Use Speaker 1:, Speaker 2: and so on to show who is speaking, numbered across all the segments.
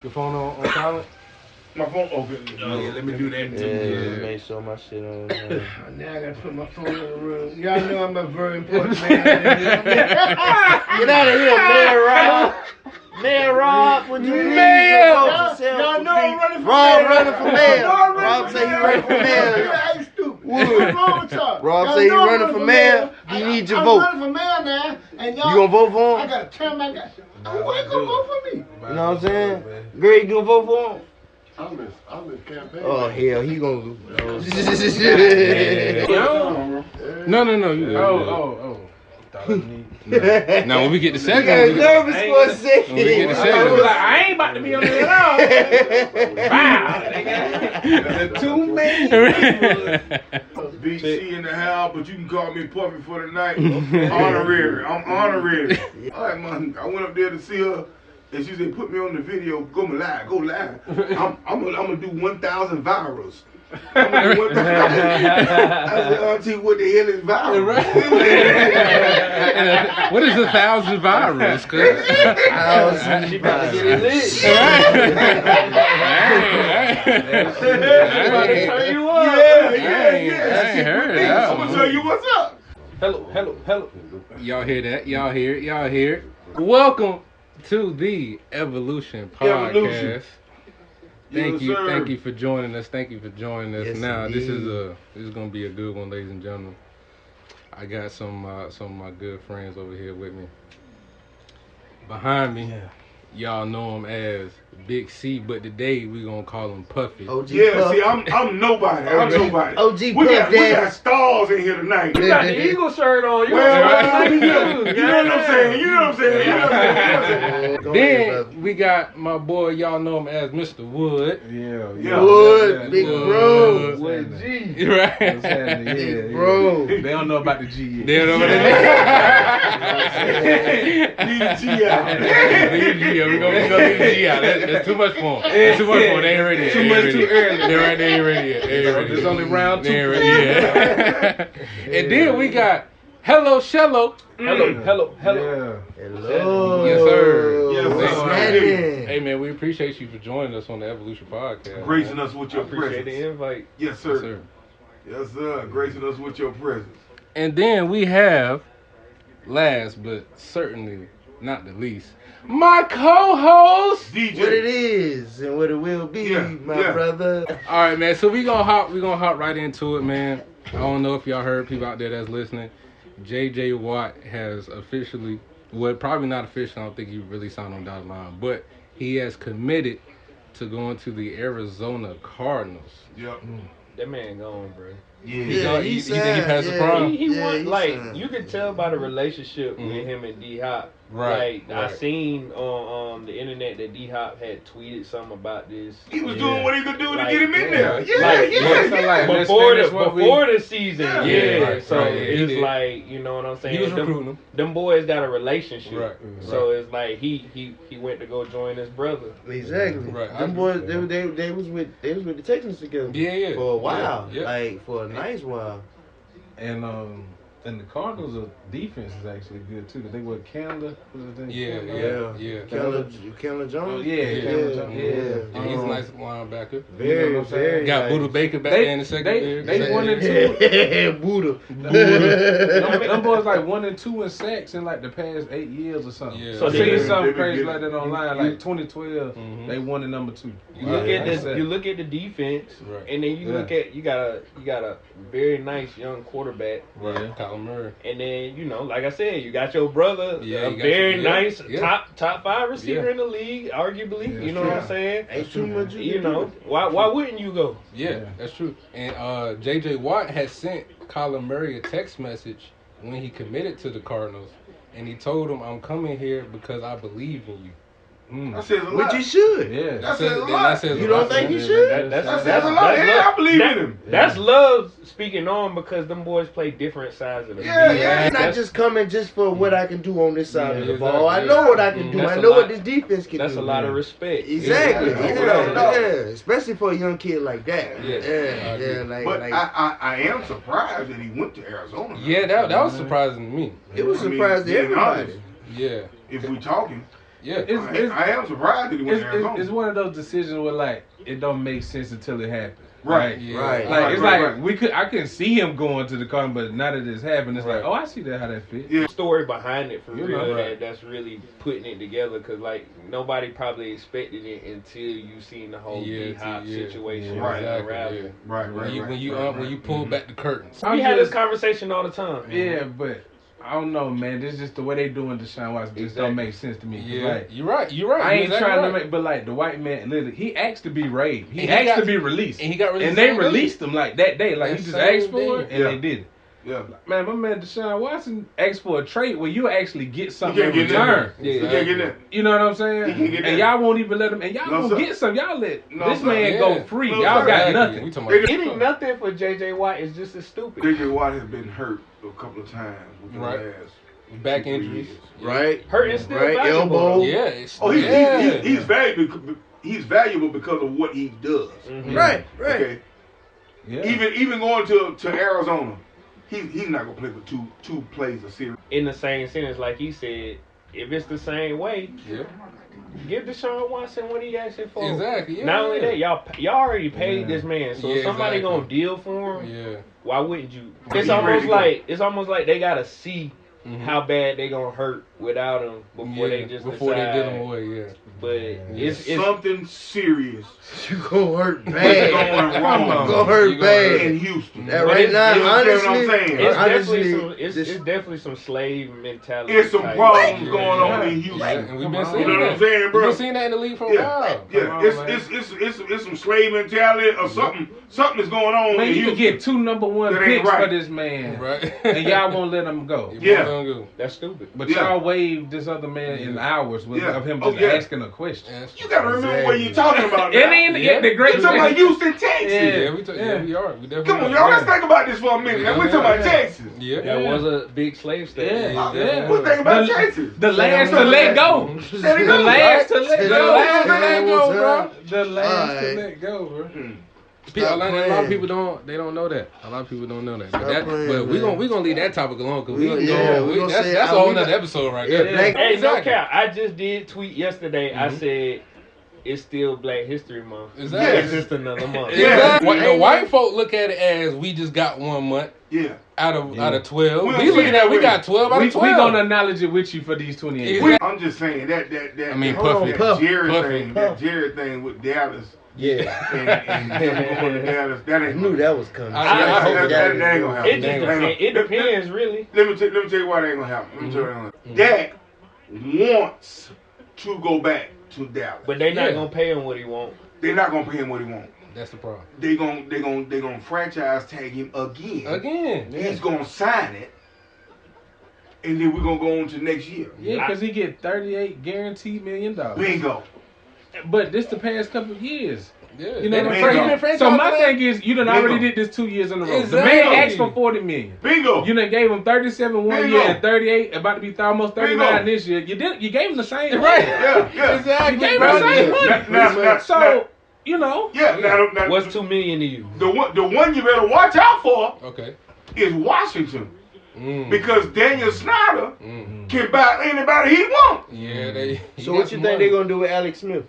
Speaker 1: Your phone on silent?
Speaker 2: My phone open. Yeah, let me do that too.
Speaker 1: Yeah, make sure my shit on.
Speaker 3: Now I gotta put my phone in the room. Y'all know I'm a very important man.
Speaker 1: Get out of here, Mayor Rob. Mayor Rob, would you please
Speaker 3: Mayor!
Speaker 1: vote yourself?
Speaker 3: Y'all know I'm running for
Speaker 1: Rob
Speaker 3: mayor.
Speaker 1: running for mayor.
Speaker 3: Rob
Speaker 1: Rob say he running for mayor.
Speaker 3: Hey, stupid. What's wrong with y'all?
Speaker 1: Rob
Speaker 3: Y'all
Speaker 1: say he
Speaker 3: know I'm
Speaker 1: running for mayor. He need your
Speaker 3: I'm
Speaker 1: vote.
Speaker 3: running for mayor now, and y'all.
Speaker 1: You gonna vote for
Speaker 3: I
Speaker 1: him?
Speaker 3: gotta turn my guy. Who ain't gonna vote for me?
Speaker 1: You know what I'm saying? Greg, you gonna vote for him?
Speaker 3: I'm in campaign.
Speaker 1: Oh hell, he gonna lose.
Speaker 4: No. You
Speaker 2: Oh.
Speaker 4: Now when we get the
Speaker 1: He
Speaker 4: second,
Speaker 1: got
Speaker 4: we
Speaker 1: nervous for a second.
Speaker 4: When we get the second,
Speaker 2: I was like, I ain't about to be on there at all. Wow. Too many. Big C in the house, but you can call me Puffy for the night. Honorary. I'm honorary. All right, man. I went up there to see her. And she said, put me on the video, go live. I'm gonna do 1,000 virals. I'm gonna do 1,000. I said, Auntie, what the hell is viral?
Speaker 4: what is 1,000 virals?
Speaker 1: She about to get it lit.
Speaker 4: Turn you up.
Speaker 2: Yeah.
Speaker 4: I ain't heard that.
Speaker 2: I'm gonna tell you what's up.
Speaker 4: Hello. Y'all hear that? Y'all hear it? Welcome to the Evolution Podcast.
Speaker 2: Evolution.
Speaker 4: Thank
Speaker 2: Yes,
Speaker 4: you for joining us.
Speaker 1: Yes,
Speaker 4: now
Speaker 1: indeed.
Speaker 4: this is gonna be a good one, ladies and gentlemen. I got some of my good friends over here with me. Behind me, y'all know him as Big C, but today we gonna call him Puffy.
Speaker 1: OG
Speaker 2: Yeah,
Speaker 1: Puff.
Speaker 2: see, I'm nobody.
Speaker 1: OG
Speaker 2: We
Speaker 1: Puff
Speaker 2: got
Speaker 1: Daddy.
Speaker 2: stars in here tonight.
Speaker 3: You got the Eagle shirt on. You
Speaker 2: You know what I'm saying?
Speaker 4: Then we got my boy, y'all know him as Mr. Wood.
Speaker 2: Yeah.
Speaker 1: Wood, big bro.
Speaker 3: Wood G.
Speaker 4: Right?
Speaker 1: Big bro.
Speaker 5: They don't know about the G yet.
Speaker 4: They don't know what
Speaker 2: DG out.
Speaker 4: We're gonna leave the G out. That's too much for them. That's too much for them. They ain't ready yet.
Speaker 5: Too much too early.
Speaker 4: They ain't ready yet.
Speaker 5: It's only round 2.
Speaker 4: They ain't ready yet. And then we got Hello Shello.
Speaker 5: Hello.
Speaker 1: Hello.
Speaker 4: Yes, sir.
Speaker 2: Yes,
Speaker 1: What's
Speaker 2: sir.
Speaker 1: happening?
Speaker 4: Hey man, we appreciate you for joining us on the Evolution Podcast.
Speaker 2: Gracing us with your
Speaker 5: Appreciate
Speaker 2: presence.
Speaker 5: the invite.
Speaker 2: Yes,
Speaker 4: Yes,
Speaker 2: sir.
Speaker 4: sir.
Speaker 2: Yes, sir. Gracing us with your presence.
Speaker 4: And then we have, last but certainly not the least, my co-host.
Speaker 2: DJ.
Speaker 1: What it is and what it will be, my brother.
Speaker 4: All right, man. So we gonna hop right into it, man. I don't know if y'all heard, people out there that's listening. JJ Watt has officially, well, probably not official. I don't think he really signed on dotted line, but he has committed to going to the Arizona Cardinals.
Speaker 2: Yep.
Speaker 5: That man gone, bro.
Speaker 2: Yeah.
Speaker 4: You think he passed the prime?
Speaker 5: He
Speaker 1: Yeah,
Speaker 5: want,
Speaker 1: he
Speaker 5: like,
Speaker 1: signed.
Speaker 5: you can tell by the relationship with him and D Hop.
Speaker 4: Right,
Speaker 5: Like, I
Speaker 4: right.
Speaker 5: seen on the internet that D Hop had tweeted something about this.
Speaker 2: He was doing what he could do to
Speaker 5: Like,
Speaker 2: get him in there. Yeah,
Speaker 5: Like,
Speaker 2: yeah.
Speaker 5: Before the season,
Speaker 4: right,
Speaker 5: so
Speaker 4: right, yeah, he
Speaker 5: it's
Speaker 4: did.
Speaker 5: like, you know what I'm saying.
Speaker 4: He was recruiting them.
Speaker 5: Them boys got a relationship,
Speaker 4: Right,
Speaker 5: so it's like he went to go join his brother.
Speaker 1: Exactly.
Speaker 4: Right.
Speaker 1: Them boys, they was with the Texans together.
Speaker 4: Yeah.
Speaker 1: For a while,
Speaker 4: Yeah.
Speaker 1: like for a nice while.
Speaker 5: And
Speaker 6: the Cardinals' defense is actually good too. Cause they were Canada.
Speaker 4: Yeah.
Speaker 1: Kendall Jones.
Speaker 6: Yeah.
Speaker 4: Yeah, he's a nice linebacker.
Speaker 1: Very.
Speaker 4: Got
Speaker 1: nice.
Speaker 4: Buddha Baker back there in the second.
Speaker 6: They 1 and 2.
Speaker 1: Buddha.
Speaker 6: Them boys like 1 and 2 in sacks in like the past 8 years or something.
Speaker 4: Yeah.
Speaker 6: So I seen something
Speaker 2: they
Speaker 6: crazy
Speaker 2: been
Speaker 6: like that online. Like 2012, they won the number 2.
Speaker 5: You look at this. You look at the defense,
Speaker 4: Right.
Speaker 5: and then you look at you got a very nice young quarterback,
Speaker 4: Right. Kyler Murray.
Speaker 5: and then like I said, you got your brother,
Speaker 4: Yeah,
Speaker 5: a
Speaker 4: you got
Speaker 5: very
Speaker 4: your-
Speaker 5: nice
Speaker 4: yeah.
Speaker 5: top 5 receiver
Speaker 4: Yeah.
Speaker 5: in the league, arguably.
Speaker 6: Yeah,
Speaker 5: You know what I'm saying?
Speaker 1: Ain't too much.
Speaker 5: You know why wouldn't you go?
Speaker 4: Yeah, that's true. And J.J. Watt had sent Kyler Murray a text message when he committed to the Cardinals, and he told him, "I'm coming here because I believe in you."
Speaker 2: That says a lot.
Speaker 1: Which he should.
Speaker 6: Yeah.
Speaker 2: That says a lot.
Speaker 1: You don't think he should?
Speaker 2: That says a lot. Yeah, I believe in him.
Speaker 5: That's love speaking on, because them boys play different sides of the
Speaker 2: Yeah,
Speaker 5: field.
Speaker 2: yeah.
Speaker 1: I'm not just coming just for what I can do on this side of the
Speaker 4: Yeah,
Speaker 1: ball. I
Speaker 4: exactly.
Speaker 1: know what I can do.
Speaker 5: That's
Speaker 1: I
Speaker 5: a
Speaker 1: know
Speaker 5: lot.
Speaker 1: what this defense can
Speaker 5: That's
Speaker 1: do.
Speaker 5: a lot of respect.
Speaker 1: Exactly.
Speaker 2: Yeah.
Speaker 1: Yeah. Especially for a young kid like that.
Speaker 4: Yeah.
Speaker 1: Like,
Speaker 2: But
Speaker 1: like
Speaker 2: I am surprised that he went to Arizona.
Speaker 4: Yeah, that was surprising to me.
Speaker 1: it was
Speaker 2: I mean,
Speaker 1: surprising to
Speaker 2: being
Speaker 1: everybody.
Speaker 2: honest,
Speaker 4: Yeah.
Speaker 2: if we talking,
Speaker 4: Yeah.
Speaker 2: I am surprised that he went to Arizona.
Speaker 6: It's one of those decisions where like it don't make sense until it happens.
Speaker 2: Right.
Speaker 4: Yeah.
Speaker 1: Right.
Speaker 6: Like it's
Speaker 2: Right.
Speaker 6: like I couldn't see him going to the Cardinals, but now that it's happened, it's like,
Speaker 4: Right.
Speaker 6: oh, I see that how that fits.
Speaker 2: Yeah.
Speaker 5: Story behind it for
Speaker 6: You
Speaker 5: real
Speaker 6: know,
Speaker 5: that's really putting it together because like nobody probably expected it until you seen the whole D-Hop situation
Speaker 6: Yeah,
Speaker 2: right,
Speaker 5: unravel.
Speaker 2: Right.
Speaker 4: When you pull back the curtains.
Speaker 5: We had this conversation all the time.
Speaker 6: Yeah, but I don't know, man. This is just the way they doing Deshaun Watson. Just don't make sense to me. 'Cause,
Speaker 4: Yeah,
Speaker 6: like,
Speaker 4: you're right. You're right.
Speaker 6: I ain't
Speaker 4: You're
Speaker 6: trying
Speaker 4: exactly
Speaker 6: to
Speaker 4: right.
Speaker 6: make, but like the white man, literally, he asked to be waived. He
Speaker 4: And he
Speaker 6: asked
Speaker 4: got-
Speaker 6: to be released,
Speaker 4: and he got released
Speaker 6: and they
Speaker 4: the same day.
Speaker 6: released him like that day. Like
Speaker 4: That
Speaker 6: he just
Speaker 4: same
Speaker 6: asked for it,
Speaker 4: day.
Speaker 6: and
Speaker 2: Yeah.
Speaker 6: they did it.
Speaker 2: Yeah.
Speaker 6: Man, my man Deshaun Watson asked for a trade where you actually get something in
Speaker 2: can't get
Speaker 6: return.
Speaker 2: that. You can't get that.
Speaker 6: You know what I'm
Speaker 2: He
Speaker 6: saying?
Speaker 2: can't get
Speaker 6: And
Speaker 2: that.
Speaker 6: y'all won't even let him. And y'all
Speaker 2: No,
Speaker 6: gonna
Speaker 2: sir.
Speaker 6: get some. Y'all let
Speaker 2: No,
Speaker 6: this
Speaker 2: sir.
Speaker 6: man
Speaker 4: Yeah.
Speaker 6: go free.
Speaker 2: No,
Speaker 6: Y'all
Speaker 2: sir.
Speaker 6: got
Speaker 4: Exactly.
Speaker 6: nothing.
Speaker 4: We talking about
Speaker 5: Getting nothing for JJ Watt is just as stupid.
Speaker 2: J.J. Watt has been hurt a couple of times within
Speaker 4: Right.
Speaker 2: the last
Speaker 4: back
Speaker 2: 2-3
Speaker 4: injuries.
Speaker 2: years.
Speaker 1: Right.
Speaker 5: Hurt is still
Speaker 1: Right,
Speaker 5: valuable.
Speaker 1: elbow.
Speaker 4: Yeah. It's,
Speaker 2: Oh,
Speaker 4: yeah.
Speaker 2: he's valuable. He's valuable because of what he does.
Speaker 5: Mhm.
Speaker 1: Right.
Speaker 2: Okay.
Speaker 6: Yeah.
Speaker 2: Even going to Arizona, he's not gonna play for two plays a series.
Speaker 5: In the same sentence, like he said, if it's the same way,
Speaker 4: Yeah.
Speaker 5: give Deshaun Watson what he asked for.
Speaker 4: Exactly. Yeah.
Speaker 5: Not only that, y'all already paid
Speaker 6: Yeah.
Speaker 5: this man, so
Speaker 4: Yeah,
Speaker 5: if somebody
Speaker 4: exactly.
Speaker 5: gonna deal for him,
Speaker 4: Yeah.
Speaker 5: why wouldn't you?
Speaker 2: He's
Speaker 5: It's
Speaker 2: ready
Speaker 5: almost
Speaker 2: to
Speaker 5: like they gotta see
Speaker 4: Mhm.
Speaker 5: how bad they gonna hurt without him before they just
Speaker 4: before
Speaker 5: decide.
Speaker 4: they get him away. Yeah.
Speaker 5: But it's
Speaker 2: Something serious
Speaker 1: You gonna hurt
Speaker 2: is
Speaker 1: bad.
Speaker 2: going wrong
Speaker 1: You gonna hurt
Speaker 4: You gonna
Speaker 1: bad.
Speaker 2: in Houston.
Speaker 1: That
Speaker 5: But
Speaker 1: right
Speaker 5: it's-
Speaker 1: now,
Speaker 2: you understand
Speaker 1: honestly,
Speaker 2: what I'm saying?
Speaker 5: it's
Speaker 1: honestly,
Speaker 5: definitely some it's
Speaker 1: this-
Speaker 5: definitely some slave mentality.
Speaker 2: It's some
Speaker 5: type
Speaker 2: problems
Speaker 5: shit.
Speaker 2: going on in
Speaker 4: Yeah,
Speaker 2: Houston.
Speaker 4: and we've been
Speaker 6: Come on.
Speaker 4: seeing
Speaker 2: You know what
Speaker 4: that.
Speaker 2: I'm saying,
Speaker 4: We've
Speaker 2: bro?
Speaker 4: been seeing that in the league for a
Speaker 2: Yeah.
Speaker 4: while.
Speaker 2: Yeah,
Speaker 6: Come on,
Speaker 2: it's some slave mentality or something. Something is going on
Speaker 6: Man,
Speaker 2: in
Speaker 6: you
Speaker 2: Houston.
Speaker 6: could get 2 number 1
Speaker 2: That ain't
Speaker 6: picks
Speaker 2: right.
Speaker 6: for this man,
Speaker 4: Right.
Speaker 6: and y'all won't let him go.
Speaker 2: Yeah.
Speaker 5: That's stupid.
Speaker 6: But
Speaker 2: Yeah.
Speaker 6: y'all waived this other man in hours
Speaker 2: Yeah.
Speaker 6: of him
Speaker 2: Oh,
Speaker 6: just
Speaker 2: yeah.
Speaker 6: asking a question.
Speaker 2: You gotta remember what you're talking about.
Speaker 6: It
Speaker 2: Now.
Speaker 6: ain't
Speaker 4: Yeah.
Speaker 6: the great
Speaker 2: You're talking about Houston, Texas.
Speaker 4: Yeah, we are. We definitely
Speaker 2: Come on,
Speaker 4: are.
Speaker 2: y'all. Let's think about this for a minute. Now we're talking about Texas.
Speaker 4: Yeah.
Speaker 5: That was a big slave state.
Speaker 6: Yeah.
Speaker 4: Yeah.
Speaker 2: We're thinking about
Speaker 6: The-
Speaker 2: Texas.
Speaker 6: The last to let go.
Speaker 2: Let it
Speaker 6: The
Speaker 2: go.
Speaker 6: last to let
Speaker 1: The
Speaker 6: go.
Speaker 1: last to
Speaker 6: let go, bro. The last
Speaker 1: Alright.
Speaker 6: to let go, bro.
Speaker 4: A lot of
Speaker 1: playing.
Speaker 4: people don't know that. A lot of people don't know that. But,
Speaker 1: Stop playing,
Speaker 4: but we
Speaker 1: man.
Speaker 4: gonna leave that topic alone because
Speaker 1: We gonna say
Speaker 4: that's a
Speaker 1: how
Speaker 4: whole
Speaker 1: we
Speaker 4: nother
Speaker 1: got-
Speaker 4: episode right
Speaker 1: Yeah,
Speaker 4: there.
Speaker 1: Black-
Speaker 5: Hey, no
Speaker 4: Exactly.
Speaker 5: cap. I just did tweet yesterday. I said it's still Black History Month.
Speaker 4: Exactly.
Speaker 5: It's just another month.
Speaker 2: Yeah.
Speaker 4: Exactly. What the
Speaker 1: Ain't
Speaker 4: white folk look at it as we just got 1 month
Speaker 2: Yeah.
Speaker 4: out of 12.
Speaker 2: We don't
Speaker 4: We
Speaker 2: see
Speaker 4: looking
Speaker 2: it
Speaker 4: at
Speaker 2: that
Speaker 4: we
Speaker 2: way.
Speaker 4: got 12 out
Speaker 6: We
Speaker 4: of 12.
Speaker 6: gonna acknowledge it with you for these 28.
Speaker 4: Exactly.
Speaker 2: I'm just saying that
Speaker 4: I mean,
Speaker 1: Hold on,
Speaker 4: Puffy.
Speaker 1: Puff.
Speaker 2: Jared
Speaker 4: Puffy.
Speaker 2: thing, that Jared thing with Dallas
Speaker 1: Yeah.
Speaker 2: and him going to Dallas, that
Speaker 1: I
Speaker 2: ain't
Speaker 1: knew that was coming.
Speaker 4: I hope
Speaker 2: that
Speaker 4: that
Speaker 2: ain't gonna happen.
Speaker 5: It just depends. It depends, really.
Speaker 2: Let me tell you why that ain't gonna happen. Let me tell you why that ain't gonna happen. Dak wants to go back to Dallas,
Speaker 5: But they not
Speaker 4: Yeah.
Speaker 5: gonna pay him what he want.
Speaker 2: they're not gonna pay him what he wants.
Speaker 4: That's the problem.
Speaker 2: They gonna franchise tag him again.
Speaker 4: Again.
Speaker 2: He's gonna sign it, and then we're gonna go on to next year.
Speaker 6: Yeah, because he get 38 guaranteed $1 million.
Speaker 2: Bingo.
Speaker 6: But this the past couple of years.
Speaker 4: Yeah.
Speaker 6: You know what I'm
Speaker 2: Bingo.
Speaker 6: saying? So my thing is, you done
Speaker 2: Bingo.
Speaker 6: already did this 2 years in a row. The
Speaker 4: Exactly.
Speaker 6: man asked for 40 million.
Speaker 2: Bingo.
Speaker 6: You done gave him 37 one
Speaker 2: Bingo.
Speaker 6: year and 38, about to be almost 39
Speaker 2: Bingo.
Speaker 6: this year. You gave him the same
Speaker 4: Right.
Speaker 6: money.
Speaker 2: Yeah.
Speaker 4: Exactly.
Speaker 6: You gave him
Speaker 4: bro.
Speaker 6: the same money.
Speaker 2: Now,
Speaker 6: So, you know,
Speaker 2: now,
Speaker 5: What's $2 million to you?
Speaker 2: the one you better watch out for
Speaker 4: Okay.
Speaker 2: is Washington,
Speaker 4: Mm.
Speaker 2: because Daniel Snyder
Speaker 4: Mm.
Speaker 2: can buy anybody he wants.
Speaker 4: Yeah, they.
Speaker 1: So what you think they gonna do with Alex Smith?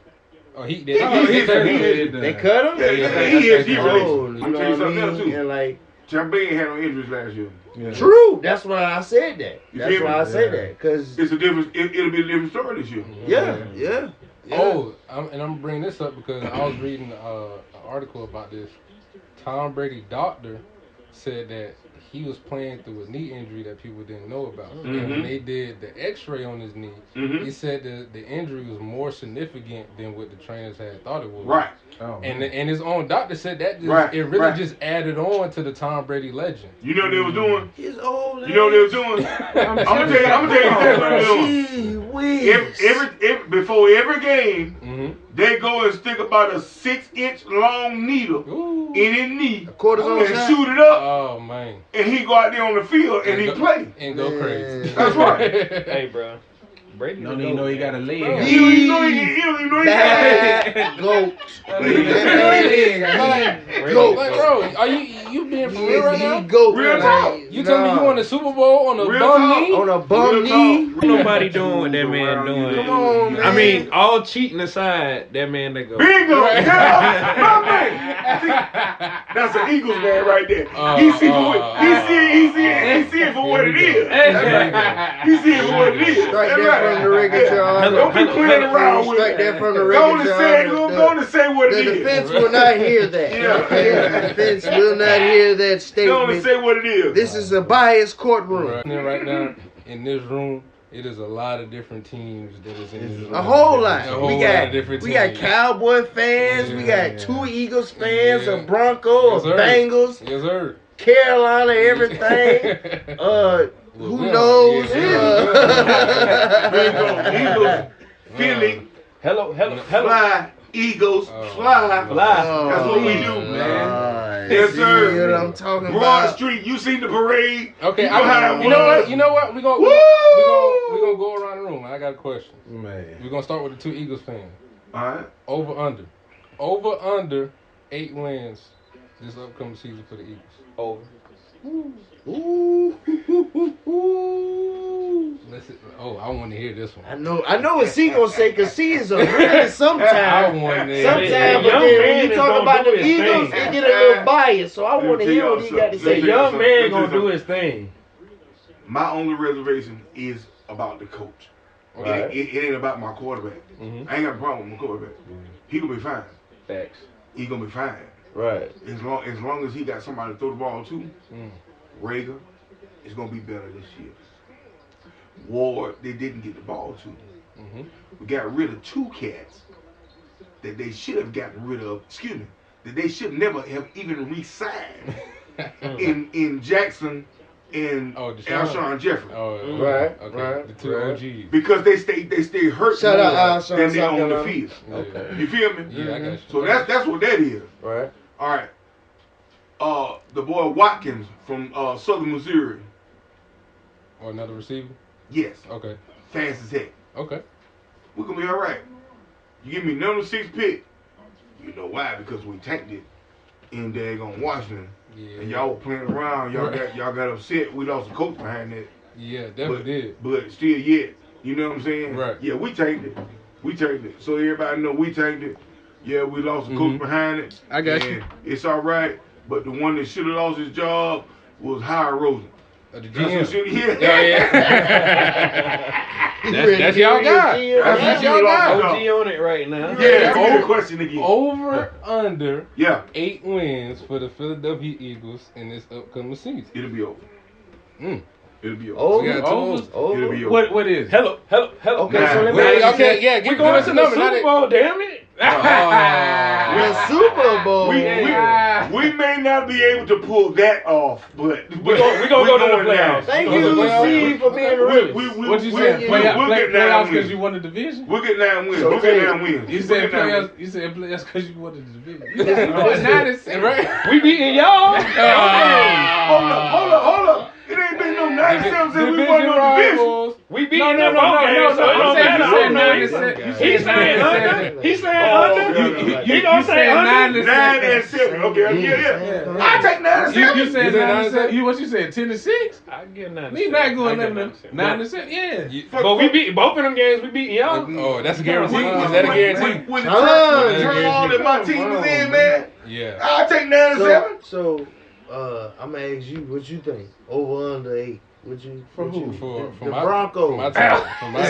Speaker 4: Oh, he
Speaker 2: He-
Speaker 4: did.
Speaker 2: he-
Speaker 1: They cut him?
Speaker 2: Yeah, he is. He released.
Speaker 1: Oh,
Speaker 2: I'm
Speaker 1: you
Speaker 2: telling
Speaker 1: know
Speaker 2: you
Speaker 1: what I
Speaker 2: something else
Speaker 1: mean?
Speaker 2: too.
Speaker 1: And like,
Speaker 2: Champagne had no injuries last year.
Speaker 1: true. That's why I said that.
Speaker 2: You
Speaker 1: That's
Speaker 2: feel
Speaker 1: why
Speaker 2: me?
Speaker 1: I said that. Cause
Speaker 2: It's a different. It'll be a different story this year.
Speaker 1: yeah.
Speaker 4: Oh, I'm bringing this up because I was reading an article about this. Tom Brady doctor said that he was playing through a knee injury that people didn't know about. And when they did the X-ray on his knee, he said that the injury was more significant than what the trainers had thought it was.
Speaker 2: Right.
Speaker 6: Oh,
Speaker 4: And his own doctor said that just,
Speaker 2: Right,
Speaker 4: it really
Speaker 2: right.
Speaker 4: just added on to the Tom Brady legend.
Speaker 2: You know what they was doing?
Speaker 1: He's old.
Speaker 2: You know what they was doing? I'm gonna tell you exactly what they was doing.
Speaker 1: Gee whiz.
Speaker 2: Before every game,
Speaker 4: Mm-hmm.
Speaker 2: they go and stick about a 6-inch long needle
Speaker 4: Ooh.
Speaker 2: in his knee
Speaker 1: Cortisone
Speaker 2: and
Speaker 1: shot.
Speaker 2: shoot it up,
Speaker 4: Oh man.
Speaker 2: and he go out there on the field and he
Speaker 4: go,
Speaker 2: play.
Speaker 4: and go
Speaker 1: Man.
Speaker 4: crazy.
Speaker 2: That's right.
Speaker 5: Hey, bro. Brady.
Speaker 6: don't even know he got a leg.
Speaker 4: Bro.
Speaker 2: You don't even know he don't even know he got it.
Speaker 1: Bad goat.
Speaker 4: Like,
Speaker 1: Goat.
Speaker 4: like, bro, are you being for real right now?
Speaker 1: Goat.
Speaker 2: Real talk.
Speaker 4: You tell me you won the Super Bowl on a
Speaker 2: Real
Speaker 4: bum
Speaker 2: talk.
Speaker 4: knee?
Speaker 3: On a bum
Speaker 2: Real
Speaker 3: knee.
Speaker 2: talk.
Speaker 5: Nobody doing what that man doing.
Speaker 2: Come
Speaker 3: on, man.
Speaker 5: I mean, all cheating aside, that man that go.
Speaker 2: Bingo! Yeah, my man. See, that's an Eagles man right there. He see it for what it is. He see it for what it is.
Speaker 3: Strike
Speaker 2: That's
Speaker 3: that
Speaker 2: right.
Speaker 3: from the Rigatron.
Speaker 2: Don't be playing around with
Speaker 3: Strike
Speaker 2: it.
Speaker 3: that from the
Speaker 2: Go to say,
Speaker 3: Rigatron.
Speaker 2: go to say what
Speaker 3: The
Speaker 2: it is.
Speaker 3: defense will not hear that.
Speaker 2: Yeah.
Speaker 3: The defense will not hear that
Speaker 2: Go to
Speaker 3: statement.
Speaker 2: say what it is.
Speaker 3: This is a biased courtroom.
Speaker 4: Right now, in this room, it is a lot of different teams that is in this room.
Speaker 3: A whole lot.
Speaker 4: A whole
Speaker 3: We
Speaker 4: lot of different
Speaker 3: got
Speaker 4: teams.
Speaker 3: Cowboy fans. We got
Speaker 4: Yeah.
Speaker 3: 2 Eagles fans,
Speaker 4: Yeah.
Speaker 3: a Bronco,
Speaker 4: Yes,
Speaker 3: a
Speaker 4: sir.
Speaker 3: Bengals,
Speaker 4: Yes, sir.
Speaker 3: Carolina, everything. Who knows?
Speaker 2: Eagles, Philly,
Speaker 5: Hello.
Speaker 2: fly, Eagles, fly. That's what we do, man. Yes, sir.
Speaker 3: See what I'm talking
Speaker 2: Broad
Speaker 3: about?
Speaker 2: Street, you seen the parade?
Speaker 4: Okay,
Speaker 2: You know how it
Speaker 4: you know
Speaker 2: was.
Speaker 4: what? You know what? We're gonna go around the room. I got a question.
Speaker 6: Man.
Speaker 4: We're gonna start with the 2 Eagles fans.
Speaker 2: All right.
Speaker 4: Over under 8 wins this upcoming season for the Eagles.
Speaker 5: Over.
Speaker 3: Ooh.
Speaker 4: Listen, I want to hear this one.
Speaker 3: I know what C gonna say, cause C is a really sometime.
Speaker 4: I want to
Speaker 3: Sometimes,
Speaker 5: The
Speaker 3: but
Speaker 5: young
Speaker 3: then when
Speaker 5: man
Speaker 3: you
Speaker 5: is
Speaker 3: talk
Speaker 5: gonna
Speaker 3: about
Speaker 5: do
Speaker 3: the
Speaker 5: his
Speaker 3: Eagles,
Speaker 5: thing.
Speaker 3: it get a little biased. So I
Speaker 2: Let me
Speaker 3: want to
Speaker 2: tell
Speaker 3: hear
Speaker 2: y'all
Speaker 3: what he got to
Speaker 2: something.
Speaker 5: The
Speaker 3: say.
Speaker 2: Let me
Speaker 5: young man
Speaker 2: Let me
Speaker 5: gonna
Speaker 2: tell
Speaker 5: do
Speaker 2: you
Speaker 5: his thing.
Speaker 2: My only reservation is about the coach.
Speaker 5: Right.
Speaker 2: It ain't about my quarterback.
Speaker 5: Mhm.
Speaker 2: I ain't got a problem with my quarterback. He gonna be fine.
Speaker 5: Facts.
Speaker 2: He gonna be fine.
Speaker 5: Right.
Speaker 2: As long as he got somebody to throw the ball to,
Speaker 4: Mm.
Speaker 2: Rager is gonna be better this year. Ward, they didn't get the ball to.
Speaker 4: Mhm.
Speaker 2: We got rid of 2 cats that they should have gotten rid of. Excuse me, that they should never have even re-signed in Jackson and
Speaker 4: Deshaun.
Speaker 2: Alshon Jeffrey.
Speaker 4: Oh,
Speaker 3: Right,
Speaker 4: Okay.
Speaker 3: right,
Speaker 4: The 2
Speaker 3: right.
Speaker 4: OGs.
Speaker 2: Because they stay hurt
Speaker 3: Shout
Speaker 2: more
Speaker 3: out Alshon,
Speaker 2: than they
Speaker 3: South
Speaker 2: on the
Speaker 3: Carolina.
Speaker 2: field.
Speaker 4: Okay.
Speaker 2: You feel me?
Speaker 4: Yeah, I got you.
Speaker 2: So that's what that is.
Speaker 3: Right.
Speaker 2: All right. The boy Watkins from Southern Missouri.
Speaker 4: Or another receiver.
Speaker 2: Yes,
Speaker 4: Okay.
Speaker 2: fast as heck.
Speaker 4: Okay.
Speaker 2: We're gonna be all right. You give me number 6 pick. You know why? Because we tanked it in daggone Washington,
Speaker 4: Yeah.
Speaker 2: and y'all were playing around. Y'all got upset. We lost a coach behind that.
Speaker 4: Yeah, definitely did.
Speaker 2: But still, yet, you know what I'm saying?
Speaker 4: Right.
Speaker 2: Yeah, we tanked it. We tanked it. So everybody know we tanked it. Yeah, we lost a coach behind it.
Speaker 4: I got
Speaker 2: and
Speaker 4: you.
Speaker 2: It's all right. But the one that should have lost his job was Howard Rosen.
Speaker 4: The
Speaker 2: That's
Speaker 4: GM.
Speaker 2: what should have.
Speaker 4: That's y'all guy. That's y'all guy.
Speaker 5: OG on it right now.
Speaker 2: Yeah, ask me the question again.
Speaker 4: Over under
Speaker 2: Yeah,
Speaker 4: 8 wins for the Philadelphia Eagles in this upcoming season.
Speaker 2: it'll be over.
Speaker 4: Mm.
Speaker 2: It'll be over.
Speaker 3: Over.
Speaker 4: We got 2 overs.
Speaker 2: It'll be over.
Speaker 6: What is? it?
Speaker 5: Hello.
Speaker 3: Okay,
Speaker 2: Nah.
Speaker 3: so let me
Speaker 4: Wait,
Speaker 3: ask you
Speaker 4: okay,
Speaker 3: this.
Speaker 4: yeah,
Speaker 5: We
Speaker 4: give
Speaker 5: going
Speaker 4: us
Speaker 5: to
Speaker 4: a
Speaker 5: the
Speaker 4: number.
Speaker 5: Super Bowl, damn it.
Speaker 3: The Super Bowl.
Speaker 2: We may not be able to pull that off, but
Speaker 5: We gonna go to the
Speaker 2: now.
Speaker 5: playoffs.
Speaker 3: Thank
Speaker 4: We
Speaker 3: you,
Speaker 4: going to the
Speaker 3: C, for being real.
Speaker 6: What you said?
Speaker 2: We'll get 9
Speaker 6: Playoffs because
Speaker 2: wins.
Speaker 6: you won the division.
Speaker 2: We'll get 9 wins.
Speaker 3: So
Speaker 2: We'll
Speaker 3: tell
Speaker 2: get
Speaker 3: you-
Speaker 2: 9 wins.
Speaker 6: You
Speaker 2: We'll
Speaker 6: said
Speaker 2: get 9
Speaker 6: playoffs.
Speaker 2: wins.
Speaker 6: You said playoffs because you won the division. It's not the same, right?
Speaker 5: We beating y'all.
Speaker 2: Hold up. It ain't been no 97 since we won
Speaker 4: Division
Speaker 2: no division.
Speaker 4: rivals.
Speaker 5: We beating
Speaker 6: No.
Speaker 5: them both games, so it don't matter.
Speaker 6: You said 9 to
Speaker 5: He's
Speaker 6: 7.
Speaker 5: saying under. He's saying under. He gonna say
Speaker 6: said 9
Speaker 5: under.
Speaker 6: to
Speaker 2: 9 and 7. Okay, yeah. I take 9 and 7.
Speaker 6: You said
Speaker 4: You said
Speaker 6: 9 to
Speaker 4: 9
Speaker 6: 7. What you said? 10 to 6.
Speaker 5: I get 9.
Speaker 6: Me not going nothing. 9 to 7. Yeah.
Speaker 5: But we beat both of them games. We beating y'all.
Speaker 4: Oh, that's a guarantee.
Speaker 2: When-
Speaker 4: Is that a guarantee?
Speaker 2: When the
Speaker 3: Come
Speaker 2: turn all that my team was in, man,
Speaker 4: Yeah.
Speaker 2: I take 9 and 7.
Speaker 3: So, I'm gonna ask you, what you think? Over under 8? Would you?
Speaker 6: For
Speaker 3: would
Speaker 6: who?
Speaker 3: you-
Speaker 4: For
Speaker 3: the
Speaker 4: my,
Speaker 3: Broncos.
Speaker 4: For my team. For my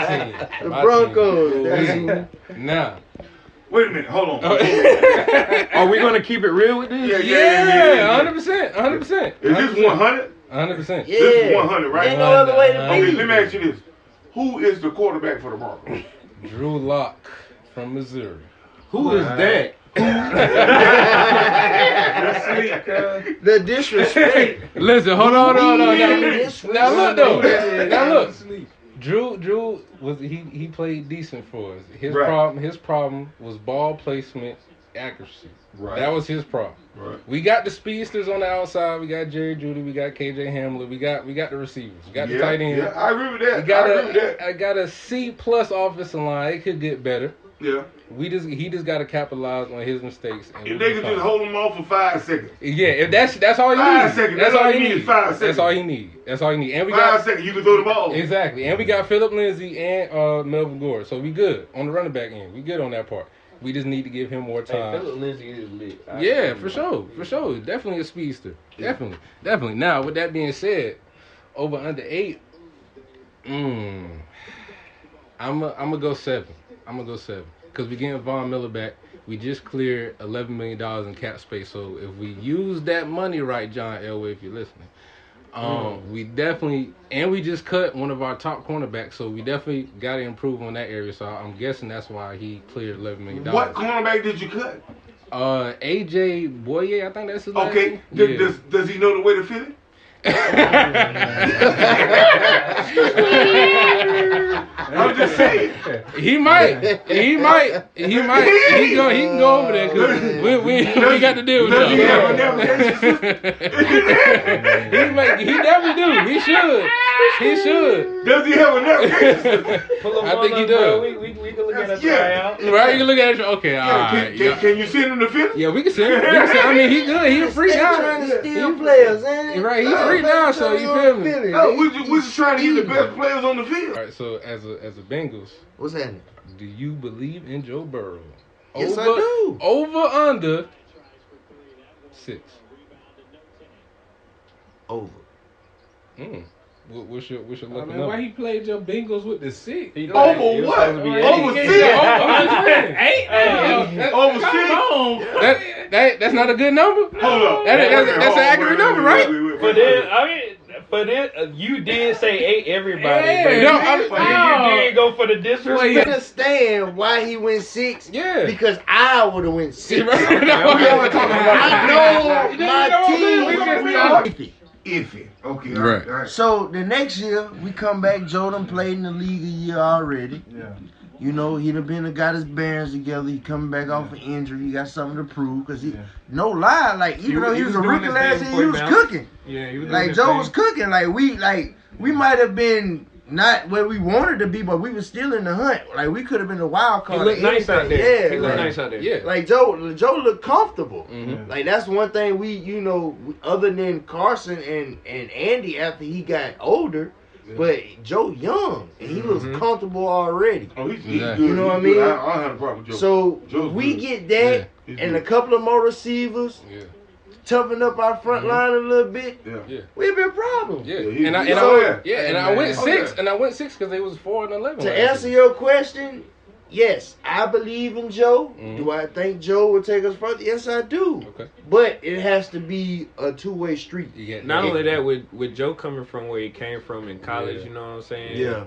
Speaker 4: team.
Speaker 3: The
Speaker 4: My
Speaker 3: Broncos.
Speaker 4: team.
Speaker 3: That's-
Speaker 4: Nah.
Speaker 2: Wait a minute, hold on.
Speaker 5: Are we gonna keep it real with this?
Speaker 4: Yeah, 100%. 100%.
Speaker 2: Is this 100?
Speaker 4: 100%.
Speaker 3: Yeah.
Speaker 2: This is 100, right?
Speaker 3: Ain't no other way to
Speaker 2: Okay,
Speaker 3: be.
Speaker 2: let me ask you this. Who is the quarterback for the Broncos?
Speaker 4: Drew Lock from Missouri.
Speaker 5: Who is that?
Speaker 3: The disrespect.
Speaker 4: Listen, hold on.
Speaker 3: This
Speaker 4: Now look though.
Speaker 3: was-
Speaker 4: Now look. Drew was he played decent for us. His
Speaker 2: Right.
Speaker 4: problem was ball placement, accuracy.
Speaker 2: Right.
Speaker 4: That was his problem.
Speaker 2: Right.
Speaker 4: We got the speedsters on the outside. We got Jerry Jeudy. We got KJ Hamler. We got the receivers. We got the tight end.
Speaker 2: Yeah, I agree with that.
Speaker 4: We got
Speaker 2: I agree with that.
Speaker 4: I got a C+ offensive line. It could get better.
Speaker 2: Yeah.
Speaker 4: He just got to capitalize on his mistakes. And
Speaker 2: If they could just hold him off for 5 seconds.
Speaker 4: Yeah, if that's all he
Speaker 2: 5
Speaker 4: needs.
Speaker 2: seconds.
Speaker 4: That's all he needs.
Speaker 2: 5 seconds.
Speaker 4: That's all he needs. That's all he needs. And we
Speaker 2: 5
Speaker 4: got
Speaker 2: seconds, you can throw the ball.
Speaker 4: exactly. And we got Phillip Lindsay and Melvin Gordon, so we good on the running back end. We good on that part. We just need to give him more time.
Speaker 5: Hey, Phillip Lindsay is lit.
Speaker 4: Yeah, for sure. Definitely a speedster. Definitely. Now, with that being said, over under 8, I'm gonna go 7. Because we getting Von Miller back. We just cleared $11 million in cap space. So if we use that money right, John Elway, if you're listening, we definitely, and we just cut one of our top cornerbacks. So we definitely got to improve on that area. So I'm guessing that's why he cleared $11 million.
Speaker 2: What cornerback did you cut?
Speaker 4: AJ Boye, I think that's his last
Speaker 2: Okay.
Speaker 4: name.
Speaker 2: Does he know the way to fit it? I'm just saying.
Speaker 4: He might. He can go over there because we got to deal with
Speaker 2: Does he have a
Speaker 4: him.
Speaker 2: navigation system?
Speaker 4: He definitely do. He should.
Speaker 2: Does he have a navigation system?
Speaker 5: Pull him
Speaker 4: I
Speaker 5: on
Speaker 4: think he
Speaker 5: up, bro.
Speaker 4: does.
Speaker 5: We can look at a
Speaker 2: Yeah.
Speaker 5: tryout.
Speaker 4: Right? You can look at it. Okay, all
Speaker 2: Yeah,
Speaker 4: right.
Speaker 2: can you send him to fit?
Speaker 4: Yeah, we can send him. I mean, he good. He a free
Speaker 1: They
Speaker 4: now.
Speaker 1: trying to steal players, ain't it?
Speaker 4: Right, he free now, so you feel me?
Speaker 2: No, we're just trying to get the best players on the field.
Speaker 4: All right, so as a Bengals,
Speaker 1: What's happening?
Speaker 4: do you believe in Joe Burrow?
Speaker 1: Yes, I do.
Speaker 4: Over under 6.
Speaker 1: Over.
Speaker 4: What's your
Speaker 6: I
Speaker 4: looking
Speaker 6: mean,
Speaker 4: up?
Speaker 6: why he played your Bengals with the 6?
Speaker 2: Over what? Over 6? Over 6?
Speaker 4: That's not a good number.
Speaker 2: Hold up.
Speaker 4: That's an accurate number, right?
Speaker 5: But then, you did say 8 everybody.
Speaker 6: Hey,
Speaker 5: but
Speaker 4: no,
Speaker 5: you did go for the
Speaker 1: I
Speaker 5: disrespect.
Speaker 1: understand why he went 6.
Speaker 4: Yeah.
Speaker 1: Because I would have went 6.
Speaker 4: Right.
Speaker 1: I know my team.
Speaker 2: Iffy. Okay.
Speaker 4: Right.
Speaker 2: All right.
Speaker 1: So the next year we come back. Jordan played in the league a year already.
Speaker 6: Yeah.
Speaker 1: You know, he'd have got his bearings together. He coming back off an injury. He got something to prove. Because no lie, like even though he was a
Speaker 6: doing
Speaker 1: rookie
Speaker 6: his
Speaker 1: last
Speaker 6: thing
Speaker 1: year, he was
Speaker 6: before he
Speaker 1: cooking.
Speaker 6: Yeah, he was doing
Speaker 1: Like
Speaker 6: his
Speaker 1: Joe
Speaker 6: thing.
Speaker 1: was cooking. We might have been not where we wanted to be, but we were still in the hunt. Like we could have been the wild
Speaker 5: He
Speaker 1: card.
Speaker 5: looked nice out there.
Speaker 1: Yeah,
Speaker 5: He looked
Speaker 1: like-
Speaker 5: nice out there.
Speaker 4: Yeah.
Speaker 1: Like Joe looked comfortable.
Speaker 4: Mhm.
Speaker 1: Like that's one thing other than Carson and Andy after he got older, but Joe young and he looks comfortable already.
Speaker 2: Oh, he's
Speaker 4: Yeah.
Speaker 2: good.
Speaker 1: You know what I
Speaker 2: He's good.
Speaker 1: mean?
Speaker 2: I don't have a problem with Joe.
Speaker 1: So
Speaker 2: Joe's
Speaker 1: we
Speaker 2: good.
Speaker 1: get that
Speaker 2: He's
Speaker 1: and
Speaker 2: good.
Speaker 1: a couple of more receivers,
Speaker 4: Yeah.
Speaker 1: toughen up our front line a little bit.
Speaker 2: Yeah.
Speaker 1: We've been problems.
Speaker 4: Yeah.
Speaker 2: Yeah, he-
Speaker 4: And I went 6 and I went 6 because they was 4 and 11.
Speaker 1: To
Speaker 4: last
Speaker 1: answer
Speaker 4: year.
Speaker 1: your question, yes, I believe in Joe.
Speaker 4: Mhm.
Speaker 1: Do I think Joe will take us further? Yes, I do.
Speaker 4: Okay.
Speaker 1: But it has to be a two-way street.
Speaker 4: Yeah.
Speaker 5: Not only that, with Joe coming from where he came from in college,
Speaker 4: Yeah.
Speaker 5: you know what I'm saying?
Speaker 1: Yeah.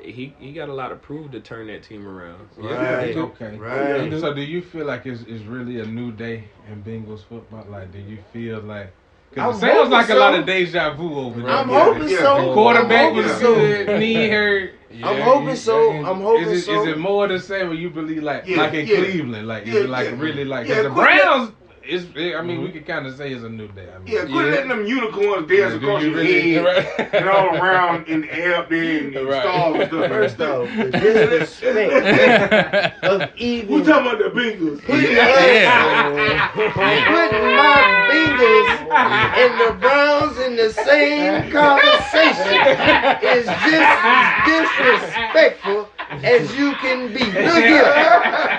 Speaker 5: He got a lot of proof to turn that team around.
Speaker 1: Right.
Speaker 6: Okay.
Speaker 1: Right.
Speaker 6: So do you feel like it's really a new day in Bengals football? Like, do you feel like... Because it
Speaker 1: I'm
Speaker 6: sounds like
Speaker 1: hoping
Speaker 6: a lot
Speaker 1: so.
Speaker 6: of deja vu over there.
Speaker 1: I'm hoping
Speaker 2: Yeah.
Speaker 1: so.
Speaker 6: The quarterback
Speaker 1: I'm
Speaker 6: was
Speaker 1: hoping so.
Speaker 6: good, knee hurt.
Speaker 1: I'm hoping so. I'm hoping
Speaker 6: Is
Speaker 1: so.
Speaker 6: it more the same when you believe like
Speaker 2: Yeah,
Speaker 6: in
Speaker 2: yeah.
Speaker 6: Cleveland? Like, is
Speaker 2: Yeah,
Speaker 6: it like
Speaker 2: yeah.
Speaker 6: really like...
Speaker 2: Yeah,
Speaker 6: 'cause the
Speaker 2: quit
Speaker 6: Browns... we can kind of say it's a new day. I mean,
Speaker 2: Yeah, quit letting them unicorns dance across your head and all around in the air up there and stars and stuff.
Speaker 1: First off, the disrespect of even
Speaker 2: We talking about the Bengals.
Speaker 1: putting my Bengals and the Browns in the same conversation is just as disrespectful as you can be. Look here,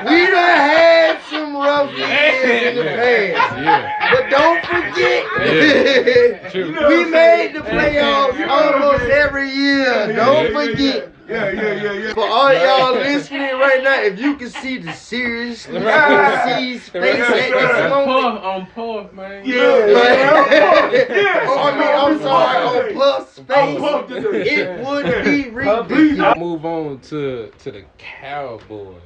Speaker 1: we done had some rough years in the past, but don't forget, we made the playoffs almost every year. Don't forget.
Speaker 2: Yeah.
Speaker 1: For all y'all listening right now, if you can see the seriousness on C's face at this moment.
Speaker 6: on Puff, man.
Speaker 1: I'm sorry, on Puff's face, it would be ridiculous.
Speaker 4: Move on to the Cowboys.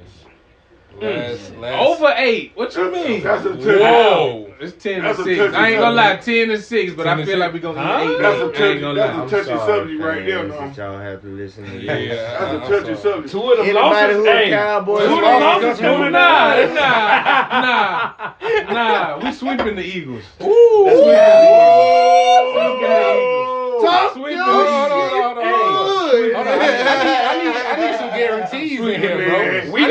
Speaker 4: Last
Speaker 6: Over 8. What you mean?
Speaker 2: That's a touch.
Speaker 6: Whoa. It's 10
Speaker 2: That's
Speaker 6: to
Speaker 2: a
Speaker 6: 6.
Speaker 2: touchy
Speaker 6: I ain't gonna lie,
Speaker 2: subject.
Speaker 6: 10 to 6, but I feel like we're gonna get 8.
Speaker 2: That's a
Speaker 6: I ain't
Speaker 2: touchy,
Speaker 6: gonna
Speaker 2: that's
Speaker 6: lie.
Speaker 2: a touchy subject right there,
Speaker 1: That
Speaker 2: man.
Speaker 1: y'all have to listen to.
Speaker 4: Yeah.
Speaker 2: That's a touchy subject.
Speaker 5: Two of them
Speaker 1: Anybody
Speaker 5: losses,
Speaker 1: who
Speaker 5: hey,
Speaker 1: a Cowboys
Speaker 5: two of them
Speaker 1: fan,
Speaker 5: losses
Speaker 1: come
Speaker 5: coming
Speaker 1: on.
Speaker 6: Nah. We sweeping the Eagles.
Speaker 1: Talk
Speaker 6: Sweep
Speaker 1: your
Speaker 6: the
Speaker 1: shit.
Speaker 6: Eagles.
Speaker 4: Hold on, I need some guarantees in here, bro.
Speaker 5: We
Speaker 4: I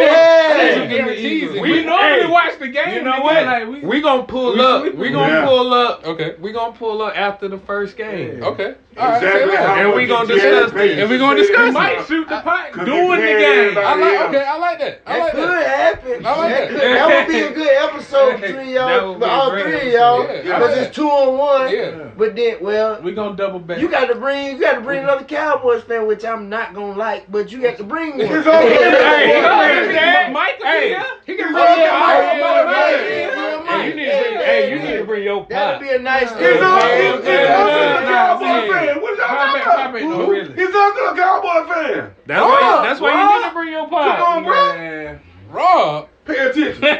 Speaker 4: need some guarantees in
Speaker 6: We
Speaker 4: here.
Speaker 6: normally watch the game.
Speaker 5: You know what?
Speaker 6: Like,
Speaker 5: we gonna pull up. We gonna pull up.
Speaker 4: Okay.
Speaker 5: We gonna pull up after the first game.
Speaker 4: Okay. All right.
Speaker 2: Exactly
Speaker 4: say
Speaker 2: how
Speaker 4: that.
Speaker 5: And we gonna discuss this.
Speaker 4: And we gonna discuss
Speaker 6: we
Speaker 4: it.
Speaker 6: might shoot the pot
Speaker 2: Cause
Speaker 6: during the
Speaker 2: it
Speaker 6: game.
Speaker 2: can,
Speaker 4: I like.
Speaker 2: Yeah.
Speaker 4: Okay. I like that. I
Speaker 1: That
Speaker 4: like
Speaker 1: could
Speaker 4: that.
Speaker 1: happen.
Speaker 4: I like
Speaker 1: That
Speaker 4: that.
Speaker 1: could- that would be a good episode between
Speaker 5: That
Speaker 1: y'all,
Speaker 5: would be a
Speaker 1: all
Speaker 5: great
Speaker 1: three of y'all,
Speaker 4: episode. Yeah.
Speaker 1: because it's 2-on-1.
Speaker 4: Yeah.
Speaker 1: But then, well,
Speaker 6: We gonna double back.
Speaker 1: you got to bring another Cowboys fan, which I'm not gonna like, but you got to bring one.
Speaker 2: It's all good.
Speaker 6: Hey, Mike,
Speaker 5: Hey,
Speaker 6: he can
Speaker 2: It's
Speaker 6: bring
Speaker 2: all
Speaker 6: it.
Speaker 2: good.
Speaker 5: Hey, you need to bring your
Speaker 1: That'd
Speaker 5: pot.
Speaker 1: be a nice thing.
Speaker 2: He's all
Speaker 6: Hey,
Speaker 2: good.
Speaker 6: hey,
Speaker 2: Cowboy
Speaker 6: hey,
Speaker 2: fan. What y'all talking
Speaker 6: Pop
Speaker 2: about?
Speaker 6: it, no, really.
Speaker 2: He's a Cowboy fan.
Speaker 5: That's why you need to bring your pot.
Speaker 2: Come on, bro.
Speaker 6: Man.
Speaker 4: Rob.
Speaker 2: Pay attention.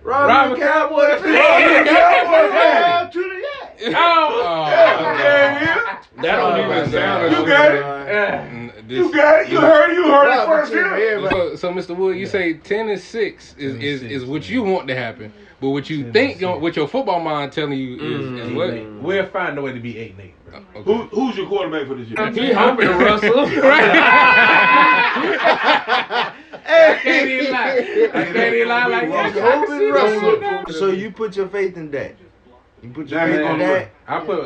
Speaker 1: Robin Cowboy fan.
Speaker 2: Cowboy fan.
Speaker 6: Oh,
Speaker 2: Yeah.
Speaker 5: That don't even sound.
Speaker 2: You got it. You got it. You heard it first here.
Speaker 4: So, Mr. Wood, you say 10-6 is what you want to happen, but what you think, what your football mind telling you is what?
Speaker 6: We'll find a way to be 8-8.
Speaker 4: Okay.
Speaker 2: Who's your quarterback for this year?
Speaker 5: He hoping Russell.
Speaker 6: I can't even lie like that. I can see that.
Speaker 1: So you put your faith in that. You put your
Speaker 2: That
Speaker 1: faith
Speaker 2: ain't
Speaker 1: in
Speaker 2: gonna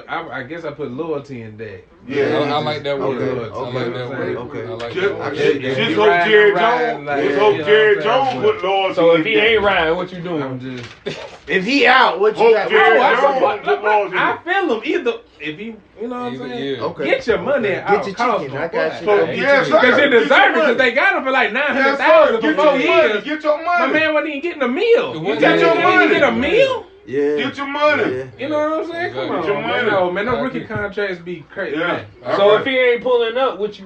Speaker 1: that.
Speaker 6: I guess I put loyalty in that.
Speaker 2: Yeah.
Speaker 4: I like that word.
Speaker 1: Okay,
Speaker 4: I like that word.
Speaker 1: okay.
Speaker 4: I like
Speaker 2: Just,
Speaker 4: that word.
Speaker 2: just hope Jerry Jones. Just hope Jerry Jones put loyalty.
Speaker 5: So if
Speaker 2: in
Speaker 5: he
Speaker 2: that.
Speaker 5: ain't riding, what you
Speaker 6: I'm
Speaker 5: doing?
Speaker 6: just.
Speaker 1: If he out, what you
Speaker 2: Hope
Speaker 1: got?
Speaker 2: Jerry
Speaker 6: I
Speaker 2: Jones
Speaker 6: support-
Speaker 2: put loyalty in
Speaker 6: I
Speaker 2: that.
Speaker 6: feel him either. If he, you know what I'm
Speaker 4: Either-
Speaker 6: saying?
Speaker 4: yeah.
Speaker 1: Okay.
Speaker 6: Get your money
Speaker 1: Okay.
Speaker 6: out.
Speaker 1: Get your
Speaker 6: cost
Speaker 1: chicken.
Speaker 6: them,
Speaker 1: I got you.
Speaker 6: boy.
Speaker 2: So, yes, sir.
Speaker 6: Because you
Speaker 2: Get your
Speaker 6: deserve it.
Speaker 2: money.
Speaker 6: Because they got him for like
Speaker 2: Yes,
Speaker 6: 900,000
Speaker 2: sir.
Speaker 6: for
Speaker 2: Get
Speaker 6: 4
Speaker 2: your money.
Speaker 6: years.
Speaker 2: Get your
Speaker 6: My
Speaker 2: money.
Speaker 6: man wasn't even getting a meal.
Speaker 4: Get
Speaker 2: your
Speaker 6: He didn't
Speaker 2: money.
Speaker 6: get a meal.
Speaker 1: Yeah.
Speaker 2: Get your money.
Speaker 1: Yeah.
Speaker 6: You know what I'm saying? Come
Speaker 4: Get
Speaker 6: on,
Speaker 2: your money.
Speaker 6: man. No rookie contracts be crazy.
Speaker 2: Yeah.
Speaker 6: Man.
Speaker 5: So if he ain't pulling up, what's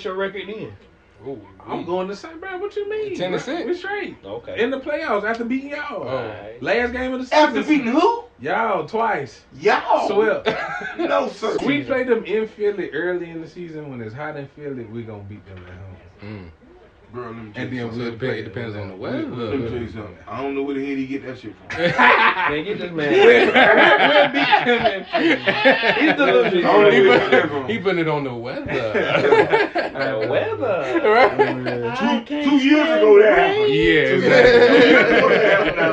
Speaker 5: your record then?
Speaker 4: Ooh,
Speaker 6: I'm going to say, bro, what you mean?
Speaker 4: 10-6.
Speaker 6: We straight.
Speaker 5: Okay.
Speaker 6: In the playoffs after beating y'all.
Speaker 5: Alright.
Speaker 6: Last game of the season.
Speaker 2: After beating who?
Speaker 6: Y'all twice.
Speaker 2: Y'all.
Speaker 6: Swept.
Speaker 2: No, sir.
Speaker 6: We played them in Philly early in the season. When it's hot in Philly, we going to beat them at home.
Speaker 2: Bro, let me tell
Speaker 6: And
Speaker 2: you
Speaker 6: then
Speaker 2: something.
Speaker 6: we'll
Speaker 4: it depends on the
Speaker 2: Let me tell
Speaker 4: weather.
Speaker 2: you something. I don't know where the hell he get that shit from.
Speaker 5: Man, get this man.
Speaker 6: We'll beat them in Philly.
Speaker 5: He's delusional.
Speaker 2: I don't know where he get that from.
Speaker 4: He putting it on the weather.
Speaker 5: The weather.
Speaker 4: Right?
Speaker 2: 2 years ago that happened.
Speaker 4: Yeah.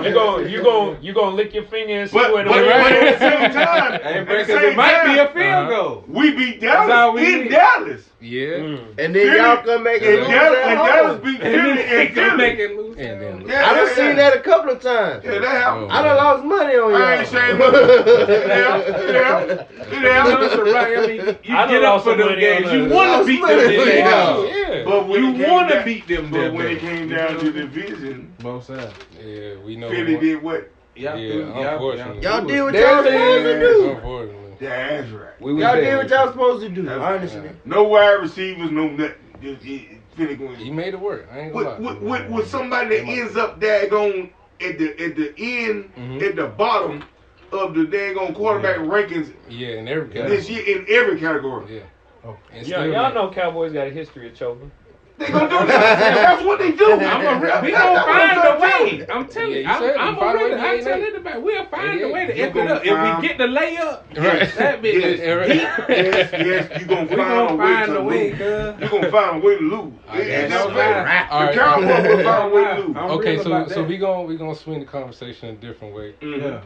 Speaker 5: You gonna lick your finger and see
Speaker 2: But
Speaker 5: where the
Speaker 2: at the same time,
Speaker 6: Hey,
Speaker 2: at
Speaker 6: bro,
Speaker 2: the
Speaker 6: 'cause
Speaker 2: same
Speaker 6: it might be a
Speaker 2: time,
Speaker 6: field goal.
Speaker 2: we beat
Speaker 6: That's all
Speaker 2: Dallas
Speaker 6: we
Speaker 2: in
Speaker 6: need.
Speaker 2: Dallas.
Speaker 4: Yeah.
Speaker 1: And then y'all come back and
Speaker 2: And
Speaker 1: lose
Speaker 2: Dallas,
Speaker 1: at
Speaker 2: and
Speaker 1: home.
Speaker 2: Dallas beat
Speaker 6: And
Speaker 2: Philly
Speaker 6: then they
Speaker 2: in
Speaker 6: gonna make
Speaker 2: Philly.
Speaker 6: it loose.
Speaker 4: And then
Speaker 2: Yeah,
Speaker 1: I done seen that a couple of times.
Speaker 2: Yeah, that happened.
Speaker 1: I done lost money on y'all.
Speaker 2: I ain't saying nothing. It happened.
Speaker 6: That's right. I mean, you
Speaker 5: I done
Speaker 6: get up
Speaker 5: lost
Speaker 6: for
Speaker 5: some
Speaker 6: them
Speaker 5: money
Speaker 6: games.
Speaker 5: on
Speaker 6: You
Speaker 5: that.
Speaker 6: want to
Speaker 1: Lost
Speaker 6: beat
Speaker 1: money
Speaker 6: them.
Speaker 1: on
Speaker 6: Then.
Speaker 1: that.
Speaker 4: Yeah.
Speaker 2: But when
Speaker 6: You
Speaker 2: it came
Speaker 6: want to
Speaker 2: down-
Speaker 6: beat them.
Speaker 2: But when it came down to the division,
Speaker 6: both sides.
Speaker 4: Yeah, we know.
Speaker 2: Philly did what?
Speaker 6: Y'all
Speaker 4: Yeah,
Speaker 6: threw-
Speaker 4: unfortunately.
Speaker 1: Y'all did what y'all supposed to do.
Speaker 4: Unfortunately.
Speaker 2: That's right.
Speaker 1: Y'all did what y'all supposed to do,
Speaker 2: That's
Speaker 1: honestly.
Speaker 2: No wide receivers, no nothing. Just Philly going.
Speaker 4: He made it work. I ain't gonna lie.
Speaker 2: With somebody that ends up daggone at the end,
Speaker 4: Mhm.
Speaker 2: at the bottom of the daggone quarterback rankings
Speaker 4: Yeah, in every
Speaker 2: this
Speaker 4: category.
Speaker 2: year in every category.
Speaker 4: Yeah.
Speaker 6: Oh.
Speaker 4: And
Speaker 5: Yeah,
Speaker 4: still
Speaker 5: y'all
Speaker 4: make-
Speaker 5: know Cowboys got a history of choking.
Speaker 2: They gonna do that. That's what they do.
Speaker 6: We gonna find a way. I'm telling you.
Speaker 4: Yeah, you said
Speaker 6: I'm
Speaker 4: you find a way
Speaker 6: a
Speaker 4: to
Speaker 6: I
Speaker 4: get
Speaker 6: tell
Speaker 4: it.
Speaker 6: anybody. We'll find
Speaker 4: Yeah,
Speaker 6: a way to
Speaker 2: you
Speaker 6: end it
Speaker 2: gonna
Speaker 6: up. If
Speaker 2: find-
Speaker 6: we get the layup,
Speaker 4: Right.
Speaker 6: that bitch is
Speaker 2: Yes.
Speaker 6: deep.
Speaker 2: Yes, you gonna
Speaker 6: We
Speaker 2: find
Speaker 6: gonna
Speaker 2: a way
Speaker 6: find
Speaker 2: to
Speaker 6: a way,
Speaker 2: lose.
Speaker 6: cuz.
Speaker 2: You gonna find a way to lose.
Speaker 4: I guess.
Speaker 2: That's
Speaker 6: No
Speaker 2: fact.
Speaker 6: lie.
Speaker 4: All
Speaker 2: The
Speaker 4: right.
Speaker 2: Cowboys will find a way to lose.
Speaker 6: I'm
Speaker 4: Okay,
Speaker 6: real
Speaker 4: so
Speaker 6: about
Speaker 4: so
Speaker 6: that.
Speaker 4: we gonna swing the conversation a different way.
Speaker 6: Yeah.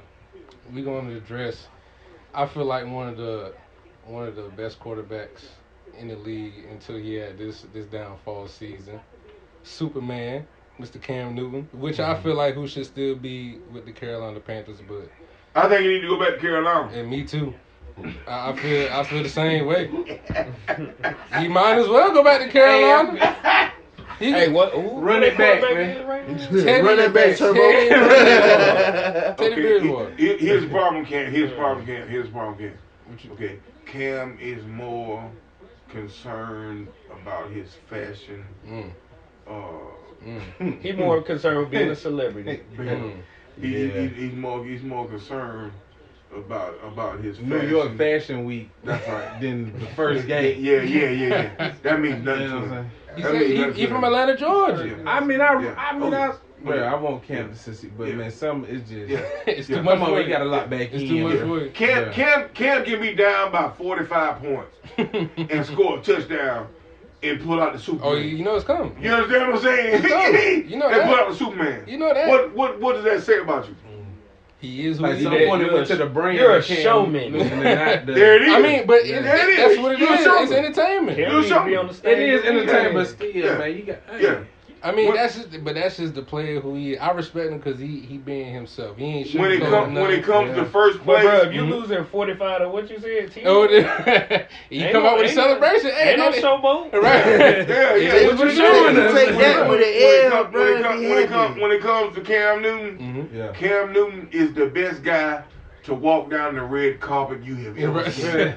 Speaker 4: We gonna address. I feel like one of the best quarterbacks in the league until he had this downfall season. Superman, Mr. Cam Newton, which I feel like who should still be with the Carolina Panthers, but
Speaker 2: I think you need to go back to Carolina.
Speaker 4: and me too. I feel the same way. He might as well go back to Carolina. He,
Speaker 5: Hey, what?
Speaker 6: Run it back, man.
Speaker 4: Teddy
Speaker 1: Run that back, Turbo.
Speaker 4: Teddy Bridgewater.
Speaker 2: Here's the problem, Cam. Here's the problem, Cam.
Speaker 4: What you-
Speaker 2: Okay, Cam is more concerned about his fashion.
Speaker 4: Mm,
Speaker 5: He more concerned with being a celebrity.
Speaker 4: mm.
Speaker 2: He's more concerned about his
Speaker 6: New
Speaker 2: fashion.
Speaker 6: York Fashion Week.
Speaker 2: That's right.
Speaker 6: Then the first game.
Speaker 2: Yeah. That means nothing
Speaker 6: You know
Speaker 2: to
Speaker 6: what I'm
Speaker 2: him.
Speaker 6: saying?
Speaker 4: He
Speaker 2: That
Speaker 4: said
Speaker 2: means
Speaker 4: he
Speaker 2: nothing to
Speaker 4: from
Speaker 2: him.
Speaker 4: Atlanta, Georgia.
Speaker 6: I mean,
Speaker 2: Yeah.
Speaker 6: well, I won't Kansas City, but
Speaker 2: Yeah.
Speaker 6: man, some it's just.
Speaker 2: Yeah.
Speaker 4: It's
Speaker 2: Yeah.
Speaker 4: too much
Speaker 6: Come on,
Speaker 4: for
Speaker 6: we
Speaker 4: you.
Speaker 6: got a lot back
Speaker 4: It's
Speaker 6: in.
Speaker 4: too much
Speaker 6: bro.
Speaker 4: for you.
Speaker 2: Cam can be down by 45 points and score a touchdown and pull out the Superman.
Speaker 4: Oh, you know it's coming.
Speaker 2: You understand what I'm saying?
Speaker 4: It's coming. You know
Speaker 2: and
Speaker 4: that.
Speaker 2: pull out the Superman.
Speaker 4: You know that.
Speaker 2: What does that say about you?
Speaker 4: He is who
Speaker 6: Like
Speaker 4: he
Speaker 6: some
Speaker 4: is.
Speaker 6: point it went to the brain.
Speaker 5: You're a
Speaker 6: of Cam
Speaker 5: showman.
Speaker 6: Newton and not the-
Speaker 2: There it is.
Speaker 4: I mean, but
Speaker 2: There it
Speaker 4: that's
Speaker 2: is.
Speaker 4: what it
Speaker 2: You're
Speaker 4: is.
Speaker 2: showman.
Speaker 4: It's entertainment.
Speaker 5: Can't
Speaker 2: You
Speaker 5: be
Speaker 2: show
Speaker 5: on
Speaker 2: me.
Speaker 5: the stage.
Speaker 6: It is entertainment, but still,
Speaker 2: Yeah.
Speaker 6: man, you got.
Speaker 2: Yeah.
Speaker 4: I mean,
Speaker 2: When-
Speaker 4: that's just the player who he is. I respect him because he being himself. He ain't
Speaker 2: When it
Speaker 4: sugarcoating
Speaker 2: comes
Speaker 6: Yeah.
Speaker 2: to first
Speaker 5: But
Speaker 2: place,
Speaker 5: bro, if you losing 45 to what you said, team,
Speaker 4: Oh, he
Speaker 5: Ain't
Speaker 4: come
Speaker 5: no-
Speaker 4: out with a
Speaker 5: ain't no-
Speaker 4: celebration. Hey,
Speaker 5: ain't no
Speaker 4: that-
Speaker 5: showboat.
Speaker 4: Right.
Speaker 2: yeah.
Speaker 4: Hey, what you
Speaker 1: You
Speaker 4: showing us?
Speaker 1: take that with an L, bro.
Speaker 2: When it comes to Cam Newton,
Speaker 4: Mhm.
Speaker 6: Yeah.
Speaker 2: Cam Newton is the best guy to walk down the red carpet you have ever seen.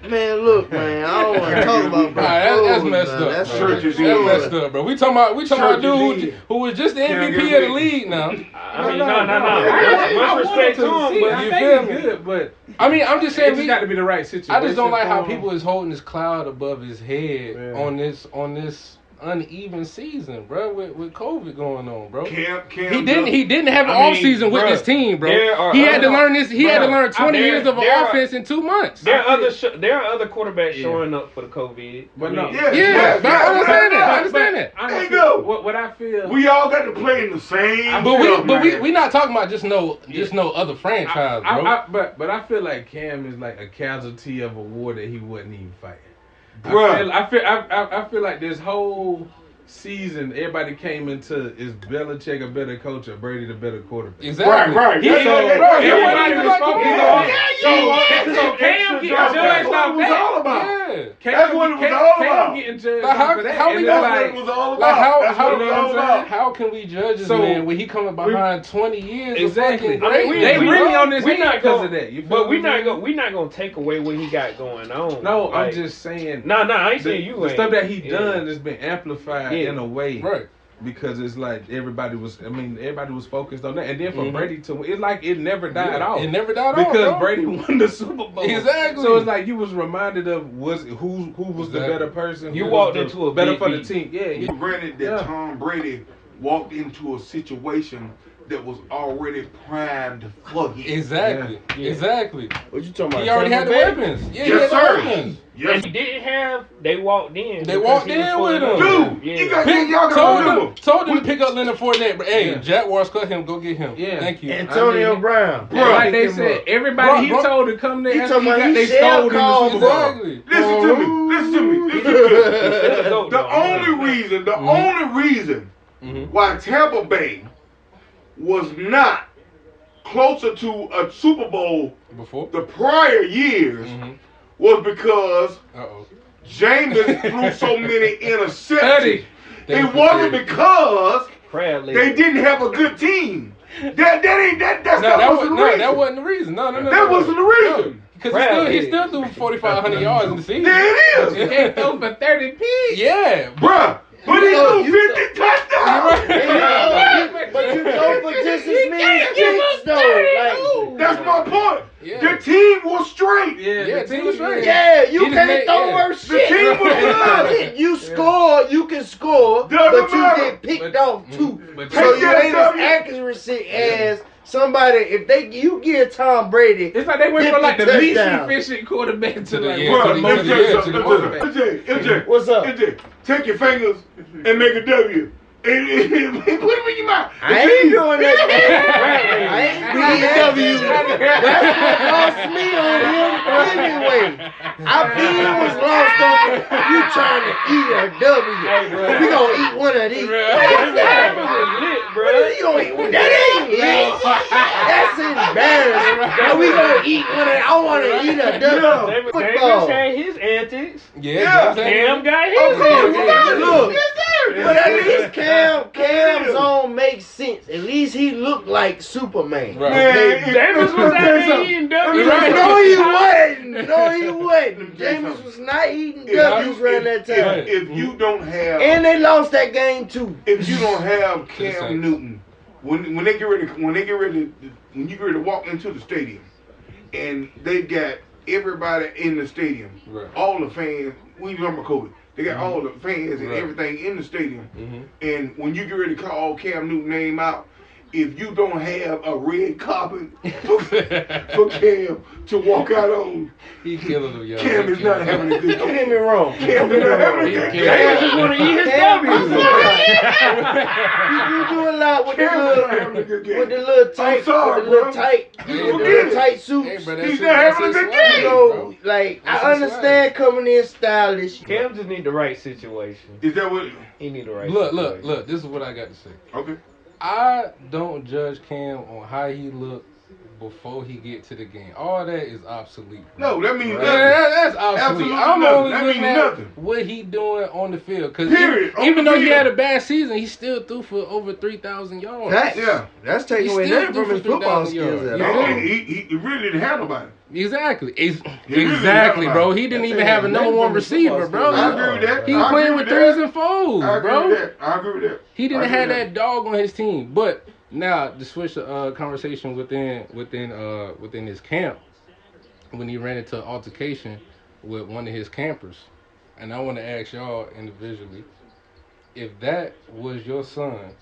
Speaker 1: Man, look, man, I don't want to talk about bro.
Speaker 4: That's messed
Speaker 1: man.
Speaker 4: up.
Speaker 1: That's
Speaker 4: bro.
Speaker 2: Church is
Speaker 4: That's
Speaker 2: in.
Speaker 4: messed up, bro. We talking about dude who was just the
Speaker 2: Can't
Speaker 4: MVP
Speaker 2: get
Speaker 4: of the league now.
Speaker 5: I mean,
Speaker 6: I
Speaker 5: Much respect to him,
Speaker 6: but
Speaker 5: but
Speaker 6: I
Speaker 4: you
Speaker 6: think
Speaker 4: feel
Speaker 6: he's
Speaker 4: me?
Speaker 6: good, but
Speaker 4: I mean, I'm just
Speaker 6: it
Speaker 4: saying
Speaker 6: just got to be the right situation.
Speaker 4: I just don't like how
Speaker 6: for him.
Speaker 4: people is holding this cloud above his head
Speaker 6: Yeah.
Speaker 4: on this uneven season, bro. With COVID going on, bro.
Speaker 2: Cam
Speaker 4: He didn't have an
Speaker 5: I mean,
Speaker 4: off season with
Speaker 5: bruh,
Speaker 4: this team, bro.
Speaker 5: there are
Speaker 4: He had to
Speaker 5: other-
Speaker 4: learn this. He had to
Speaker 5: bruh,
Speaker 4: learn 20
Speaker 5: there-
Speaker 4: years of an
Speaker 5: there are-
Speaker 4: offense in 2 months.
Speaker 5: there are other quarterbacks showing up for the COVID.
Speaker 6: But
Speaker 5: I
Speaker 6: no.
Speaker 5: mean,
Speaker 4: Yeah, but I understand that. I
Speaker 2: But-
Speaker 4: understand that.
Speaker 6: Honestly,
Speaker 2: There you go.
Speaker 6: What I feel.
Speaker 2: We all got to play in the same.
Speaker 4: But
Speaker 2: stuff, man.
Speaker 4: we not talking about just no other franchise, bro.
Speaker 6: But I feel like Cam is like a casualty of a war that he wasn't even fighting.
Speaker 2: Bruh.
Speaker 6: I feel like this whole season, everybody came into is Belichick a better coach or Brady the better quarterback.
Speaker 4: Exactly.
Speaker 2: Right.
Speaker 4: He,
Speaker 2: That's
Speaker 4: bro,
Speaker 2: all-
Speaker 4: everybody
Speaker 6: everybody
Speaker 4: was like,
Speaker 6: was
Speaker 4: come
Speaker 6: focused
Speaker 4: on.
Speaker 6: on- So Cam get
Speaker 2: That's
Speaker 6: judged
Speaker 2: what
Speaker 6: off
Speaker 2: it was
Speaker 6: that.
Speaker 2: all about.
Speaker 4: Yeah.
Speaker 2: That's what it was all about.
Speaker 6: Cam getting judged
Speaker 4: Like,
Speaker 6: off of that.
Speaker 4: how
Speaker 6: and
Speaker 4: we
Speaker 6: it's
Speaker 4: gonna-
Speaker 2: That's
Speaker 6: like,
Speaker 2: what it was all
Speaker 4: Like
Speaker 2: about. That's what it was all
Speaker 4: how
Speaker 2: about.
Speaker 4: how can we judge this
Speaker 6: So,
Speaker 4: man when he coming behind 20 years
Speaker 6: Exactly.
Speaker 4: of fucking
Speaker 5: I mean,
Speaker 4: greatness?
Speaker 6: They really on this
Speaker 5: we
Speaker 6: heat
Speaker 5: not
Speaker 6: because
Speaker 5: gonna-
Speaker 6: of that. You feel
Speaker 5: But
Speaker 6: me?
Speaker 5: we not gonna take away what he got going on.
Speaker 6: No, I'm
Speaker 5: Like,
Speaker 6: just saying.
Speaker 5: Nah, I ain't
Speaker 6: the,
Speaker 5: saying you
Speaker 6: the
Speaker 5: ain't.
Speaker 6: stuff that he
Speaker 5: Yeah.
Speaker 6: done has been amplified
Speaker 5: Yeah.
Speaker 6: in a way,
Speaker 4: Right.
Speaker 6: Because it's like everybody was focused on that, and then for
Speaker 4: Mhm.
Speaker 6: Brady to, it's like it never died
Speaker 4: Yeah,
Speaker 6: off.
Speaker 4: it never died off,
Speaker 6: because
Speaker 4: bro.
Speaker 6: Brady won the Super Bowl.
Speaker 4: Exactly.
Speaker 6: So it's like you was reminded of who was the
Speaker 4: Exactly.
Speaker 6: better person.
Speaker 5: You
Speaker 6: who
Speaker 5: walked
Speaker 6: was the
Speaker 5: into a
Speaker 6: better
Speaker 5: big
Speaker 6: for the
Speaker 5: beat.
Speaker 6: team. Yeah,
Speaker 2: Granted that
Speaker 6: Yeah.
Speaker 2: Tom Brady walked into a situation that was already primed for him.
Speaker 4: Exactly.
Speaker 5: Yeah.
Speaker 4: Exactly.
Speaker 1: What you talking about?
Speaker 4: He already had the
Speaker 1: Tampa Bay?
Speaker 4: weapons. Yeah, he
Speaker 2: Yes,
Speaker 4: had the
Speaker 2: sir.
Speaker 4: weapons.
Speaker 2: Yes,
Speaker 5: And he didn't have. They walked in.
Speaker 4: They
Speaker 5: because
Speaker 4: walked
Speaker 5: he was
Speaker 4: in
Speaker 5: pulling
Speaker 4: with
Speaker 5: up.
Speaker 4: him.
Speaker 2: dude,
Speaker 5: Yeah.
Speaker 2: y'all gotta remember.
Speaker 4: Told him to pick up Leonard Fournette, but hey,
Speaker 6: Yeah.
Speaker 4: Jaguars cut him. Go get him.
Speaker 6: Yeah.
Speaker 4: Thank you.
Speaker 1: Antonio
Speaker 6: I mean,
Speaker 1: Brown.
Speaker 2: Bro,
Speaker 6: like they
Speaker 1: Pick him
Speaker 6: said,
Speaker 1: up.
Speaker 6: everybody
Speaker 4: Bro,
Speaker 6: he told to come there
Speaker 1: He
Speaker 6: after
Speaker 1: talking
Speaker 6: he
Speaker 1: about
Speaker 6: got
Speaker 1: he
Speaker 6: they
Speaker 1: shall
Speaker 6: stole in the
Speaker 1: call
Speaker 6: Super Bowl.
Speaker 4: Exactly.
Speaker 2: Listen to me. Listen to me. Listen to me. The only reason
Speaker 4: Mhm.
Speaker 2: why Tampa Bay was not closer to a Super Bowl
Speaker 4: Before.
Speaker 2: the prior years
Speaker 4: Mhm.
Speaker 2: was because
Speaker 4: Uh-oh.
Speaker 2: Jameis threw so many interceptions.
Speaker 6: Eddie.
Speaker 2: It wasn't because
Speaker 5: Bradley.
Speaker 2: they didn't have a good team. That
Speaker 4: No,
Speaker 2: wasn't the reason.
Speaker 4: that wasn't the reason. No.
Speaker 2: That wasn't the reason.
Speaker 4: Because he still threw 4,500 yards in the season.
Speaker 2: There it
Speaker 6: You
Speaker 2: is.
Speaker 6: can't throw for 30 pigs.
Speaker 4: Yeah.
Speaker 2: Bruh. But he
Speaker 1: Oh,
Speaker 2: threw
Speaker 1: you
Speaker 2: 50 touchdowns.
Speaker 1: But you know for just as many picks though. Like,
Speaker 2: That's my point.
Speaker 4: Yeah.
Speaker 2: The team was straight.
Speaker 4: Yeah,
Speaker 6: the
Speaker 4: team was straight.
Speaker 1: yeah, you
Speaker 4: He just
Speaker 1: can't
Speaker 4: made-
Speaker 1: throw
Speaker 4: yeah.
Speaker 1: worse
Speaker 2: The
Speaker 1: shit.
Speaker 2: team was good.
Speaker 1: You score, you can score,
Speaker 2: Doesn't
Speaker 1: but you
Speaker 2: matter.
Speaker 1: get picked
Speaker 6: But-
Speaker 1: off too.
Speaker 6: but
Speaker 1: So
Speaker 2: take
Speaker 1: you
Speaker 2: that
Speaker 1: ain't as
Speaker 2: W.
Speaker 1: accuracy as somebody. If you give Tom Brady,
Speaker 6: It's like they went from like the
Speaker 1: 50
Speaker 6: least
Speaker 1: touchdowns.
Speaker 6: efficient quarterback to like
Speaker 4: Yeah,
Speaker 6: one
Speaker 2: Bruh,
Speaker 6: of the
Speaker 2: let
Speaker 6: most
Speaker 2: me tell you
Speaker 6: efficient
Speaker 2: something.
Speaker 6: quarterback.
Speaker 2: MJ,
Speaker 1: What's up?
Speaker 2: MJ, take your fingers and make a W. And put them in your mouth.
Speaker 1: I ain't doing that. I ain't being W. That's what lost me on him anyway. I feel was lost on you trying to eat a W. We gonna eat one of these.
Speaker 5: That was lit, bro.
Speaker 1: You gonna eat one? That ain't lit. That's embarrassing. Now we gonna eat one of. I want to eat a W.
Speaker 5: Davis
Speaker 1: Football.
Speaker 5: had his antics.
Speaker 4: Yeah.
Speaker 5: Cam got his
Speaker 1: Okay,
Speaker 5: antics.
Speaker 1: look. But at least Cam's on makes sense. At least he looked like Superman.
Speaker 4: Right.
Speaker 1: Okay?
Speaker 5: Davis was out there eating W's.
Speaker 1: Right. No, he wasn't. No, he wasn't. James was not eating W's around that time.
Speaker 2: If you don't have,
Speaker 1: And they lost that game too.
Speaker 2: if you don't have
Speaker 4: Saints.
Speaker 2: Cam Newton, when you get ready to walk into the stadium, and they got everybody in the stadium,
Speaker 4: Right.
Speaker 2: all the fans. We talking about COVID. They got all the fans and
Speaker 4: Right.
Speaker 2: everything in the stadium.
Speaker 4: Mhm.
Speaker 2: And when you get ready to call Cam Newton's name out, if you don't have a red carpet for Cam to walk out on,
Speaker 4: He killing them, yo.
Speaker 2: Cam is not having a good
Speaker 1: Don't
Speaker 2: game.
Speaker 1: get me wrong.
Speaker 2: Cam is not having a good game.
Speaker 5: Cam just want to eat his
Speaker 1: Cam
Speaker 5: W.
Speaker 1: is you do a lot with the
Speaker 2: Cam is not having a good game.
Speaker 1: little tight,
Speaker 2: sorry,
Speaker 1: with the little
Speaker 2: bro.
Speaker 1: tight,
Speaker 2: You
Speaker 1: with the
Speaker 2: forget
Speaker 1: little
Speaker 2: it.
Speaker 1: tight suits.
Speaker 4: Hey, bro,
Speaker 2: He's
Speaker 4: that's
Speaker 2: not having a
Speaker 4: his
Speaker 2: good
Speaker 4: swag,
Speaker 2: game.
Speaker 1: You
Speaker 4: bro.
Speaker 1: know, like
Speaker 4: That's
Speaker 1: I
Speaker 4: his
Speaker 1: understand coming in stylish.
Speaker 5: Cam just need the right situation.
Speaker 2: Is that what?
Speaker 5: He need the right
Speaker 4: Look.
Speaker 5: situation.
Speaker 4: This is what I got to say.
Speaker 2: Okay.
Speaker 4: I don't judge Cam on how he look before he get to the game. All that is obsolete.
Speaker 2: No, that means
Speaker 4: Yeah,
Speaker 2: nothing.
Speaker 4: that's obsolete.
Speaker 2: Absolutely
Speaker 4: I'm
Speaker 2: nothing.
Speaker 4: only
Speaker 2: That
Speaker 4: looking
Speaker 2: means
Speaker 4: at
Speaker 2: nothing.
Speaker 4: what he doing on the field. Cause
Speaker 2: Period. On
Speaker 4: even
Speaker 2: the
Speaker 4: though he
Speaker 2: field.
Speaker 4: had a bad season, he still threw for over 3,000 yards.
Speaker 1: Facts.
Speaker 2: Yeah.
Speaker 1: That's taking
Speaker 4: He
Speaker 1: away
Speaker 4: still
Speaker 1: nothing
Speaker 4: threw
Speaker 1: from his
Speaker 4: for
Speaker 1: football
Speaker 4: 3,000
Speaker 1: skills
Speaker 4: yards.
Speaker 1: at
Speaker 4: You
Speaker 1: all.
Speaker 4: feel
Speaker 2: And
Speaker 4: me?
Speaker 2: he really didn't have nobody.
Speaker 4: Exactly.
Speaker 2: really
Speaker 4: Exactly,
Speaker 2: didn't
Speaker 4: bro.
Speaker 2: have
Speaker 4: He didn't
Speaker 1: That's
Speaker 4: even
Speaker 1: it.
Speaker 4: have a
Speaker 1: Nothing
Speaker 4: number one
Speaker 1: from his
Speaker 4: receiver,
Speaker 1: football
Speaker 4: bro.
Speaker 2: I
Speaker 1: skills.
Speaker 2: agree with that.
Speaker 4: He
Speaker 2: I
Speaker 4: playing
Speaker 2: agree
Speaker 4: with
Speaker 2: that.
Speaker 4: threes and fours,
Speaker 2: I agree
Speaker 4: bro.
Speaker 2: with that. I agree with that.
Speaker 4: He didn't
Speaker 2: I agree
Speaker 4: have
Speaker 2: with
Speaker 4: that dog on his team. But now to switch the conversation within his camp, when he ran into an altercation with one of his campers, and I want to ask y'all individually, if that was your son,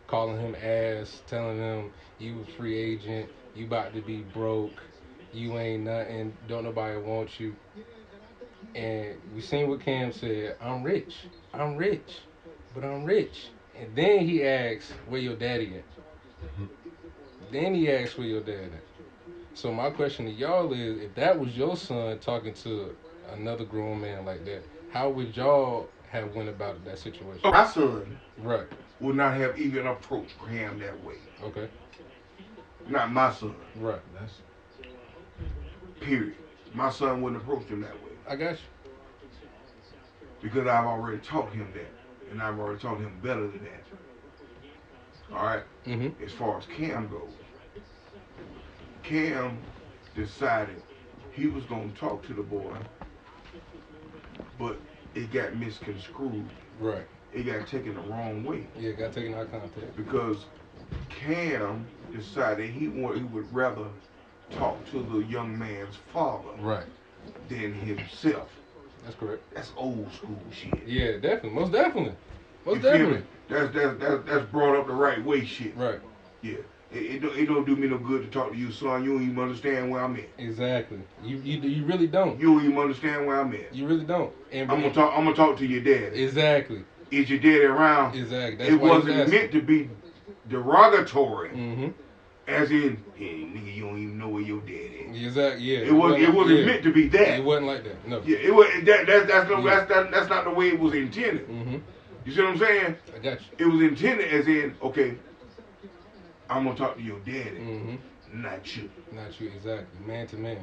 Speaker 4: calling him ass, telling him you a free agent, you about to be broke, you ain't nothing, don't nobody want you, and we seen what Cam said, I'm rich, but I'm rich. And then he asks, where your daddy at? Then he asks, where your dad at? So my question to y'all is, if that was your son talking to another grown man like that, how would y'all have went about that situation?
Speaker 2: My son
Speaker 4: Right.
Speaker 2: would not have even approached Cam that way.
Speaker 4: Okay.
Speaker 2: Not my son.
Speaker 4: Right.
Speaker 6: That's
Speaker 2: Period. My son wouldn't approach him that way.
Speaker 4: I got you.
Speaker 2: Because I've already taught him that. And I've already taught him better than that. Alright?
Speaker 4: Mm-hmm.
Speaker 2: As far as Cam goes, Cam decided he was going to talk to the boy, but it got misconstrued.
Speaker 4: Right.
Speaker 2: It got taken the wrong way.
Speaker 4: Yeah, got taken out of context.
Speaker 2: Because Cam decided he would rather talk to the young man's father
Speaker 4: Right.
Speaker 2: than himself.
Speaker 4: That's correct.
Speaker 2: That's old school shit.
Speaker 4: Yeah, definitely. Most definitely. Most
Speaker 2: You feel
Speaker 4: definitely.
Speaker 2: me? That's brought up the right way shit.
Speaker 4: Right.
Speaker 2: Yeah. It don't do me no good to talk to you, son. You don't even understand where I'm at.
Speaker 4: Exactly. You really don't.
Speaker 2: You don't even understand where I'm at.
Speaker 4: You really don't. And
Speaker 2: I'm gonna talk to your dad.
Speaker 4: Exactly.
Speaker 2: Is your daddy around?
Speaker 4: Exactly. That's
Speaker 2: It
Speaker 4: why he's
Speaker 2: wasn't
Speaker 4: asking.
Speaker 2: meant to be derogatory,
Speaker 4: Mm-hmm.
Speaker 2: as in, hey, nigga, you don't even know where your dad is.
Speaker 4: Exactly. Yeah.
Speaker 2: It wasn't
Speaker 4: yeah.
Speaker 2: meant to be that.
Speaker 4: It wasn't like that. No.
Speaker 2: Yeah, it was. That's
Speaker 4: Yeah.
Speaker 2: not the way it was intended.
Speaker 4: Mm-hmm.
Speaker 2: You see what I'm saying?
Speaker 4: I got you.
Speaker 2: It was intended as in, okay, I'm gonna talk to your daddy,
Speaker 4: Mm-hmm.
Speaker 2: not you,
Speaker 4: Not you. Exactly. Man to man.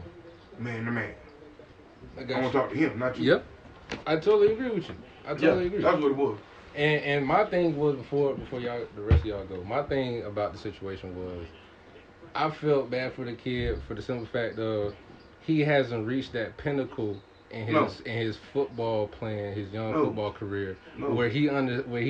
Speaker 2: man to man.
Speaker 4: I
Speaker 2: I'm
Speaker 4: got
Speaker 2: gonna
Speaker 4: you.
Speaker 2: talk to him, not you.
Speaker 4: Yep. I totally agree with you. I totally agree.
Speaker 2: That's what it was.
Speaker 4: And my thing was before y'all, the rest of y'all go. My thing about the situation was, I felt bad for the kid for the simple fact of he hasn't reached that pinnacle in his football playing, his young football career, where he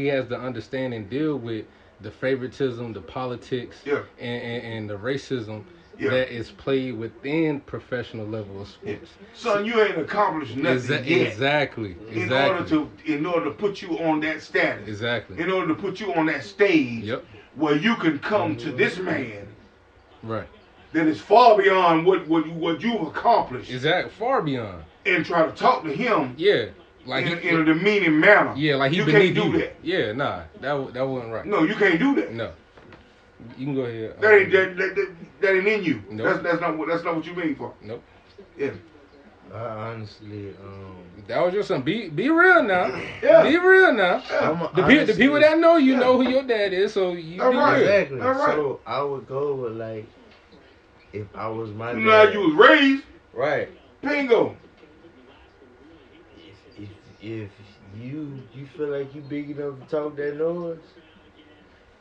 Speaker 4: has the understanding deal with the favoritism, the politics, and the racism that is played within professional level of sports.
Speaker 2: Son, you ain't accomplished nothing yet.
Speaker 4: Exactly.
Speaker 2: In order to put you on that status.
Speaker 4: Exactly.
Speaker 2: In order to put you on that stage.
Speaker 4: Yep.
Speaker 2: Where you can come to this man.
Speaker 4: Right.
Speaker 2: That is far beyond what you've accomplished.
Speaker 4: Exactly. Far beyond.
Speaker 2: And try to talk to him.
Speaker 4: Yeah. Like
Speaker 2: in a demeaning manner.
Speaker 4: Yeah, like he
Speaker 2: you
Speaker 4: can't
Speaker 2: do that.
Speaker 4: Yeah, nah, that wasn't right.
Speaker 2: No, you can't do that.
Speaker 4: No, you can go ahead.
Speaker 2: That ain't in you.
Speaker 4: Nope.
Speaker 2: That's not what you made for.
Speaker 4: Nope.
Speaker 2: Yeah.
Speaker 1: Honestly,
Speaker 4: that was your son. Be real now.
Speaker 2: Yeah.
Speaker 4: Be real now.
Speaker 2: Yeah.
Speaker 4: The people that know you know who your dad is, so you
Speaker 2: All
Speaker 4: be
Speaker 2: right.
Speaker 4: real.
Speaker 1: exactly.
Speaker 2: All right.
Speaker 1: So I would go with like, if I was my
Speaker 2: You know how
Speaker 1: dad,
Speaker 2: you was raised.
Speaker 1: right?
Speaker 2: Bingo.
Speaker 1: If you feel like you big enough to talk that noise,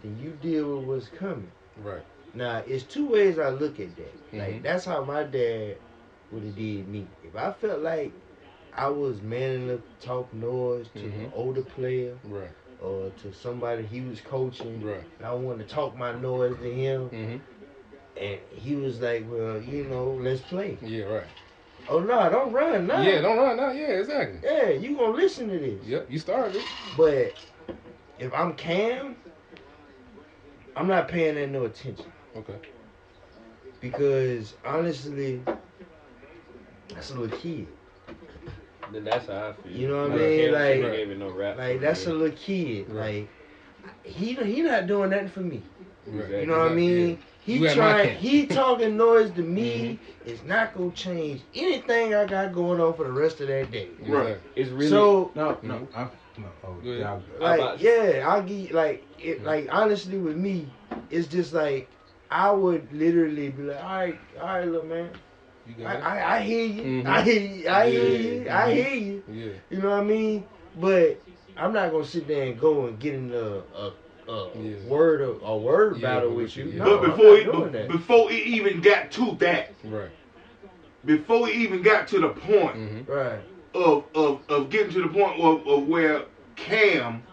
Speaker 1: then you deal with what's coming.
Speaker 4: Right.
Speaker 1: Now, it's two ways I look at that.
Speaker 4: Mhm.
Speaker 1: Like, that's how my dad would have did me. If I felt like I was man enough to talk noise to an older player
Speaker 4: Right.
Speaker 1: or to somebody he was coaching,
Speaker 4: Right.
Speaker 1: and I wanted to talk my noise to him,
Speaker 4: Mm-hmm.
Speaker 1: and he was like, well, let's play.
Speaker 4: Yeah. Right.
Speaker 1: Oh, no, don't run now.
Speaker 4: Yeah. Don't run now. Yeah. Exactly.
Speaker 1: Yeah, you gonna listen to this.
Speaker 4: Yep. You started.
Speaker 1: But if I'm Cam, I'm not paying that no attention.
Speaker 4: Okay.
Speaker 1: Because honestly, that's a little kid.
Speaker 5: Then that's how I feel.
Speaker 1: You know what I
Speaker 5: Cam
Speaker 1: mean?
Speaker 5: shouldn't
Speaker 1: Like,
Speaker 5: gave it no rap
Speaker 1: like
Speaker 5: for
Speaker 1: that's a
Speaker 5: real.
Speaker 1: little kid.
Speaker 4: Right.
Speaker 1: Like he not doing nothing for me.
Speaker 4: Right.
Speaker 1: You know what I mean? He
Speaker 4: You at my
Speaker 1: trying.
Speaker 4: camp.
Speaker 1: He talking noise to me. It's not gonna change anything I got going on for the rest of that day.
Speaker 2: Right.
Speaker 5: It's really
Speaker 1: So
Speaker 6: No. Oh,
Speaker 4: Go ahead.
Speaker 6: y'all.
Speaker 1: like yeah, I'll give you, like it. Like honestly, with me, it's just like I would literally be like, all right, little man.
Speaker 4: You got it.
Speaker 1: I hear you.
Speaker 4: Mhm.
Speaker 1: I hear you. I hear
Speaker 4: Yeah,
Speaker 1: you.
Speaker 4: yeah.
Speaker 1: I hear you.
Speaker 4: Yeah.
Speaker 1: You know what I mean? But I'm not gonna sit there and go and get in a
Speaker 4: Yeah.
Speaker 1: word
Speaker 4: Yeah,
Speaker 1: battle
Speaker 4: but
Speaker 1: with you.
Speaker 4: yeah.
Speaker 1: No,
Speaker 2: But
Speaker 1: I'm
Speaker 2: before
Speaker 1: not doing that.
Speaker 2: before it even got to that,
Speaker 4: Right.
Speaker 2: before it even got to the point
Speaker 4: Mm-hmm.
Speaker 1: Right.
Speaker 2: of getting to the point of where Cam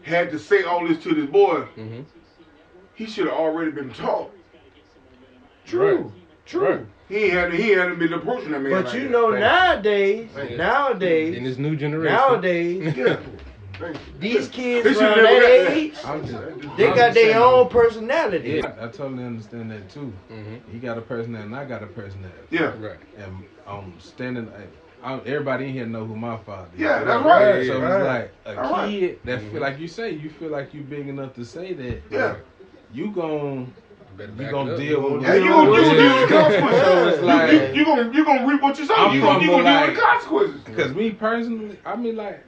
Speaker 2: had to say all this to this boy,
Speaker 4: Mm-hmm.
Speaker 2: he should have already been taught.
Speaker 1: True.
Speaker 4: Right.
Speaker 1: True.
Speaker 4: Right.
Speaker 2: He hadn't been approaching that man.
Speaker 1: But
Speaker 2: like
Speaker 1: you
Speaker 2: that.
Speaker 1: know nowadays,
Speaker 4: In this new generation.
Speaker 1: nowadays,
Speaker 2: Yeah.
Speaker 1: these kids
Speaker 2: They should
Speaker 1: around
Speaker 2: never
Speaker 1: that
Speaker 2: got-
Speaker 1: age,
Speaker 6: I'm just,
Speaker 1: they
Speaker 6: I'm
Speaker 1: got
Speaker 6: just
Speaker 1: their
Speaker 6: saying,
Speaker 1: own personality.
Speaker 6: Yeah, I totally understand that too.
Speaker 4: Mm-hmm.
Speaker 6: He got a personality, and I got a personality.
Speaker 2: Yeah.
Speaker 4: Right.
Speaker 6: And I'm standing. Everybody in here know who my father is.
Speaker 2: Yeah, that's right.
Speaker 6: So
Speaker 1: Right.
Speaker 6: it's like a
Speaker 2: All right.
Speaker 6: kid that
Speaker 4: Mhm.
Speaker 6: feel like you say, you feel like you big enough to say that.
Speaker 2: Yeah.
Speaker 6: You gon'
Speaker 4: Better
Speaker 6: you
Speaker 4: back
Speaker 6: gonna
Speaker 4: it up.
Speaker 6: deal with
Speaker 2: Yeah, you gonna deal with the consequences.
Speaker 6: So it's like,
Speaker 2: You gonna reap what you sow.
Speaker 6: I'm
Speaker 2: You gonna deal with the
Speaker 6: like-
Speaker 2: consequences.
Speaker 6: because me personally, I mean, like,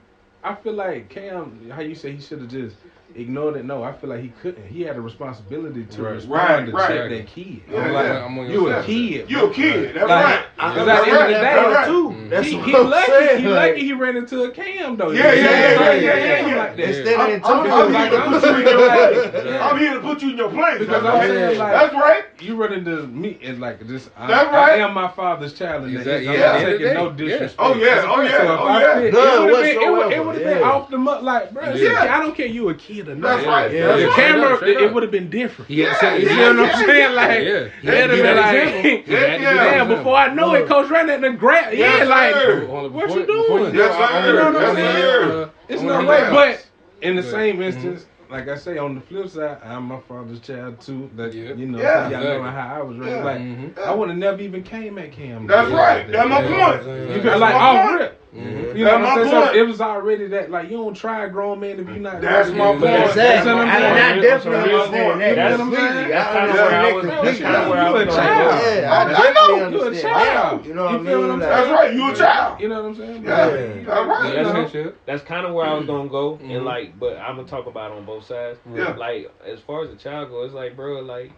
Speaker 6: I feel like Cam, how you say he should have just ignored it. No, I feel like he couldn't. He had a responsibility to
Speaker 4: Right.
Speaker 6: respond to
Speaker 2: Right,
Speaker 6: check
Speaker 2: right.
Speaker 6: that kid.
Speaker 2: Yeah,
Speaker 6: I'm like,
Speaker 2: yeah.
Speaker 4: I'm on your
Speaker 6: you a
Speaker 4: side.
Speaker 6: kid.
Speaker 2: You a kid. That's
Speaker 6: Like,
Speaker 2: right.
Speaker 6: Because
Speaker 2: That's
Speaker 6: at the end of the
Speaker 2: right.
Speaker 6: day,
Speaker 2: That's right.
Speaker 1: too. That's
Speaker 6: he
Speaker 1: what I'm
Speaker 6: lucky.
Speaker 1: saying,
Speaker 6: He
Speaker 1: like-
Speaker 6: lucky he ran into a Cam though.
Speaker 2: Yeah,
Speaker 1: yeah.
Speaker 6: Like that.
Speaker 1: Instead
Speaker 2: I'm
Speaker 1: of talking
Speaker 2: here
Speaker 6: like,
Speaker 2: to
Speaker 6: I'm
Speaker 2: put you in your
Speaker 6: saying,
Speaker 2: place.
Speaker 4: like-
Speaker 2: I'm here to put you in your place.
Speaker 6: Because
Speaker 2: That's
Speaker 6: I'm
Speaker 2: right.
Speaker 6: saying, like,
Speaker 2: That's right.
Speaker 6: you run into me and like this.
Speaker 2: That's
Speaker 6: I
Speaker 2: right.
Speaker 6: am my father's child, and
Speaker 4: Exactly.
Speaker 6: I'm
Speaker 2: Yeah.
Speaker 6: not
Speaker 4: At the end of
Speaker 6: taking
Speaker 4: the
Speaker 6: no
Speaker 4: day, yeah.
Speaker 6: disrespect.
Speaker 2: Oh yeah. Oh yeah.
Speaker 6: So if
Speaker 2: Oh
Speaker 6: I
Speaker 2: yeah.
Speaker 6: fit,
Speaker 1: None
Speaker 6: it would have
Speaker 1: whatsoever,
Speaker 6: been
Speaker 1: yeah.
Speaker 6: off the mud. Like, bro,
Speaker 2: Yeah.
Speaker 6: I don't care you a kid or not.
Speaker 2: That's right.
Speaker 1: Yeah.
Speaker 2: That's
Speaker 6: The
Speaker 2: right.
Speaker 6: camera,
Speaker 4: Straight up.
Speaker 6: it would have been different.
Speaker 4: He had
Speaker 2: Yeah,
Speaker 4: set-
Speaker 6: You
Speaker 2: yeah,
Speaker 6: know what I'm
Speaker 2: yeah,
Speaker 6: saying? Like,
Speaker 4: Yeah.
Speaker 6: it'd
Speaker 2: Yeah,
Speaker 6: have been
Speaker 2: yeah.
Speaker 6: like,
Speaker 2: Yeah, yeah.
Speaker 6: damn, before I know it, Coach ran at the grab.
Speaker 2: Yes,
Speaker 6: Yeah, like,
Speaker 2: sir.
Speaker 6: what you
Speaker 4: Before
Speaker 6: doing?
Speaker 2: Yes,
Speaker 4: go, I-
Speaker 2: sir.
Speaker 4: I'm
Speaker 6: You know
Speaker 4: gonna-
Speaker 6: what I'm
Speaker 2: Yes,
Speaker 6: saying?
Speaker 2: sir.
Speaker 6: It's
Speaker 2: On
Speaker 6: no
Speaker 2: the
Speaker 6: way.
Speaker 2: ground.
Speaker 6: But in the
Speaker 4: But-
Speaker 6: same instance, like I say, on the flip side, I'm my father's child too. That
Speaker 4: Yeah.
Speaker 6: you know,
Speaker 2: Yeah.
Speaker 6: so y'all know how I was raised.
Speaker 2: Yeah.
Speaker 6: Like,
Speaker 4: Mhm.
Speaker 6: I would have never even came at Cam.
Speaker 2: That's
Speaker 6: like
Speaker 2: right.
Speaker 6: that.
Speaker 2: That's my
Speaker 4: Yeah.
Speaker 2: point.
Speaker 6: You
Speaker 4: That's
Speaker 6: feel like
Speaker 2: my
Speaker 6: off
Speaker 2: point.
Speaker 6: rip.
Speaker 4: Mhm.
Speaker 6: You know what
Speaker 2: That's
Speaker 6: I'm
Speaker 2: my
Speaker 6: saying? So
Speaker 2: point.
Speaker 6: it was already that, like, you don't try a grown man if you're not.
Speaker 2: That's
Speaker 6: ready.
Speaker 2: my point.
Speaker 1: Exactly.
Speaker 6: That's what I'm
Speaker 1: I
Speaker 6: saying.
Speaker 1: definitely
Speaker 2: That's
Speaker 1: understand that
Speaker 6: That's
Speaker 1: completely.
Speaker 5: That's
Speaker 1: I
Speaker 5: kind of where I
Speaker 1: understand
Speaker 5: was.
Speaker 1: that
Speaker 5: That's
Speaker 1: completely.
Speaker 5: kind of where I
Speaker 6: You a
Speaker 5: was
Speaker 6: child.
Speaker 5: going.
Speaker 1: Yeah, I
Speaker 2: I
Speaker 1: definitely
Speaker 2: know.
Speaker 6: You a
Speaker 1: understand
Speaker 6: child.
Speaker 1: that. You know what I
Speaker 6: You feel what
Speaker 1: mean?
Speaker 6: I'm
Speaker 1: Like,
Speaker 2: That's right. You a child.
Speaker 6: You know what I'm saying?
Speaker 2: Yeah. That's right.
Speaker 5: Yeah.
Speaker 4: That's it.
Speaker 5: That's kind of where I was gonna go,
Speaker 4: Mhm.
Speaker 5: and like, but I'm gonna talk about it on both sides.
Speaker 2: Yeah.
Speaker 5: Like, as far as the child goes, it's like, bro, like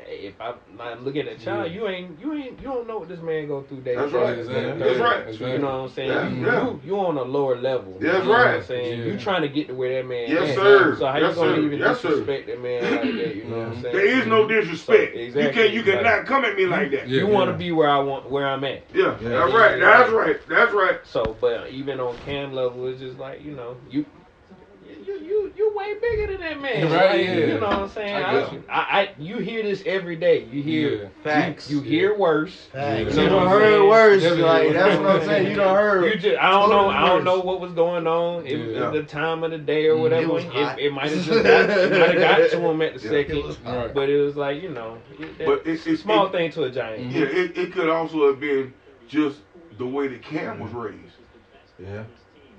Speaker 5: if I'm looking at a child,
Speaker 4: Yeah.
Speaker 5: you don't know what this man go through day to
Speaker 2: That's
Speaker 5: day.
Speaker 2: right.
Speaker 4: Exactly.
Speaker 2: That's right.
Speaker 4: Exactly.
Speaker 5: You know what I'm saying?
Speaker 2: Yeah,
Speaker 5: You,
Speaker 2: yeah.
Speaker 5: you on a lower level.
Speaker 2: That's
Speaker 5: you know
Speaker 2: right.
Speaker 5: What I'm saying?
Speaker 4: Yeah.
Speaker 5: You trying to get to where that man
Speaker 2: Yes,
Speaker 5: is.
Speaker 2: sir.
Speaker 5: So how
Speaker 2: Yes,
Speaker 5: you gonna
Speaker 2: sir.
Speaker 5: even
Speaker 2: Yes, sir.
Speaker 5: disrespect that man like that? You know what I'm saying?
Speaker 2: There is no disrespect.
Speaker 5: Exactly.
Speaker 2: You cannot come at me like that.
Speaker 4: Yeah.
Speaker 5: You want to be where I'm at.
Speaker 2: Yeah.
Speaker 6: Yeah.
Speaker 2: That's right. That's right. That's right.
Speaker 5: So, but even on Cam level, it's just like, you way bigger than that man.
Speaker 4: Right,
Speaker 5: Like,
Speaker 4: yeah.
Speaker 5: You know what I'm saying?
Speaker 4: I get you.
Speaker 5: You hear this every day. You hear
Speaker 4: Yeah.
Speaker 1: Facts.
Speaker 5: You hear worse.
Speaker 1: Facts.
Speaker 4: Yeah.
Speaker 1: You
Speaker 5: know what
Speaker 1: done
Speaker 5: I'm
Speaker 1: heard
Speaker 5: saying?
Speaker 1: worse.
Speaker 4: Definitely.
Speaker 1: Like, that's what I'm saying. You done heard.
Speaker 5: You just I don't know. I
Speaker 1: Totally
Speaker 5: don't know
Speaker 1: worse.
Speaker 5: what was going on. It
Speaker 4: Yeah.
Speaker 5: was the time of the day or whatever.
Speaker 1: It was hot.
Speaker 5: It might have just got to him at the
Speaker 2: Yeah.
Speaker 5: second.
Speaker 1: It was hot.
Speaker 4: Right.
Speaker 5: But it was like,
Speaker 2: But it's
Speaker 5: small thing to a giant.
Speaker 2: Yeah. It could also have been just the way that Cam was raised.
Speaker 6: Yeah.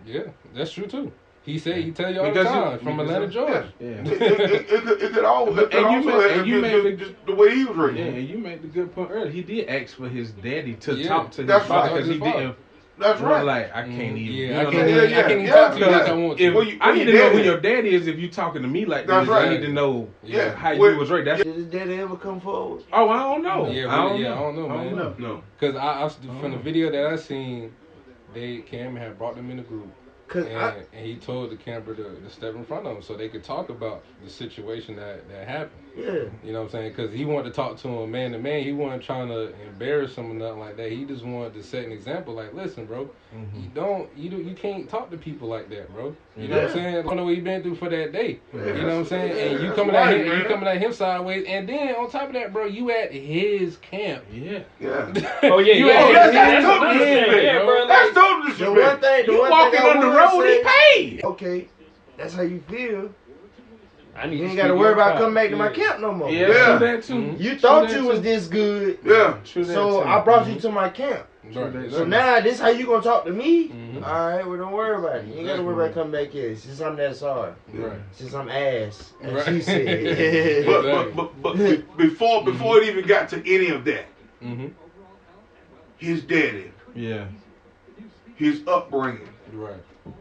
Speaker 4: Yeah, that's true too. He said he tell you all the
Speaker 6: Because you-
Speaker 4: time from
Speaker 6: because
Speaker 4: Atlanta,
Speaker 6: you-
Speaker 4: Georgia.
Speaker 6: Yeah.
Speaker 2: It could also
Speaker 6: And you made-
Speaker 2: have
Speaker 6: and you
Speaker 2: been
Speaker 6: made
Speaker 2: just the way he was raised.
Speaker 6: Yeah, and you made the good point earlier. He did ask for his daddy to
Speaker 4: Yeah.
Speaker 6: talk to his
Speaker 2: That's
Speaker 6: father
Speaker 2: right.
Speaker 6: because he
Speaker 4: His father.
Speaker 6: didn't.
Speaker 2: That's right.
Speaker 6: Like, I can't even.
Speaker 4: Yeah,
Speaker 6: you
Speaker 4: I
Speaker 6: know
Speaker 4: can't
Speaker 6: what I'm
Speaker 4: even,
Speaker 6: saying?
Speaker 4: I can't even
Speaker 2: Yeah,
Speaker 4: talk to you
Speaker 2: yeah.
Speaker 4: like I want
Speaker 6: If,
Speaker 4: to.
Speaker 2: Well, you-
Speaker 6: I
Speaker 2: well,
Speaker 6: need
Speaker 2: you
Speaker 6: to know who
Speaker 2: daddy-
Speaker 6: your daddy is if you talking to me like
Speaker 2: That's
Speaker 6: this.
Speaker 2: right.
Speaker 6: I need to know
Speaker 2: Yeah.
Speaker 6: how you
Speaker 2: Well,
Speaker 6: was raised. That's,
Speaker 1: Did his daddy ever come forward?
Speaker 6: oh, I don't know.
Speaker 4: Yeah,
Speaker 6: I don't
Speaker 4: yeah,
Speaker 6: know.
Speaker 4: I don't know, man.
Speaker 2: No.
Speaker 4: Because from the video that I seen, Cam had brought them in the group.
Speaker 1: Cause
Speaker 4: And he told the camper to step in front of him so they could talk about the situation that happened.
Speaker 1: yeah.
Speaker 4: You know what I'm saying? Because he wanted to talk to him man to man. He wasn't trying to embarrass him or nothing like that. He just wanted to set an example. Like, listen, bro, you can't talk to people like that, bro. You know what I'm saying? I don't know what he been through for that day. You know what I'm saying? And you
Speaker 2: That's
Speaker 4: coming
Speaker 2: right,
Speaker 4: at him,
Speaker 2: man.
Speaker 4: you coming at him sideways, and then on top of that, bro, you at his camp.
Speaker 6: Yeah.
Speaker 2: Yeah.
Speaker 5: Oh yeah,
Speaker 4: You
Speaker 5: yeah.
Speaker 4: ain't-
Speaker 5: That's
Speaker 2: that's
Speaker 5: what
Speaker 2: total
Speaker 5: I'm saying.
Speaker 2: disrespect,
Speaker 5: Yeah,
Speaker 4: bro.
Speaker 5: bro.
Speaker 2: That's total
Speaker 1: The one
Speaker 2: disrespect.
Speaker 1: thing,
Speaker 6: You walking
Speaker 1: I
Speaker 6: on the
Speaker 1: would
Speaker 6: road,
Speaker 1: say-
Speaker 6: he paid.
Speaker 1: Okay, that's how you feel.
Speaker 5: need
Speaker 1: You
Speaker 5: to
Speaker 1: ain't gotta
Speaker 5: speak
Speaker 1: worry
Speaker 5: your
Speaker 1: about
Speaker 5: part.
Speaker 1: coming back to my camp no more.
Speaker 6: Yeah,
Speaker 2: Yeah.
Speaker 6: true that too.
Speaker 1: You
Speaker 6: True
Speaker 1: thought
Speaker 6: that
Speaker 1: you was
Speaker 6: too.
Speaker 1: this good,
Speaker 2: Yeah.
Speaker 6: True that
Speaker 1: so
Speaker 6: too.
Speaker 1: I brought you to my camp.
Speaker 4: Right.
Speaker 1: So now this how you gonna talk to me?
Speaker 4: Mhm.
Speaker 1: All right, well don't worry about it. You ain't gotta worry about coming back here. Since I'm that sorry,
Speaker 4: Right.
Speaker 1: since I'm ass, as
Speaker 4: Right.
Speaker 1: she said.
Speaker 2: But before it even got to any of that,
Speaker 4: Mm-hmm.
Speaker 2: his daddy,
Speaker 6: Yeah.
Speaker 2: his upbringing,
Speaker 4: Right.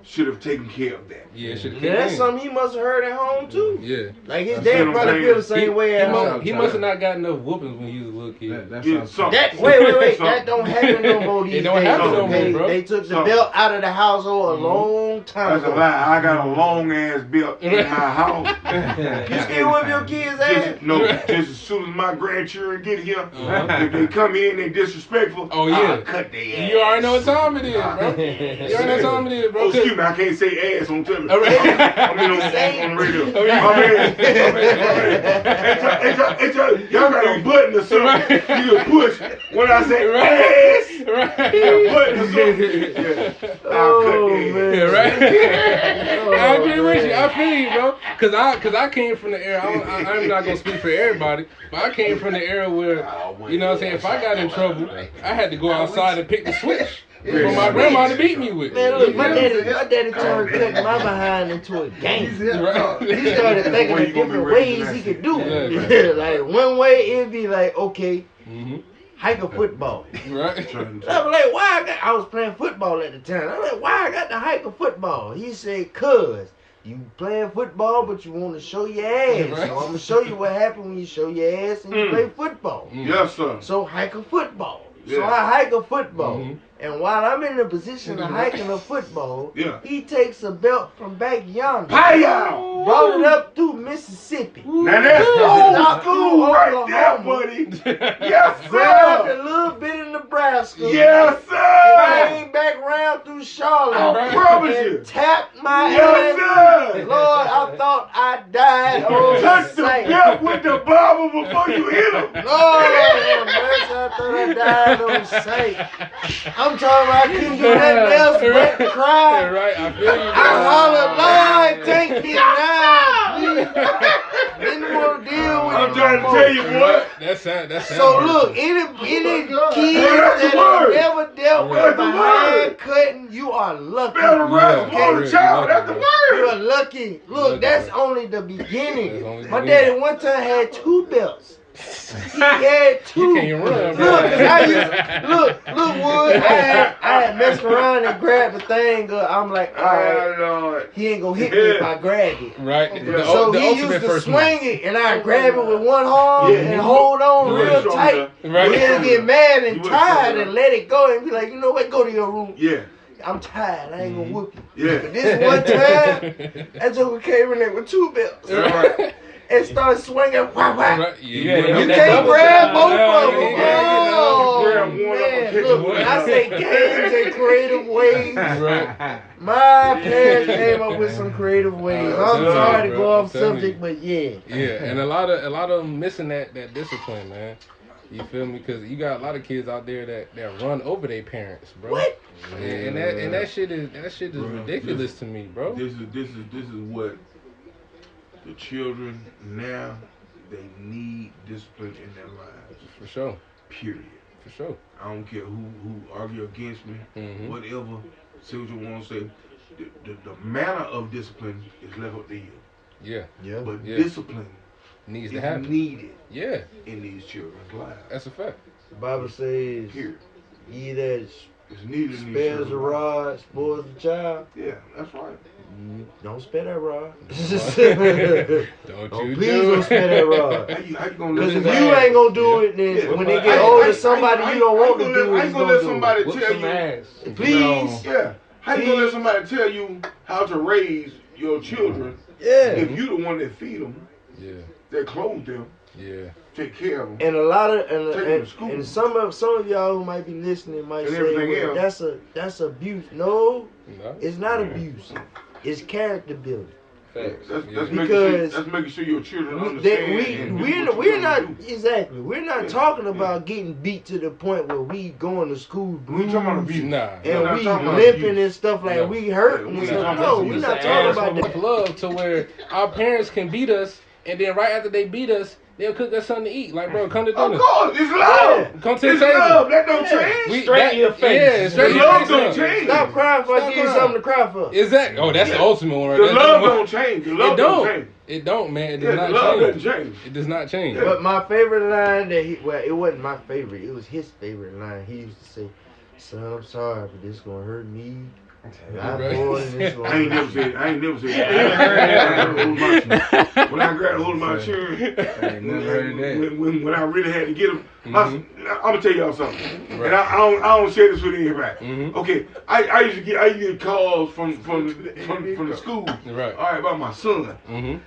Speaker 2: should have taken care of that.
Speaker 4: Yeah, should have
Speaker 1: Yeah, that's something he must have heard at home too.
Speaker 4: Yeah.
Speaker 1: Like his
Speaker 2: That's
Speaker 1: dad
Speaker 2: what I'm
Speaker 1: probably
Speaker 2: saying.
Speaker 1: feel the same way at home.
Speaker 4: He must have not got enough whoopings when he was a little kid.
Speaker 6: That's
Speaker 2: Yeah,
Speaker 6: what
Speaker 2: something.
Speaker 1: That wait,
Speaker 2: Something.
Speaker 1: that don't happen no more these
Speaker 4: It don't
Speaker 1: days.
Speaker 4: happen
Speaker 2: no
Speaker 1: they,
Speaker 4: more, bro.
Speaker 1: they took the
Speaker 2: Something.
Speaker 1: belt out of the household a long time
Speaker 2: That's a
Speaker 1: ago.
Speaker 2: lie. I got a long ass belt in my house.
Speaker 1: You still whip your kids' ass?
Speaker 2: Just as soon as my grandchildren get here, if they come in, they disrespectful.
Speaker 4: Oh, yeah.
Speaker 2: I'll cut their ass.
Speaker 4: You already know what time it is, bro. You already know what time it is, bro.
Speaker 2: Oh, excuse me, I can't say ass on television.
Speaker 4: All right.
Speaker 2: I'm in on the radio.
Speaker 4: Oh, yeah.
Speaker 2: Y'all got a button or something. You can push when I say ass.
Speaker 4: Right.
Speaker 2: A button or something. Yeah. I'll cut their
Speaker 4: Yeah,
Speaker 2: ass.
Speaker 4: right. I agree with you. I feel you, bro. Cause I came from the era. I'm not gonna speak for everybody, but I came from the era where, you know what I'm saying, if I got in trouble, I had to go outside and pick the switch for my grandma to beat me with.
Speaker 1: Man, look, my daddy started cutting my behind into a game.
Speaker 4: Right.
Speaker 1: He started thinking of different ways he could do it. Like one way it'd be like, okay,
Speaker 4: Mm-hmm.
Speaker 1: hike a football.
Speaker 4: Right.
Speaker 1: I'm like, why? I was playing football at the time. I'm like, why I got to hike a football? He said, cuz you playing football, but you want to show your ass.
Speaker 4: Right.
Speaker 1: So I'm gonna show you what happens when you show your ass and you play football.
Speaker 2: Yes, sir.
Speaker 1: So hike a football. So
Speaker 2: Yeah.
Speaker 1: I hike a football.
Speaker 4: Mhm.
Speaker 1: And while I'm in the position of hiking a football,
Speaker 2: Yeah.
Speaker 1: he takes a belt from back yonder,
Speaker 2: Hi-yow!
Speaker 1: brought it up through Mississippi,
Speaker 2: Now that's
Speaker 1: Oklahoma.
Speaker 2: old school right there, buddy. Yes,
Speaker 1: grabbed
Speaker 2: sir.
Speaker 1: a little bit of Nebraska,
Speaker 2: Yes,
Speaker 1: and
Speaker 2: sir.
Speaker 1: came back round through Charlotte,
Speaker 2: I promise you.
Speaker 1: and tapped my
Speaker 2: Yes,
Speaker 1: ass.
Speaker 2: sir.
Speaker 1: Lord, I thought I died on
Speaker 2: Touch the
Speaker 1: sight.
Speaker 2: belt with the Bible before you hit him.
Speaker 1: Lord, have mercy, I thought I died on sight. I'm talking about I couldn't do nothing else but cry.
Speaker 4: Yeah, right. I feel you. Bro.
Speaker 1: I hollered, Lord, take me now, please. Didn't want to deal with
Speaker 2: I'm
Speaker 1: it
Speaker 2: trying to
Speaker 1: no
Speaker 2: tell
Speaker 1: more.
Speaker 2: you what.
Speaker 4: That's
Speaker 1: So look, any kids
Speaker 2: That's the
Speaker 1: that
Speaker 2: word.
Speaker 1: have never dealt with
Speaker 2: That's the
Speaker 1: behind
Speaker 2: word.
Speaker 1: cutting, you are lucky.
Speaker 2: Better rap
Speaker 4: Yeah,
Speaker 2: for the child. That's the
Speaker 1: You are
Speaker 2: word.
Speaker 1: lucky. Look, that's only the beginning.
Speaker 4: That's only the
Speaker 1: My
Speaker 4: beginning.
Speaker 1: daddy one time had 2 belts. He had 2.
Speaker 4: You can't run, bro.
Speaker 1: Look, 'cause I used, look, Wood. I had messed around and grabbed the thing. I'm like, all right,
Speaker 2: Oh, Lord.
Speaker 1: he ain't gonna hit me if I grab it.
Speaker 4: Right.
Speaker 1: So
Speaker 4: The
Speaker 1: he
Speaker 4: ultimate
Speaker 1: used to
Speaker 4: first
Speaker 1: swing it, and I grab it with one arm
Speaker 2: Yeah.
Speaker 1: and hold on
Speaker 2: You
Speaker 1: real
Speaker 2: would've
Speaker 1: tight.
Speaker 2: shown
Speaker 4: Right.
Speaker 1: And he'll get mad
Speaker 2: You
Speaker 1: and
Speaker 2: would've
Speaker 1: tired
Speaker 2: shown
Speaker 1: and let it go and be like, you know what, go to your room.
Speaker 2: Yeah.
Speaker 1: I'm tired. I ain't gonna whoop you.
Speaker 2: Yeah.
Speaker 1: But this one time, that joker came in there with 2 belts
Speaker 2: Right.
Speaker 1: and started swinging. Wah, wah.
Speaker 4: Right.
Speaker 5: Yeah,
Speaker 1: You
Speaker 5: that
Speaker 1: can't
Speaker 5: double
Speaker 1: grab
Speaker 5: time.
Speaker 1: both
Speaker 4: No,
Speaker 1: of
Speaker 4: you
Speaker 1: them.
Speaker 4: ain't gotta get
Speaker 1: Oh,
Speaker 2: grab one of them
Speaker 1: man.
Speaker 2: and kick
Speaker 1: Look,
Speaker 2: one
Speaker 1: when
Speaker 2: out.
Speaker 1: I say games and creative ways,
Speaker 4: Right.
Speaker 1: my parents came up with some creative ways.
Speaker 4: I'm
Speaker 1: I'm
Speaker 4: telling
Speaker 1: sorry
Speaker 4: you,
Speaker 1: to
Speaker 4: bro.
Speaker 1: go
Speaker 4: I'm
Speaker 1: off
Speaker 4: telling
Speaker 1: subject,
Speaker 4: you.
Speaker 1: but yeah.
Speaker 4: Yeah, and a lot of them missing that discipline, man. You feel me? Because you got a lot of kids out there that run over their parents, bro.
Speaker 1: What?
Speaker 4: And that shit is ridiculous to me, bro.
Speaker 2: This is what the children now, they need discipline in their lives.
Speaker 4: For sure,
Speaker 2: Period.
Speaker 4: for sure.
Speaker 2: I don't care who argue against me,
Speaker 4: Mhm.
Speaker 2: whatever. Say what you want to say. The manner of discipline is left up to you.
Speaker 4: Yeah,
Speaker 1: Yeah.
Speaker 2: But
Speaker 4: Yeah.
Speaker 2: discipline
Speaker 4: needs to
Speaker 2: is
Speaker 4: happen.
Speaker 2: needed
Speaker 4: Yeah,
Speaker 2: in these children's lives.
Speaker 4: that's a fact.
Speaker 1: The Bible says,
Speaker 2: Period.
Speaker 1: ye that
Speaker 2: It's needed in these
Speaker 1: spares
Speaker 2: children's
Speaker 1: a
Speaker 2: lives.
Speaker 1: rod, spoils the child.
Speaker 2: Yeah, that's right.
Speaker 1: Don't spare that rod.
Speaker 4: Don't
Speaker 1: Oh,
Speaker 4: you
Speaker 1: please
Speaker 4: do
Speaker 1: don't
Speaker 4: it.
Speaker 1: spare that rod.
Speaker 2: How you gonna
Speaker 1: Because
Speaker 2: let
Speaker 1: if
Speaker 2: somebody-
Speaker 1: you ain't gonna do it, then
Speaker 2: Yeah,
Speaker 1: when they
Speaker 2: I-
Speaker 1: get
Speaker 2: I-
Speaker 1: older,
Speaker 2: I-
Speaker 1: somebody
Speaker 2: I-
Speaker 1: you don't
Speaker 2: I
Speaker 1: want
Speaker 2: ain't
Speaker 1: to
Speaker 2: gonna
Speaker 1: do
Speaker 2: let- I
Speaker 1: is
Speaker 2: ain't gonna
Speaker 1: gonna
Speaker 2: let
Speaker 1: do
Speaker 2: somebody
Speaker 1: it.
Speaker 5: Whoop
Speaker 2: tell
Speaker 5: some
Speaker 2: you.
Speaker 5: ass.
Speaker 1: Please.
Speaker 2: Yeah. How you gonna let somebody tell you how to raise your children
Speaker 1: Yeah.
Speaker 2: if you the one that feed them,
Speaker 4: Yeah,
Speaker 2: that clothe them,
Speaker 4: yeah.
Speaker 2: take care of them?
Speaker 1: And a lot of
Speaker 2: Take them to school.
Speaker 1: and some of y'all who might be listening might
Speaker 2: And
Speaker 1: say,
Speaker 2: everything
Speaker 1: well,
Speaker 2: else.
Speaker 1: that's abuse. No,
Speaker 4: No,
Speaker 1: it's not abuse. It's character building.
Speaker 5: Facts.
Speaker 2: That's making sure your children understand.
Speaker 1: We're not talking about getting beat to the point where we going to school
Speaker 2: We ain't talking about abuse.
Speaker 1: and we limping and stuff like we hurt. No, we're not talking about that.
Speaker 4: Love to where our parents can beat us, and then right after they beat us, they'll cook us something to eat. Like, bro, come to dinner.
Speaker 2: Of course, it's love.
Speaker 4: Come to the
Speaker 2: It's
Speaker 4: table.
Speaker 2: love. That don't change.
Speaker 5: Straight in your face.
Speaker 4: Yeah, straight in your
Speaker 2: Love
Speaker 4: face.
Speaker 2: don't change.
Speaker 1: Stop crying if I give you something to cry for.
Speaker 4: Exactly. Oh, that's the ultimate one right
Speaker 2: The
Speaker 4: there.
Speaker 2: love don't change. The love
Speaker 4: It
Speaker 2: don't
Speaker 4: don't.
Speaker 2: change.
Speaker 4: It don't, man. It
Speaker 2: Yeah,
Speaker 4: does
Speaker 2: the
Speaker 4: not
Speaker 2: love
Speaker 4: change.
Speaker 2: doesn't change.
Speaker 4: It does not change.
Speaker 1: But my favorite line it wasn't my favorite. It was his favorite line. He used to say, "Son, I'm sorry, but this gonna hurt me. I'm born in this
Speaker 2: I ain't never said that. When I grabbed hold of my children, when I really had to get them, I'm gonna tell y'all something. And I don't share this with anybody. Okay, I used to get calls from the school.
Speaker 4: Right.
Speaker 2: All right, about my son. And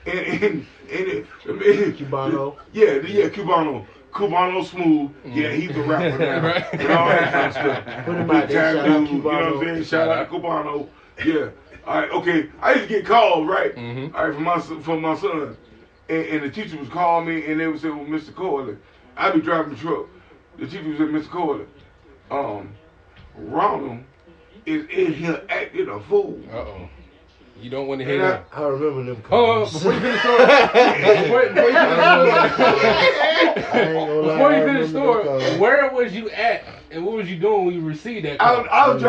Speaker 1: Cubano.
Speaker 2: Yeah, Cubano. Cubano Smooth, yeah, he's a rapper now.
Speaker 4: Right.
Speaker 2: And all that kind of stuff.
Speaker 1: Put him out
Speaker 2: Big
Speaker 1: there,
Speaker 2: time
Speaker 1: shout out
Speaker 2: dude, you know what I'm
Speaker 1: Cubano.
Speaker 2: saying? Shout out Cubano. Yeah. All right, okay. I used to get calls, right? All right, from my son. And the teacher was calling me and they would say, well, Mr. Corley, I'd be driving the truck. The teacher would say, Mr. Corley, Ronald is in here acting a fool.
Speaker 4: Uh-oh. You don't want to hear that.
Speaker 1: I remember them
Speaker 4: Oh,
Speaker 1: calls.
Speaker 4: before you finish the story. Before you finish the story, where was you at and what was you doing when you received that call?
Speaker 2: I was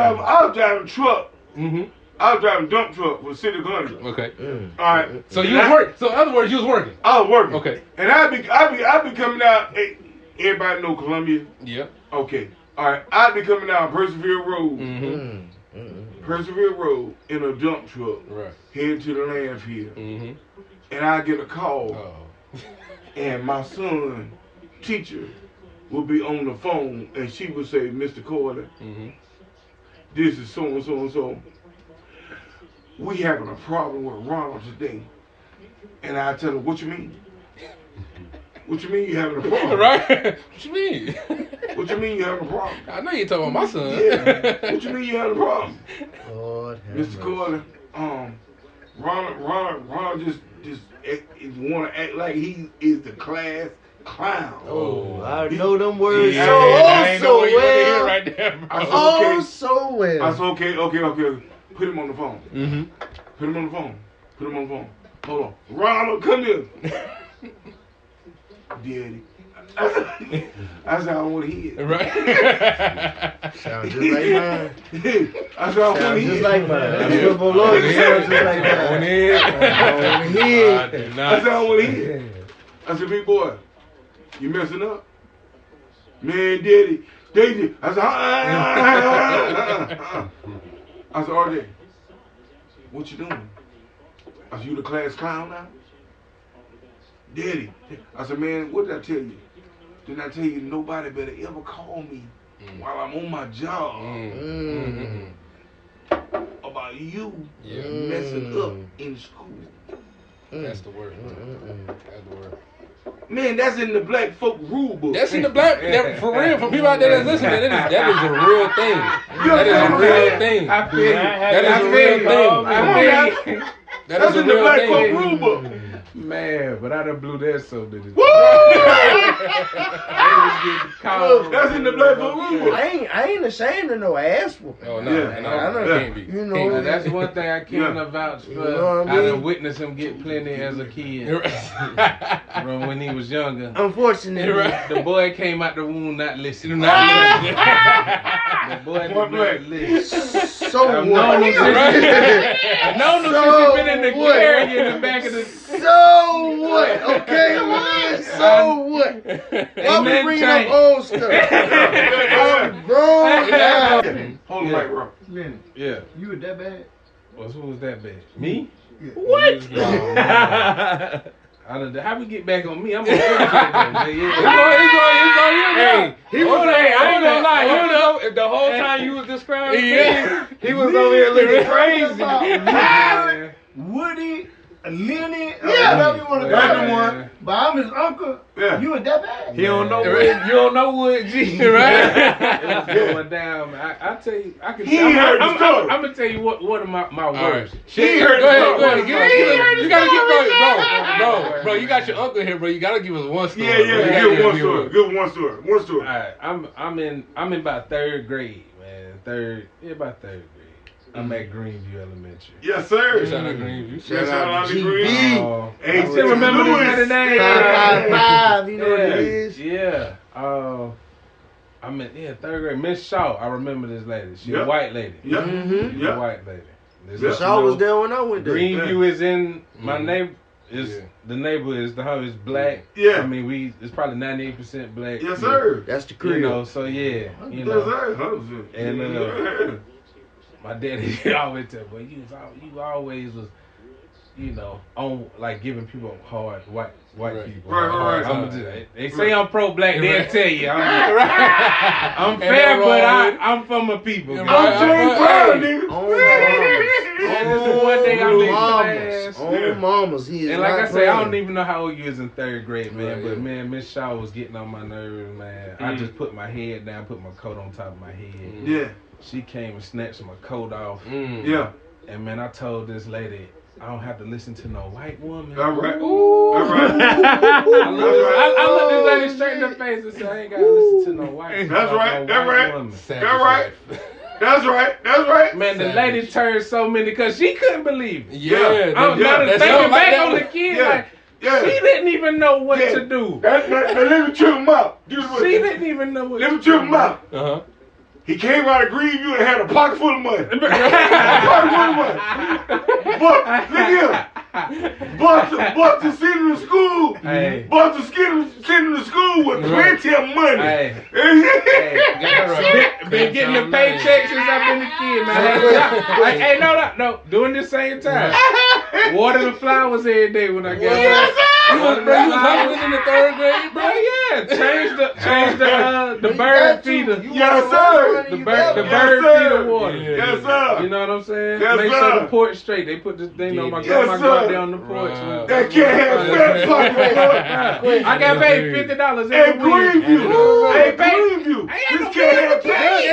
Speaker 2: driving truck.
Speaker 4: Mm-hmm.
Speaker 2: I was driving dump truck with City Gunner.
Speaker 4: Okay.
Speaker 2: All right.
Speaker 4: So you was working. So in other words, you was working.
Speaker 2: I was working.
Speaker 4: Okay.
Speaker 2: And I'd be coming out. Hey, everybody know Columbia?
Speaker 4: Yep.
Speaker 2: Okay. All right. I'd be coming down Persevere Road.
Speaker 4: Mm-hmm.
Speaker 2: Persevere Road in a dump truck.
Speaker 4: Right.
Speaker 2: Heading to the landfill.
Speaker 4: Mm-hmm.
Speaker 2: And I get a call.
Speaker 4: Oh.
Speaker 2: And my son, teacher, would be on the phone and she would say, Mr. Corley, this is so and so and so. We having a problem with Ronald today. And I tell her, what you mean? What you mean you having a problem?
Speaker 4: Right? What you mean?
Speaker 2: What you mean you having a problem?
Speaker 4: I know you talking about my son.
Speaker 2: Yeah. What you mean you having a problem?
Speaker 1: Lord have
Speaker 2: Mr. Corley, Ronald just want to act like he is the class clown.
Speaker 1: Oh, I know them words
Speaker 4: Yeah,
Speaker 1: so well.
Speaker 4: Right there, bro.
Speaker 2: I said, okay.
Speaker 1: Oh, so well.
Speaker 2: I said, okay. Put him on the phone.
Speaker 4: Mm-hmm.
Speaker 2: Put him on the phone. Hold on. Ronald, come here. Daddy. I said, I don't want to hear it.
Speaker 4: Right.
Speaker 1: Sounds just like mine.
Speaker 2: I said, I don't want to
Speaker 1: Sounds
Speaker 2: hear
Speaker 1: just
Speaker 2: it.
Speaker 1: like mine. I swear for Lord, it sounds just like
Speaker 4: On
Speaker 1: mine.
Speaker 4: it.
Speaker 1: I don't want to hear
Speaker 4: I
Speaker 1: it.
Speaker 4: do
Speaker 2: I said,
Speaker 4: not.
Speaker 2: I don't want to hear it. I said, big boy, you messing up? Man, Daddy. I said, I said, RJ, what you doing? I said, you the class clown now? Daddy. I said, man, what did I tell you? Didn't I tell you nobody better ever call me while I'm on my job about you messing up in school?
Speaker 4: That's the word. That's the word.
Speaker 2: Man, that's in the black folk rule book.
Speaker 4: That's in the black. For real, for people out there that's listening, that is a real thing. That is a real thing.
Speaker 6: I feel you.
Speaker 4: That is a real thing. That is
Speaker 2: That's
Speaker 4: a
Speaker 2: in the
Speaker 4: real
Speaker 2: black folk
Speaker 4: thing.
Speaker 2: rule book.
Speaker 6: Man, but I done blew that something.
Speaker 2: That's in the black folk rule book.
Speaker 1: I ain't ashamed of no ass whooping.
Speaker 4: Oh, no.
Speaker 2: Yeah.
Speaker 4: No, it can't be.
Speaker 1: You know,
Speaker 4: Can't be.
Speaker 6: That's one thing I can't vouch for.
Speaker 1: You know what I
Speaker 6: I
Speaker 1: mean?
Speaker 6: done witnessed him get plenty as a kid. From when he was younger.
Speaker 1: Unfortunately,
Speaker 6: The boy came out the womb not listening.
Speaker 4: Not
Speaker 6: The boy did
Speaker 2: Point blank.
Speaker 6: not listen.
Speaker 1: so
Speaker 6: I've
Speaker 1: what?
Speaker 6: known him I've known him since he been in the
Speaker 1: what?
Speaker 6: carrier in the back of the.
Speaker 1: So what? Okay, so what? Why we bringing up old stuff? I'm grown now.
Speaker 2: Hold the mic, bro.
Speaker 3: Lenny,
Speaker 6: Yeah.
Speaker 3: you was that bad?
Speaker 6: Who was that bad? Me?
Speaker 5: What?
Speaker 6: How we get back on me? I'm a yeah.
Speaker 5: Hey, he was saying, I ain't gonna lie, you know, the whole time you was describing
Speaker 4: Yeah.
Speaker 5: me, he was over here looking crazy.
Speaker 3: Woody, Lenny,
Speaker 1: Yeah.
Speaker 3: whatever you want to
Speaker 2: That's
Speaker 3: call
Speaker 2: the
Speaker 3: him.
Speaker 2: one.
Speaker 3: But I'm his uncle.
Speaker 2: Yeah.
Speaker 3: You was that bad?
Speaker 5: He don't know what. You don't know what. G.
Speaker 4: Right?
Speaker 6: It's going down. I tell you, I can.
Speaker 2: He heard the story.
Speaker 6: I'm gonna tell you what of my words.
Speaker 2: He heard
Speaker 4: Go ahead.
Speaker 2: the story.
Speaker 4: You gotta give bro. You got your uncle here, bro. You gotta give us one story.
Speaker 2: Yeah. Give one story. Give one story. One story.
Speaker 6: All right, I'm in about third grade, man. About third grade. I'm at Greenview Elementary.
Speaker 2: Yes, sir.
Speaker 4: Shout out Greenview.
Speaker 2: Shout out to
Speaker 1: GB.
Speaker 2: Greenview.
Speaker 6: I still remember this other name.
Speaker 1: 555, you know what it is?
Speaker 6: Yeah. I'm in third grade. Miss Shaw, I remember this lady. She a white lady.
Speaker 2: Yep.
Speaker 1: Mm-hmm.
Speaker 6: She's a white lady.
Speaker 1: Miss Shaw was there when I went there.
Speaker 6: Greenview is in my neighbor. The neighbor is black.
Speaker 2: Yeah.
Speaker 6: I mean it's probably 98% black.
Speaker 2: Yes, sir.
Speaker 1: That's the crib.
Speaker 6: You know, so yeah. You
Speaker 2: Yes,
Speaker 6: know.
Speaker 2: sir.
Speaker 6: And my daddy always tell me, you always was, you know, on like giving people hard white people.
Speaker 2: Right.
Speaker 6: They say I'm pro-black. They'll tell you I'm fair, but I'm from a people.
Speaker 2: I'm James Brown, nigga.
Speaker 6: This is one thing I'm in class.
Speaker 1: Mamas. He is
Speaker 6: And like
Speaker 1: not
Speaker 6: I say, I
Speaker 1: playing.
Speaker 6: don't even know how old you is in third grade, man.
Speaker 4: Right,
Speaker 6: But
Speaker 4: yeah.
Speaker 6: man, Miss Shaw was getting on my nerves, man. I just put my head down, put my coat on top of my head.
Speaker 2: Yeah.
Speaker 6: She came and snatched my coat off.
Speaker 2: Yeah.
Speaker 6: And man, I told this lady, I don't have to listen to no white woman.
Speaker 2: All right. All right.
Speaker 6: I looked this lady straight in the face and said, I ain't gotta listen to no white woman.
Speaker 2: That's right. That's right.
Speaker 6: Woman.
Speaker 2: That's right.
Speaker 6: Man, the lady turned so many because she couldn't believe it.
Speaker 4: Yeah.
Speaker 6: I'm thinking back on the kid, like,
Speaker 2: Yeah.
Speaker 6: she didn't even know what to do.
Speaker 2: Let me trip him out.
Speaker 6: She didn't even know what
Speaker 2: Let
Speaker 6: to
Speaker 2: me trip him
Speaker 6: do.
Speaker 2: out.
Speaker 4: Uh-huh.
Speaker 2: He came out of Greenview and had a pocket full of money. But look here. Bought to send him to school.
Speaker 6: Hey.
Speaker 2: Bought to send him to school with plenty of money.
Speaker 6: Hey.
Speaker 2: Hey.
Speaker 6: Been getting the paycheck since I've been a kid, man. Hey, no. Doing this same time. Water the flowers every day when I get
Speaker 2: Yes, sir.
Speaker 4: You was hustling in the third grade, bro?
Speaker 6: Yeah, change the bird feeder.
Speaker 2: Yes, sir.
Speaker 6: The bird feeder water.
Speaker 2: Yes, sir.
Speaker 6: You know what I'm saying?
Speaker 2: Yes,
Speaker 6: Make
Speaker 2: sir.
Speaker 6: sure the porch straight. They put this thing on my
Speaker 2: Yes,
Speaker 6: grandma
Speaker 2: sir.
Speaker 6: go out there on the porch.
Speaker 4: Right.
Speaker 2: That kid had fat pockets, bro.
Speaker 6: I got paid $50
Speaker 2: And
Speaker 6: every week.
Speaker 2: Greenview.
Speaker 6: I ain't paid.
Speaker 2: Greenview. This kid had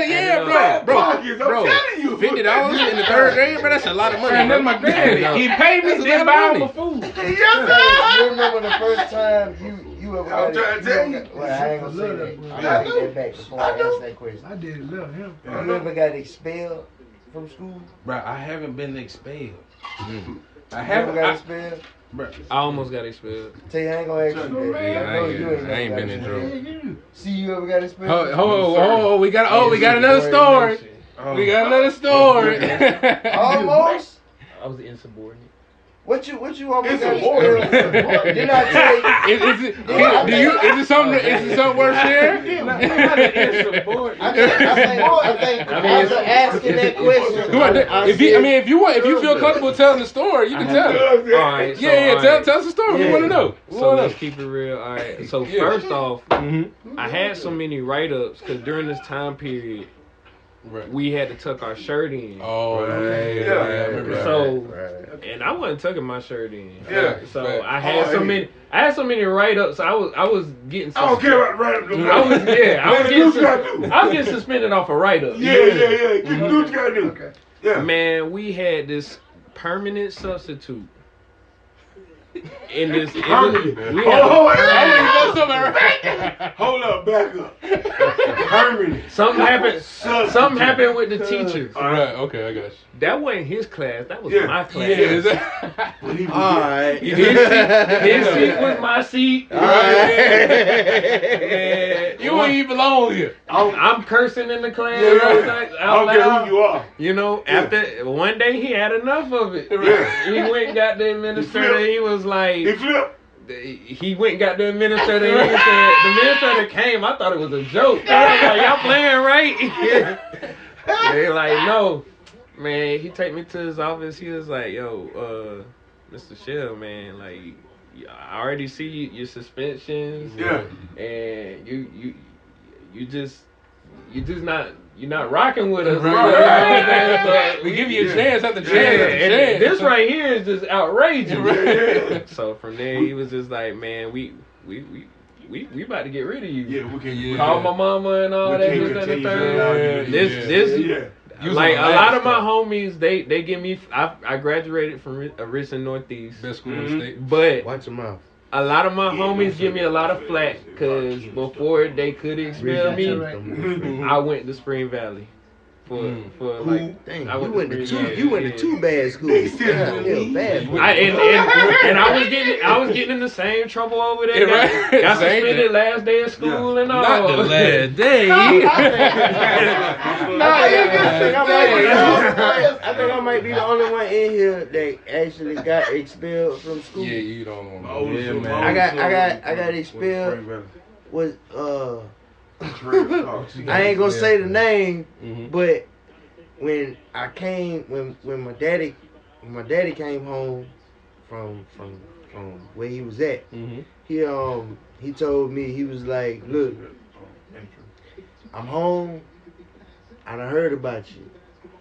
Speaker 4: Yeah, bro.
Speaker 2: pockets. I'm telling you.
Speaker 4: $50 in the third grade, bro. That's a lot of money.
Speaker 6: Man, that's my granddaddy. He paid me,
Speaker 4: That's a
Speaker 6: then
Speaker 4: lot
Speaker 6: buy
Speaker 4: of
Speaker 6: him
Speaker 4: money.
Speaker 6: for food.
Speaker 2: Yes,
Speaker 1: You
Speaker 2: sir.
Speaker 1: remember the first time you ever
Speaker 2: I'm
Speaker 1: got
Speaker 2: trying to tell you.
Speaker 1: Well, I ain't gonna say that. I
Speaker 2: I
Speaker 1: gotta
Speaker 2: know.
Speaker 1: take that back before I answer that question.
Speaker 3: I did love him.
Speaker 1: You ever got expelled from school?
Speaker 6: Bro, I haven't been expelled. I
Speaker 1: You ever
Speaker 6: haven't.
Speaker 1: got expelled?
Speaker 6: Bro,
Speaker 5: I almost got expelled.
Speaker 1: Tell you, I ain't gonna ask you that.
Speaker 4: Yeah,
Speaker 1: I know you
Speaker 4: I ain't
Speaker 1: never
Speaker 4: been
Speaker 1: got
Speaker 4: in
Speaker 1: expelled.
Speaker 4: trouble.
Speaker 1: See, you ever got expelled?
Speaker 4: We got another story. We got another story.
Speaker 1: Almost.
Speaker 5: I was insubordinate.
Speaker 1: What you almost
Speaker 2: It's
Speaker 1: got
Speaker 2: a war.
Speaker 1: expelled? Didn't I tell you?
Speaker 4: Is it something worth sharing?
Speaker 1: I think after asking that question,
Speaker 4: If you feel comfortable telling the story, you can tell it.
Speaker 5: All right. So,
Speaker 4: Tell us the story. We want to know.
Speaker 5: So let's keep it real. All right. So first off, I had so many write-ups because during this time period, we had to tuck our shirt in.
Speaker 4: Oh,
Speaker 2: Yeah.
Speaker 4: I remember that.
Speaker 5: So, and I wasn't tucking my shirt in.
Speaker 2: Yeah.
Speaker 5: So I had so many write-ups. I was getting.
Speaker 2: I don't care about right up.
Speaker 5: I was getting suspended off a write-up.
Speaker 2: Yeah. You do what you gotta do.
Speaker 3: Okay.
Speaker 2: Yeah.
Speaker 5: Man, we had this permanent substitute. In this,
Speaker 2: Hold up, back up. Permanent.
Speaker 5: something happened with the teachers.
Speaker 4: Right, okay, I got you.
Speaker 5: That wasn't his class. That was
Speaker 2: Yeah.
Speaker 5: my class.
Speaker 1: Alright.
Speaker 5: His seat was my seat.
Speaker 1: Alright.
Speaker 4: You ain't even belong here.
Speaker 5: I'm cursing in the class.
Speaker 2: Yeah, right.
Speaker 5: Like,
Speaker 2: I
Speaker 5: out
Speaker 2: don't care
Speaker 5: loud.
Speaker 2: who you are.
Speaker 5: You know, after one day he had enough of it.
Speaker 2: Yeah.
Speaker 5: He went and got the administrator. He was
Speaker 2: He
Speaker 5: like,
Speaker 2: flipped.
Speaker 5: he went and got the administrator. And he said, the administrator came. I thought it was a joke. I was like, y'all playing, right? They like, no. Man, he take me to his office. He was like, yo, Mr. Shell, man, like, I already see your suspensions.
Speaker 2: Yeah.
Speaker 5: And you just not you're not rocking with us.
Speaker 4: Right. We give you a chance after chance after
Speaker 5: And
Speaker 4: chance.
Speaker 5: this right here is just outrageous.
Speaker 2: Yeah.
Speaker 5: So from there, he was just like, man, we about to get rid of you.
Speaker 2: Yeah, we can.
Speaker 5: Call my mama and all
Speaker 2: We
Speaker 5: that.
Speaker 2: can't
Speaker 5: This, that, and the
Speaker 2: continue
Speaker 5: third.
Speaker 2: to-
Speaker 5: This.
Speaker 2: Yeah.
Speaker 4: You was
Speaker 5: Like
Speaker 4: on
Speaker 5: a
Speaker 4: the
Speaker 5: lot
Speaker 4: last
Speaker 5: of my
Speaker 4: step.
Speaker 5: homies, they give me. I graduated from Richland Northeast,
Speaker 4: Best school in the state.
Speaker 5: but
Speaker 1: Watch your mouth.
Speaker 5: a lot of my homies give me a lot of flack because before they could expel me, I went to Spring Valley for like.
Speaker 1: Dang,
Speaker 5: I
Speaker 1: you
Speaker 5: went
Speaker 1: went
Speaker 5: to
Speaker 1: to
Speaker 5: Spring
Speaker 1: two.
Speaker 5: Valley.
Speaker 1: You went to two bad schools.
Speaker 2: They still
Speaker 1: Yeah, bad.
Speaker 5: And I was getting in the same trouble over there.
Speaker 4: Yeah, right.
Speaker 5: Got
Speaker 4: Same
Speaker 5: suspended
Speaker 4: thing.
Speaker 5: last day of school and all.
Speaker 4: Not the last day.
Speaker 1: I think I might be the only one in here that actually got expelled from school.
Speaker 4: Yeah, you don't
Speaker 2: My
Speaker 4: know.
Speaker 2: oldest
Speaker 6: Yeah,
Speaker 2: son-
Speaker 6: man.
Speaker 2: my
Speaker 1: I got
Speaker 2: oldest son
Speaker 1: expelled. Was
Speaker 2: Trail Talk.
Speaker 1: I ain't gonna say the
Speaker 4: Mm-hmm.
Speaker 1: name, but when I came, when my daddy came home from where he was at,
Speaker 4: Mm-hmm.
Speaker 1: he told me, he was like, look, I'm home. I done heard about you.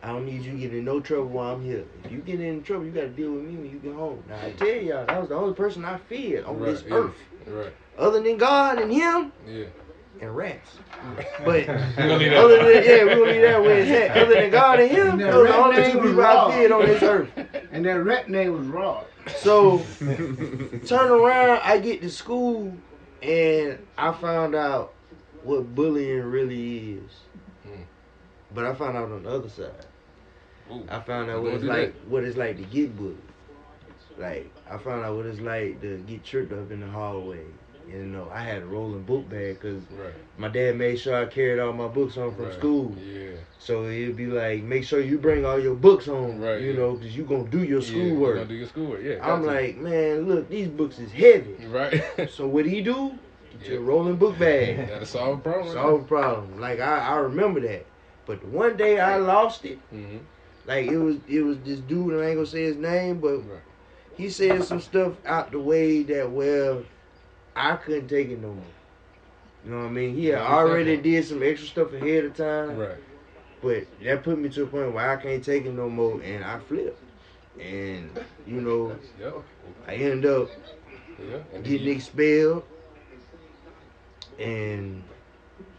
Speaker 1: I don't need you to get in no trouble while I'm here. If you get in trouble, you gotta deal with me when you get home. Now I tell y'all, that was the only person I feared on this
Speaker 4: yeah.
Speaker 1: earth,
Speaker 4: Right.
Speaker 1: other than God and him
Speaker 4: Yeah.
Speaker 1: and rats. But
Speaker 4: gonna leave that.
Speaker 1: other than we gonna leave that where it's at. Other than God and him,
Speaker 3: That
Speaker 1: those are the
Speaker 3: rat
Speaker 1: only
Speaker 3: name
Speaker 1: two
Speaker 3: was
Speaker 1: people I
Speaker 3: Rod.
Speaker 1: feared on this earth.
Speaker 3: And that rat name was Rod.
Speaker 1: So turn around, I get to school and I found out what bullying really is. But I found out on the other side.
Speaker 4: Ooh.
Speaker 1: I found out
Speaker 4: Don't do that.
Speaker 1: what it's like to get bullied. Like I found out what it's like to get tripped up in the hallway. You know, I had a rolling book bag because
Speaker 4: Right.
Speaker 1: my dad made sure I carried all my books home from
Speaker 4: Right.
Speaker 1: school.
Speaker 4: Yeah.
Speaker 1: So it'd be like, make sure you bring all your books home,
Speaker 4: Right,
Speaker 1: you
Speaker 4: yeah.
Speaker 1: know, because you going to do your
Speaker 4: Yeah,
Speaker 1: schoolwork.
Speaker 4: you gonna do your schoolwork. Yeah.
Speaker 1: I'm
Speaker 4: got to.
Speaker 1: like, man, look, these books is heavy.
Speaker 4: Right.
Speaker 1: So what he do? Get your
Speaker 4: Yeah.
Speaker 1: rolling book bag.
Speaker 4: That'll solve a problem.
Speaker 1: Solve a problem. Like I remember that. But the one day I lost it,
Speaker 4: Mm-hmm.
Speaker 1: like it was this dude, and I ain't gonna say his name, but
Speaker 4: Right.
Speaker 1: he said some stuff out the way that, well, I couldn't take it no more. You know what I mean? He had
Speaker 4: Yeah,
Speaker 1: already
Speaker 4: exactly.
Speaker 1: did some extra stuff ahead of time.
Speaker 4: Right.
Speaker 1: But that put me to a point where I can't take it no more, and I flipped. And, you know,
Speaker 4: Yep.
Speaker 1: I end up
Speaker 4: Yeah. And
Speaker 1: getting expelled, and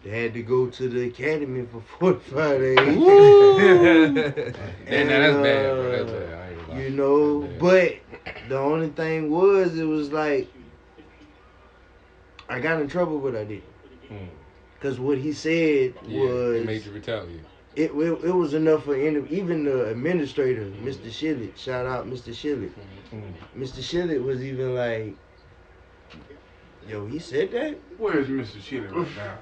Speaker 1: they had to go to the academy for 45 days.
Speaker 4: Damn, now that's bad, bro. That's bad. I ain't gonna lie.
Speaker 1: You know,
Speaker 4: That's bad.
Speaker 1: but the only thing was, it was like, I got in trouble, but I didn't. Because what he said
Speaker 4: Yeah,
Speaker 1: was,
Speaker 4: it made you retaliate.
Speaker 1: it was enough for even the administrator, Mr. Shillett, shout out Mr. Shillett. Mr. Shillett was even like, yo, he said that?
Speaker 2: Where's Mr. Chili right now?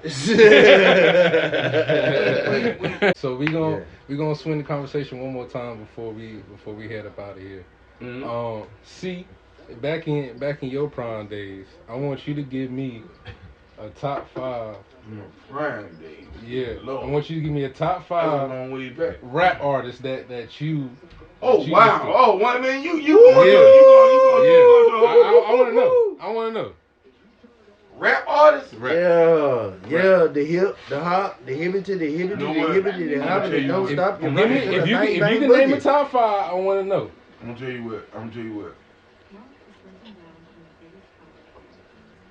Speaker 4: So we gonna swing the conversation one more time before we head up out of here. See, back in your prime days, I want you to give me a top 5.
Speaker 2: Prime days.
Speaker 4: Yeah,
Speaker 2: Lord.
Speaker 4: I want you to give me a top
Speaker 2: That's a
Speaker 4: 5
Speaker 2: long way back.
Speaker 4: rap artists that you.
Speaker 2: Oh
Speaker 4: that you
Speaker 2: wow!
Speaker 4: used to-
Speaker 2: Oh, one man, you
Speaker 4: Yeah.
Speaker 2: going
Speaker 4: I want to know. I want to know.
Speaker 2: rap artists?
Speaker 4: Rap.
Speaker 1: Yeah, the hip, the hop, the hibbity, the hibbity,
Speaker 2: You know
Speaker 1: the
Speaker 2: what?
Speaker 1: hibbity, the
Speaker 2: I'ma
Speaker 1: hoppity,
Speaker 2: tell you
Speaker 1: don't
Speaker 2: what.
Speaker 1: stop your
Speaker 4: Give me,
Speaker 1: running
Speaker 4: if
Speaker 1: to
Speaker 4: you
Speaker 1: the
Speaker 4: can,
Speaker 1: bang,
Speaker 4: if
Speaker 1: bang,
Speaker 4: you can name a
Speaker 1: boogie.
Speaker 4: top 5, I want to know.
Speaker 2: I'm gonna tell you what.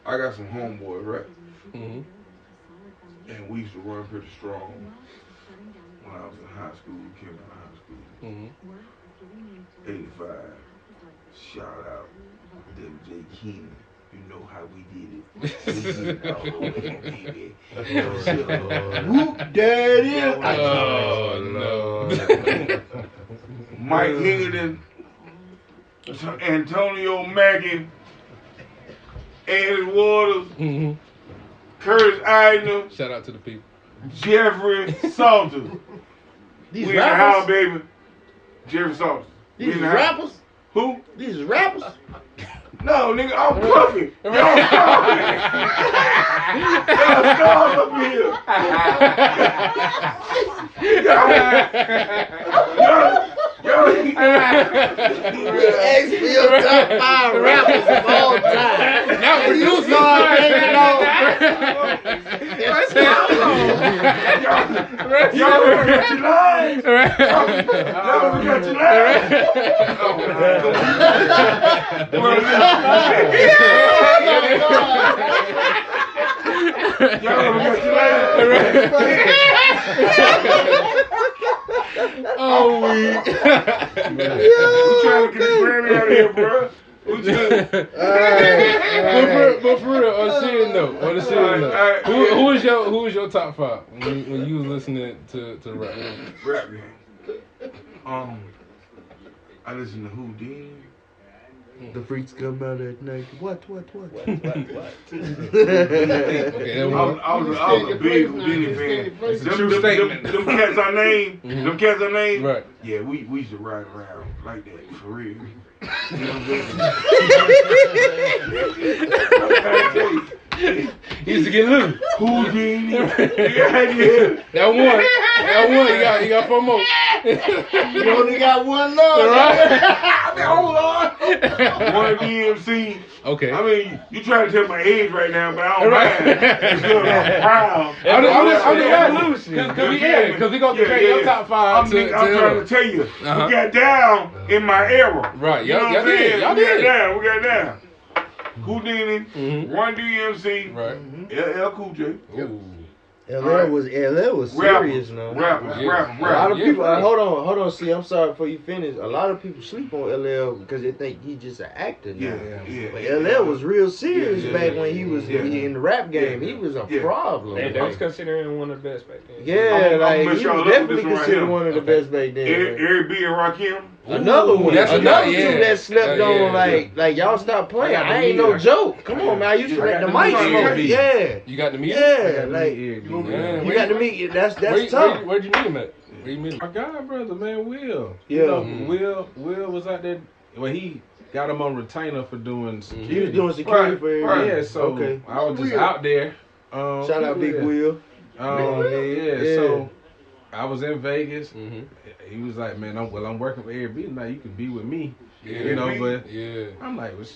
Speaker 2: I got some homeboys, right?
Speaker 4: Mm-hmm.
Speaker 2: And we used to run pretty strong when I was in high school, Kempton High School.
Speaker 4: Mm-hmm.
Speaker 2: 85. Shout out WJ Keenan. You know how we did it.
Speaker 1: Whoop, daddy.
Speaker 4: Oh no.
Speaker 2: Mike Hingerton, Antonio Mackin, Eddie Waters,
Speaker 4: Mm-hmm.
Speaker 2: Curtis Eidner,
Speaker 4: Shout out to the people.
Speaker 2: Jeffrey Salters.
Speaker 1: These
Speaker 2: We in the house,
Speaker 1: rappers?
Speaker 2: baby. Jeffrey Salters. We
Speaker 1: These
Speaker 2: in
Speaker 1: is
Speaker 2: the house.
Speaker 1: rappers?
Speaker 2: Who?
Speaker 1: These is rappers?
Speaker 2: No, nigga, I'm Puffy. Y'all stars. Y'all stars up here. Y'all.
Speaker 1: Ask for your top 5 rappers of all time.
Speaker 4: Now
Speaker 1: And you start thinking on.
Speaker 2: Y'all forgot your lines. Y'all forgot your lines. Y'all forgot your lines.
Speaker 4: Oh, we.
Speaker 2: We trying to get the Grammy out of here, bro. We trying.
Speaker 4: But for real, on a serious note, who was your top 5 when you was listening to rap?
Speaker 2: Rap game. I listen to Houdini.
Speaker 1: The freaks come out at night. What?
Speaker 4: Okay,
Speaker 2: I was a big Houdini fan. Them cats I named. Them cats I named.
Speaker 4: Right.
Speaker 2: Yeah, we used to ride around like that for real. You know
Speaker 4: He used to get loose.
Speaker 2: Houdini. Yeah.
Speaker 4: That one, you got 4 more.
Speaker 1: You only got one love.
Speaker 2: Hold on. One DMC.
Speaker 4: Okay.
Speaker 2: I mean, you trying to tell my age right now, but I don't mind. It's still proud.
Speaker 4: I'm just because we gonna compare your top 5
Speaker 2: I'm trying to tell you, we got down in my era.
Speaker 4: Right.
Speaker 2: You know what I'm saying?
Speaker 4: Y'all did.
Speaker 2: We got down. Houdini, Run DMC,
Speaker 4: Right.
Speaker 2: LL Cool J.
Speaker 4: Ooh.
Speaker 1: LL was serious now.
Speaker 2: Rapper.
Speaker 1: A lot of people. Hold on. See, I'm sorry before you finish. A lot of people sleep on LL because they think he's just an actor now.
Speaker 2: Yeah.
Speaker 1: But LL was real serious back when he was in the rap game. He was a problem.
Speaker 5: They was considering one of the best back then.
Speaker 1: Yeah, like he was definitely considered one of the best back then.
Speaker 2: Eric B. and Rakim.
Speaker 1: Another one.
Speaker 4: That's
Speaker 1: Another
Speaker 4: another,
Speaker 1: two that slept on. Like y'all stop playing. I ain't no joke. Come on, man. I used to let the mic smoke. Yeah.
Speaker 4: You got the meet?
Speaker 1: Yeah, like
Speaker 4: Yeah.
Speaker 1: you got to meet. That's tough.
Speaker 4: Where'd you meet him at? Where you meet him?
Speaker 6: My god brother, man, Will.
Speaker 1: Yeah.
Speaker 6: You know, Will was out there. Well, he got him on retainer for doing security.
Speaker 1: He was doing security for everybody.
Speaker 6: Yeah, so
Speaker 1: Okay.
Speaker 6: I was just out there.
Speaker 1: Shout out Big Will.
Speaker 6: So I was in Vegas.
Speaker 4: Mm-hmm.
Speaker 6: He was like, man, I'm working for Airbnb now. You can be with me.
Speaker 4: Yeah.
Speaker 6: You know, but
Speaker 4: yeah.
Speaker 6: I'm like, well,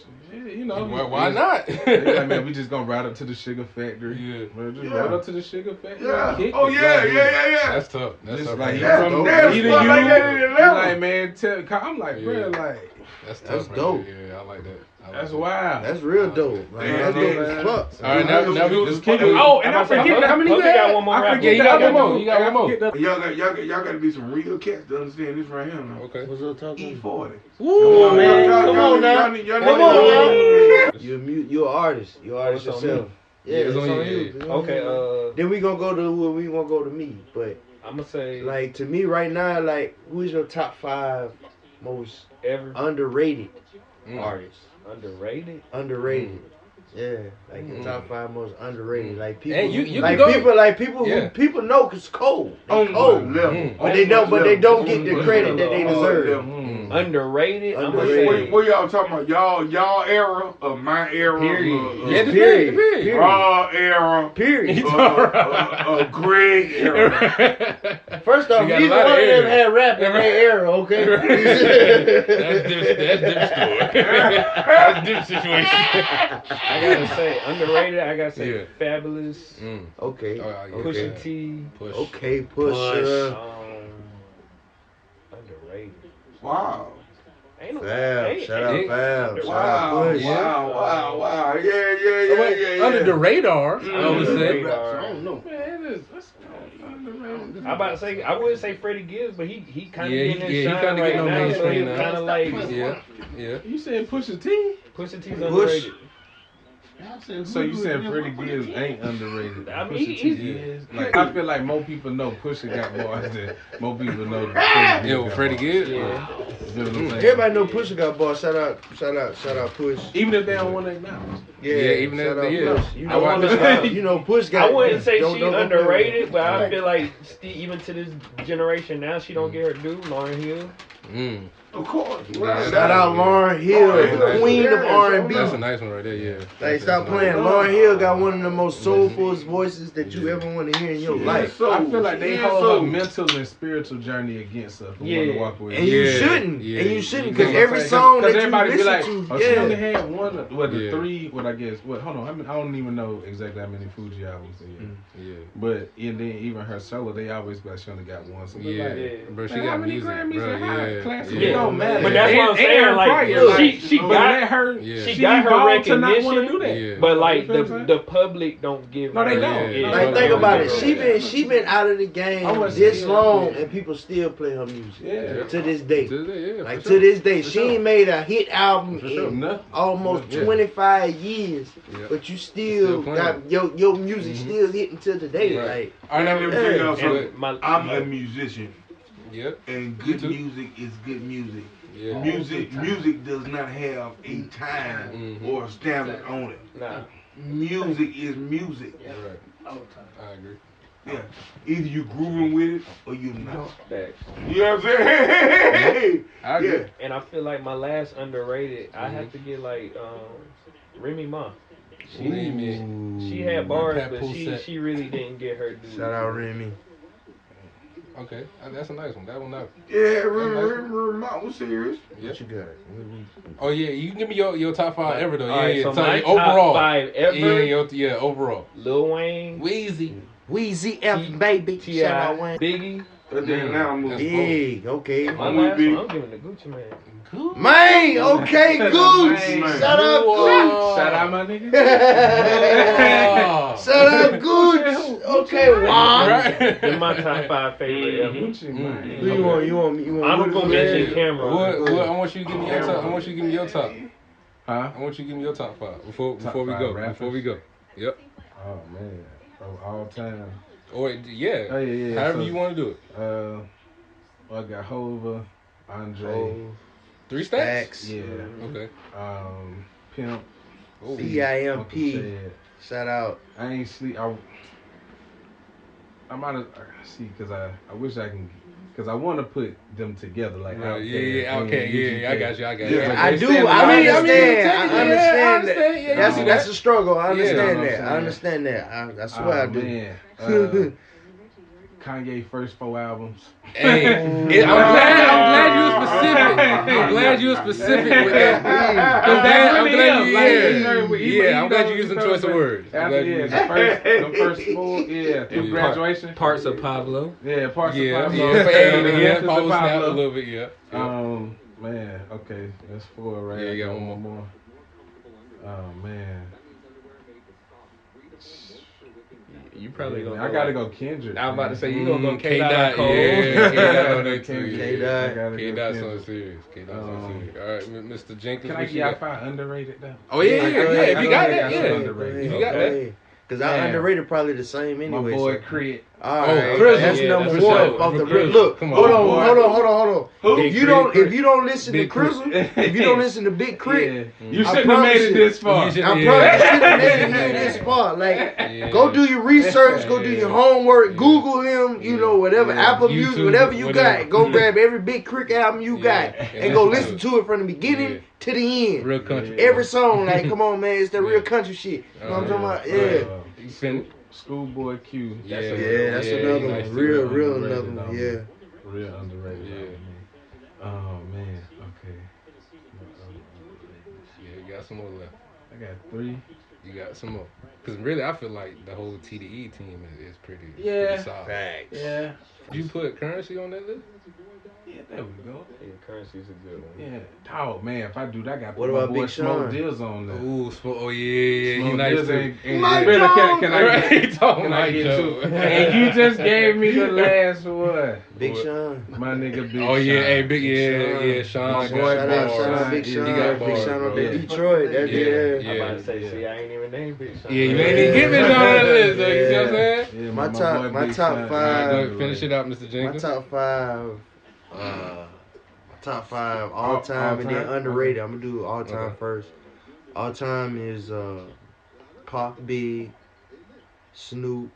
Speaker 6: you know.
Speaker 4: Why not?
Speaker 6: They're like, man, we just gonna ride up to the sugar factory.
Speaker 4: Yeah.
Speaker 6: Man, just ride up to the sugar factory.
Speaker 2: Yeah.
Speaker 6: Kick
Speaker 2: Oh
Speaker 6: it.
Speaker 2: yeah.
Speaker 4: That's tough. That's
Speaker 6: Just
Speaker 4: tough.
Speaker 6: like,
Speaker 2: That's
Speaker 6: from
Speaker 2: dope.
Speaker 6: me to
Speaker 2: That's
Speaker 6: you.
Speaker 2: like that in
Speaker 6: He
Speaker 2: Atlanta.
Speaker 6: like, man, I'm like,
Speaker 4: Yeah.
Speaker 6: bro, like,
Speaker 4: That's tough.
Speaker 1: That's
Speaker 4: right
Speaker 1: dope.
Speaker 4: there. Yeah, I like that.
Speaker 6: that's wild.
Speaker 1: That's real dope. Like, that's dope as fuck.
Speaker 4: All right, now we just kick it.
Speaker 5: Oh, and I forget how many you got one more
Speaker 4: I
Speaker 5: rapper.
Speaker 4: forget. You got one more. You got one more.
Speaker 2: Y'all got to be some real cats to understand this right here now.
Speaker 4: Okay.
Speaker 1: What's up, talking?
Speaker 2: E40.
Speaker 1: Woo, man. Come on now.
Speaker 2: Come
Speaker 1: Come on now. You're an artist. You're an artist
Speaker 5: It's on
Speaker 1: yourself. Yeah,
Speaker 4: It's
Speaker 1: it's
Speaker 4: on
Speaker 1: on
Speaker 4: you.
Speaker 1: you. It's on
Speaker 5: Okay,
Speaker 1: you. Then we gonna go to me. But
Speaker 5: I'm gonna say
Speaker 1: like to me right now, like who is your top 5 most
Speaker 5: ever
Speaker 1: underrated
Speaker 4: Mm.
Speaker 1: artists?
Speaker 5: underrated.
Speaker 1: Underrated. Yeah, like the top 5 most underrated. Like people,
Speaker 4: Hey, you
Speaker 1: like
Speaker 4: can go.
Speaker 1: people
Speaker 4: Yeah.
Speaker 1: who people know 'cause cold. They
Speaker 2: On
Speaker 1: cold.
Speaker 2: my level.
Speaker 4: Mm.
Speaker 1: But they don't get the credit that they deserve.
Speaker 5: Underrated. I'm gonna
Speaker 1: Underrated.
Speaker 5: say
Speaker 2: What y'all talking about? Y'all era or my era?
Speaker 5: Period.
Speaker 4: Yeah, just
Speaker 1: Period.
Speaker 4: period.
Speaker 2: Raw era.
Speaker 1: Period.
Speaker 2: Gray era.
Speaker 1: First off,
Speaker 4: You got a
Speaker 1: neither
Speaker 4: lot of
Speaker 1: one of them
Speaker 4: areas.
Speaker 1: had rap in their era, okay?
Speaker 4: That's different story. That's different situation.
Speaker 5: I gotta say underrated. I gotta say
Speaker 4: Yeah.
Speaker 5: Fabulous.
Speaker 4: Mm.
Speaker 1: Okay.
Speaker 4: Oh, yeah,
Speaker 5: Pusha
Speaker 4: yeah.
Speaker 5: T.
Speaker 4: Push.
Speaker 1: Okay, Pusha.
Speaker 5: Underrated.
Speaker 2: Wow.
Speaker 5: Ain't no.
Speaker 1: Fab. Shout out
Speaker 4: ain't-
Speaker 1: Fab. Shout out
Speaker 2: Wow.
Speaker 1: Push.
Speaker 2: Wow. Yeah.
Speaker 4: Under the radar, I would say.
Speaker 5: Radar.
Speaker 3: I don't know.
Speaker 6: Man, that's underrated.
Speaker 5: I'm about to say I wouldn't say Freddie Gibbs, but he kind of
Speaker 4: Yeah,
Speaker 5: getting
Speaker 4: he
Speaker 5: his shine
Speaker 4: kinda
Speaker 5: right
Speaker 4: getting on
Speaker 5: now. So
Speaker 4: mainstream
Speaker 5: he's
Speaker 4: now.
Speaker 5: kind of like
Speaker 4: Yeah.
Speaker 6: You said Pusha T?
Speaker 5: Pusha T's
Speaker 1: Push.
Speaker 5: underrated.
Speaker 6: So you saying Freddie Gibbs ain't underrated?
Speaker 5: I mean,
Speaker 6: Pusha T is. Like I feel like more people know Pusha got bars than more people know.
Speaker 4: Yeah, with Freddie Gibbs.
Speaker 5: Yeah.
Speaker 6: You know what I'm saying?
Speaker 1: Everybody know Pusha got bars. Shout out Push.
Speaker 6: Even if they don't want to acknowledge.
Speaker 1: Yeah,
Speaker 4: even
Speaker 1: shout
Speaker 4: if
Speaker 1: out
Speaker 4: they
Speaker 1: Push.
Speaker 4: is.
Speaker 1: You
Speaker 5: I
Speaker 1: know,
Speaker 5: wanna-
Speaker 1: Push got.
Speaker 5: I wouldn't say
Speaker 1: don't
Speaker 5: she's
Speaker 1: know
Speaker 5: underrated, but I
Speaker 1: Right.
Speaker 5: feel like even to this generation now, she don't get her due. Lauryn Hill.
Speaker 4: Mm.
Speaker 2: Of course.
Speaker 1: Shout out Lauryn Hill, the queen of R&B.
Speaker 4: That's a nice one right there, yeah.
Speaker 1: Like, stop playing. Lauryn Hill got one of the most soulful voices that you ever want to hear in your life.
Speaker 2: So,
Speaker 6: I feel like they hold her mental and spiritual journey against her.
Speaker 5: Yeah.
Speaker 6: To walk away.
Speaker 1: And you shouldn't.
Speaker 4: Yeah.
Speaker 1: And you shouldn't, because every song that you
Speaker 6: everybody be
Speaker 1: listen
Speaker 6: like,
Speaker 1: to,
Speaker 6: oh, she only
Speaker 1: yeah.
Speaker 6: had one, the
Speaker 4: Yeah.
Speaker 6: three, what I guess, what, hold on, I don't even know exactly how many Fuji albums they had.
Speaker 4: Yeah.
Speaker 6: But and then even her solo, they always be like, she only got one. So
Speaker 4: Yeah.
Speaker 6: like,
Speaker 4: Bro, she
Speaker 6: man,
Speaker 4: got
Speaker 6: how many
Speaker 4: music,
Speaker 6: Grammys
Speaker 4: bro.
Speaker 6: and how
Speaker 4: Yeah.
Speaker 6: classic,
Speaker 4: Yeah.
Speaker 6: it don't matter.
Speaker 5: But that's what I'm saying.
Speaker 6: And
Speaker 5: Like,
Speaker 6: Pryor,
Speaker 5: look,
Speaker 6: like,
Speaker 5: she
Speaker 6: but
Speaker 5: got
Speaker 6: let her,
Speaker 4: Yeah.
Speaker 5: she
Speaker 6: she
Speaker 5: got her
Speaker 6: evolved to not
Speaker 5: recognition,
Speaker 6: want to do that.
Speaker 4: Yeah.
Speaker 5: but like
Speaker 6: You know what I'm saying?
Speaker 5: the public don't give.
Speaker 6: No, they
Speaker 5: her-
Speaker 6: don't.
Speaker 5: Yeah.
Speaker 1: Like, think about it.
Speaker 5: Yeah.
Speaker 1: She been out of the game
Speaker 6: I was-
Speaker 1: this
Speaker 6: yeah,
Speaker 1: long,
Speaker 6: yeah.
Speaker 1: and people still play her music
Speaker 6: Yeah.
Speaker 1: to this day.
Speaker 4: Yeah,
Speaker 1: Like,
Speaker 4: for
Speaker 1: to
Speaker 4: sure.
Speaker 1: this day,
Speaker 4: For
Speaker 1: she
Speaker 4: sure.
Speaker 1: ain't made a hit album
Speaker 4: For sure.
Speaker 1: in
Speaker 6: Nothing.
Speaker 1: almost
Speaker 4: Yeah.
Speaker 1: 25 years,
Speaker 4: Yeah.
Speaker 1: but you
Speaker 4: Still
Speaker 1: still
Speaker 4: playing.
Speaker 1: got your music still hitting to today.
Speaker 4: Right.
Speaker 1: Like,
Speaker 2: I never tell y'all
Speaker 5: And
Speaker 2: something.
Speaker 5: my,
Speaker 2: I'm a musician,
Speaker 4: Yep.
Speaker 2: and
Speaker 4: Me
Speaker 2: good
Speaker 4: too.
Speaker 2: music is good music.
Speaker 4: Yeah.
Speaker 2: Music does not have a time or a standard on it.
Speaker 5: nah.
Speaker 2: Music is music.
Speaker 4: Right. I agree.
Speaker 2: Yeah. Either you grooving with it or you not.
Speaker 5: Facts.
Speaker 2: You know what I'm saying?
Speaker 4: I agree.
Speaker 2: Yeah.
Speaker 5: And I feel like my last underrated, I have to get like Remy Ma. She had bars,
Speaker 4: Pat
Speaker 5: but
Speaker 4: Poolset.
Speaker 5: she really didn't get her due.
Speaker 1: shout out Remy.
Speaker 4: Okay, that's a nice one. That one nice.
Speaker 2: Yeah, remember, I'm serious.
Speaker 4: Yeah.
Speaker 1: What you got?
Speaker 4: Oh yeah, you can give me your top five ever though. Yeah,
Speaker 5: Alright,
Speaker 4: yeah.
Speaker 5: so
Speaker 4: Tell
Speaker 5: my
Speaker 4: me
Speaker 5: top
Speaker 4: overall.
Speaker 5: five ever.
Speaker 4: Yeah, overall.
Speaker 5: Lil Wayne,
Speaker 4: Wheezy.
Speaker 1: Weezy F baby.
Speaker 5: T.I.,
Speaker 1: Shout out Wayne.
Speaker 5: Biggie.
Speaker 2: But then now I'm moving.
Speaker 1: Big, okay.
Speaker 5: My
Speaker 2: I'm
Speaker 5: last
Speaker 2: with
Speaker 5: one,
Speaker 2: Biggie.
Speaker 5: I'm giving the Gucci Man.
Speaker 1: Man, okay, Gooch.
Speaker 2: Man.
Speaker 1: Shout out Gooch.
Speaker 6: Shout out my nigga.
Speaker 1: Shout out Gooch. Okay, wow.
Speaker 4: Right.
Speaker 5: They're my top five favorite ever.
Speaker 6: Gucci, man.
Speaker 1: You want
Speaker 5: Honorable mention Cameron.
Speaker 4: What? I want you to give me your top. I want you to give me your top.
Speaker 6: Huh?
Speaker 4: I want you to give me your top five before we
Speaker 6: five
Speaker 4: go.
Speaker 6: rappers?
Speaker 4: Before we go. Yep.
Speaker 6: Oh man, of all time.
Speaker 4: Or yeah.
Speaker 6: Oh yeah.
Speaker 4: However
Speaker 6: So,
Speaker 4: you want to do it.
Speaker 6: I got Hova, Andre,
Speaker 4: 3 stacks.
Speaker 1: Facts.
Speaker 6: yeah,
Speaker 4: Okay.
Speaker 6: Pimp,
Speaker 4: Oh.
Speaker 6: Uncle
Speaker 1: PIMP.
Speaker 6: Chad.
Speaker 1: Shout out.
Speaker 6: I ain't sleep. I might have see because I wish I can because I want to put them together like
Speaker 4: Right,
Speaker 6: Outkast
Speaker 4: yeah,
Speaker 6: and
Speaker 4: okay,
Speaker 6: UGK.
Speaker 4: yeah, I got you.
Speaker 2: Yeah,
Speaker 6: Like,
Speaker 1: I
Speaker 6: they
Speaker 1: do.
Speaker 6: stand
Speaker 1: I
Speaker 6: alone.
Speaker 1: understand. I
Speaker 4: yeah,
Speaker 1: understand that.
Speaker 4: understand, yeah, I see
Speaker 1: That's
Speaker 4: that.
Speaker 1: a struggle. I
Speaker 4: Yeah,
Speaker 1: understand
Speaker 6: you know what
Speaker 1: that.
Speaker 6: I'm
Speaker 1: I
Speaker 6: saying?
Speaker 1: understand that. I swear I do.
Speaker 6: Man. Kanye first 4 albums.
Speaker 4: Hey, I'm glad you were specific. I'm glad you were specific with that. I'm glad you used some choice of words. I'm
Speaker 6: After
Speaker 4: glad you used
Speaker 6: the first 4,
Speaker 4: Yeah.
Speaker 6: graduation.
Speaker 5: Parts of Pablo.
Speaker 6: Yeah, parts of
Speaker 4: Yeah,
Speaker 6: Pablo.
Speaker 4: yeah,
Speaker 6: Parts of
Speaker 4: Pablo snapped a
Speaker 6: Pablo.
Speaker 4: little bit, yeah.
Speaker 6: Man, okay, that's 4 right.
Speaker 4: Yeah, you got
Speaker 6: I
Speaker 4: one
Speaker 6: more. Oh man.
Speaker 5: You probably gonna.
Speaker 6: I gotta go Kendrick.
Speaker 5: I was about to say you
Speaker 4: Mm,
Speaker 5: gonna go K-Dot Cole.
Speaker 4: Yeah, K-Dot on that too.
Speaker 6: Kendrick.
Speaker 1: K-Dot.
Speaker 6: I gotta go
Speaker 4: K-Dot's on
Speaker 6: Kendrick.
Speaker 4: serious. K-Dot's on serious. All right, Mr. Jenkins.
Speaker 6: Can I
Speaker 4: what you
Speaker 6: get
Speaker 4: got?
Speaker 6: 5 underrated though?
Speaker 4: Oh yeah. If you got that, yeah.
Speaker 6: Underrated.
Speaker 4: If you got that.
Speaker 1: Because I
Speaker 6: Damn.
Speaker 1: underrated probably the same
Speaker 6: My
Speaker 1: anyway.
Speaker 6: boy
Speaker 1: so.
Speaker 6: Crit.
Speaker 1: All right,
Speaker 4: Chris,
Speaker 1: that's
Speaker 4: yeah,
Speaker 1: number
Speaker 4: that's
Speaker 1: one
Speaker 4: for sure.
Speaker 1: off the
Speaker 4: Chris.
Speaker 1: rip. Look,
Speaker 4: Come on,
Speaker 1: hold
Speaker 2: boy.
Speaker 1: on.
Speaker 2: Who?
Speaker 1: If you don't listen to
Speaker 4: Big Crit.
Speaker 1: Crizzle, if you don't listen to Big Crit,
Speaker 6: Yeah. You
Speaker 1: I
Speaker 6: shouldn't have
Speaker 1: promise
Speaker 6: made it
Speaker 1: you.
Speaker 6: this far.
Speaker 4: You should-
Speaker 1: I'm
Speaker 4: Yeah.
Speaker 1: probably shouldn't make it this far. Like,
Speaker 4: Yeah.
Speaker 1: go do your research, go do your homework, Google him, you know, whatever,
Speaker 4: Yeah.
Speaker 1: Apple Music,
Speaker 4: YouTube,
Speaker 1: whatever you
Speaker 4: whatever.
Speaker 1: got. Go grab every Big Crit album you got
Speaker 4: Yeah.
Speaker 1: and go listen to it from the beginning
Speaker 4: Yeah.
Speaker 1: to the end.
Speaker 4: Real country.
Speaker 1: Every song, like, come on, man, it's that
Speaker 4: Yeah.
Speaker 1: real country shit. You know what I'm talking about? Yeah.
Speaker 4: You finished?
Speaker 6: Schoolboy Q.
Speaker 4: Yeah.
Speaker 1: Yeah, that's
Speaker 4: Yeah,
Speaker 1: another
Speaker 4: nice
Speaker 1: one.
Speaker 4: too.
Speaker 1: Real
Speaker 6: Underrated
Speaker 1: another one.
Speaker 6: album.
Speaker 1: Yeah.
Speaker 6: Real underrated.
Speaker 4: Yeah.
Speaker 6: album. Oh man. Okay.
Speaker 4: Yeah, you got some more left.
Speaker 6: I got 3.
Speaker 4: You got some more. Because really, I feel like the whole TDE team is pretty,
Speaker 6: Yeah.
Speaker 4: pretty solid.
Speaker 1: Facts.
Speaker 6: Yeah.
Speaker 4: Did you put Currency on that list?
Speaker 6: Yeah, there we go.
Speaker 5: Yeah, Currency's a good one.
Speaker 6: Yeah. Oh man, if I do that, I got to
Speaker 1: What
Speaker 6: put my
Speaker 1: about
Speaker 6: boy
Speaker 1: Big
Speaker 6: Smoke
Speaker 1: Sean?
Speaker 6: Deals on there.
Speaker 4: Ooh, oh yeah, he
Speaker 6: Smoke
Speaker 4: nice
Speaker 6: Deals
Speaker 4: too.
Speaker 6: ain't
Speaker 1: My
Speaker 6: really,
Speaker 1: dog.
Speaker 6: can I
Speaker 4: Right,
Speaker 6: get,
Speaker 4: he talking
Speaker 6: can I
Speaker 4: like
Speaker 6: get
Speaker 4: Joe.
Speaker 6: two? And you just gave me the last one.
Speaker 1: Big
Speaker 4: What?
Speaker 1: Sean.
Speaker 6: My nigga Big
Speaker 4: Oh yeah,
Speaker 6: Sean.
Speaker 4: hey, big
Speaker 1: Sean.
Speaker 4: yeah, Sean.
Speaker 6: My
Speaker 4: got
Speaker 6: boy,
Speaker 1: Shout out,
Speaker 4: bars.
Speaker 1: shout out, Big
Speaker 6: He
Speaker 1: Sean.
Speaker 4: got
Speaker 1: Big
Speaker 4: bars,
Speaker 1: Sean up
Speaker 4: bro.
Speaker 1: in Detroit. That's
Speaker 4: Yeah.
Speaker 1: it.
Speaker 5: I'm about to say,
Speaker 6: Yeah.
Speaker 5: see, I ain't even named Big Sean.
Speaker 4: Yeah, you ain't even get me on that list. Though, you see what I'm saying?
Speaker 6: Yeah,
Speaker 1: My
Speaker 6: boy
Speaker 1: top- my
Speaker 6: Big
Speaker 1: top
Speaker 6: Sean.
Speaker 1: five-
Speaker 4: All right, go ahead, finish it out, Mr.
Speaker 1: My
Speaker 4: Jenkins.
Speaker 1: top five all time, and then
Speaker 6: time?
Speaker 1: underrated. I'm gonna do all time
Speaker 4: Okay.
Speaker 1: first. All time is Pac, Big, Snoop,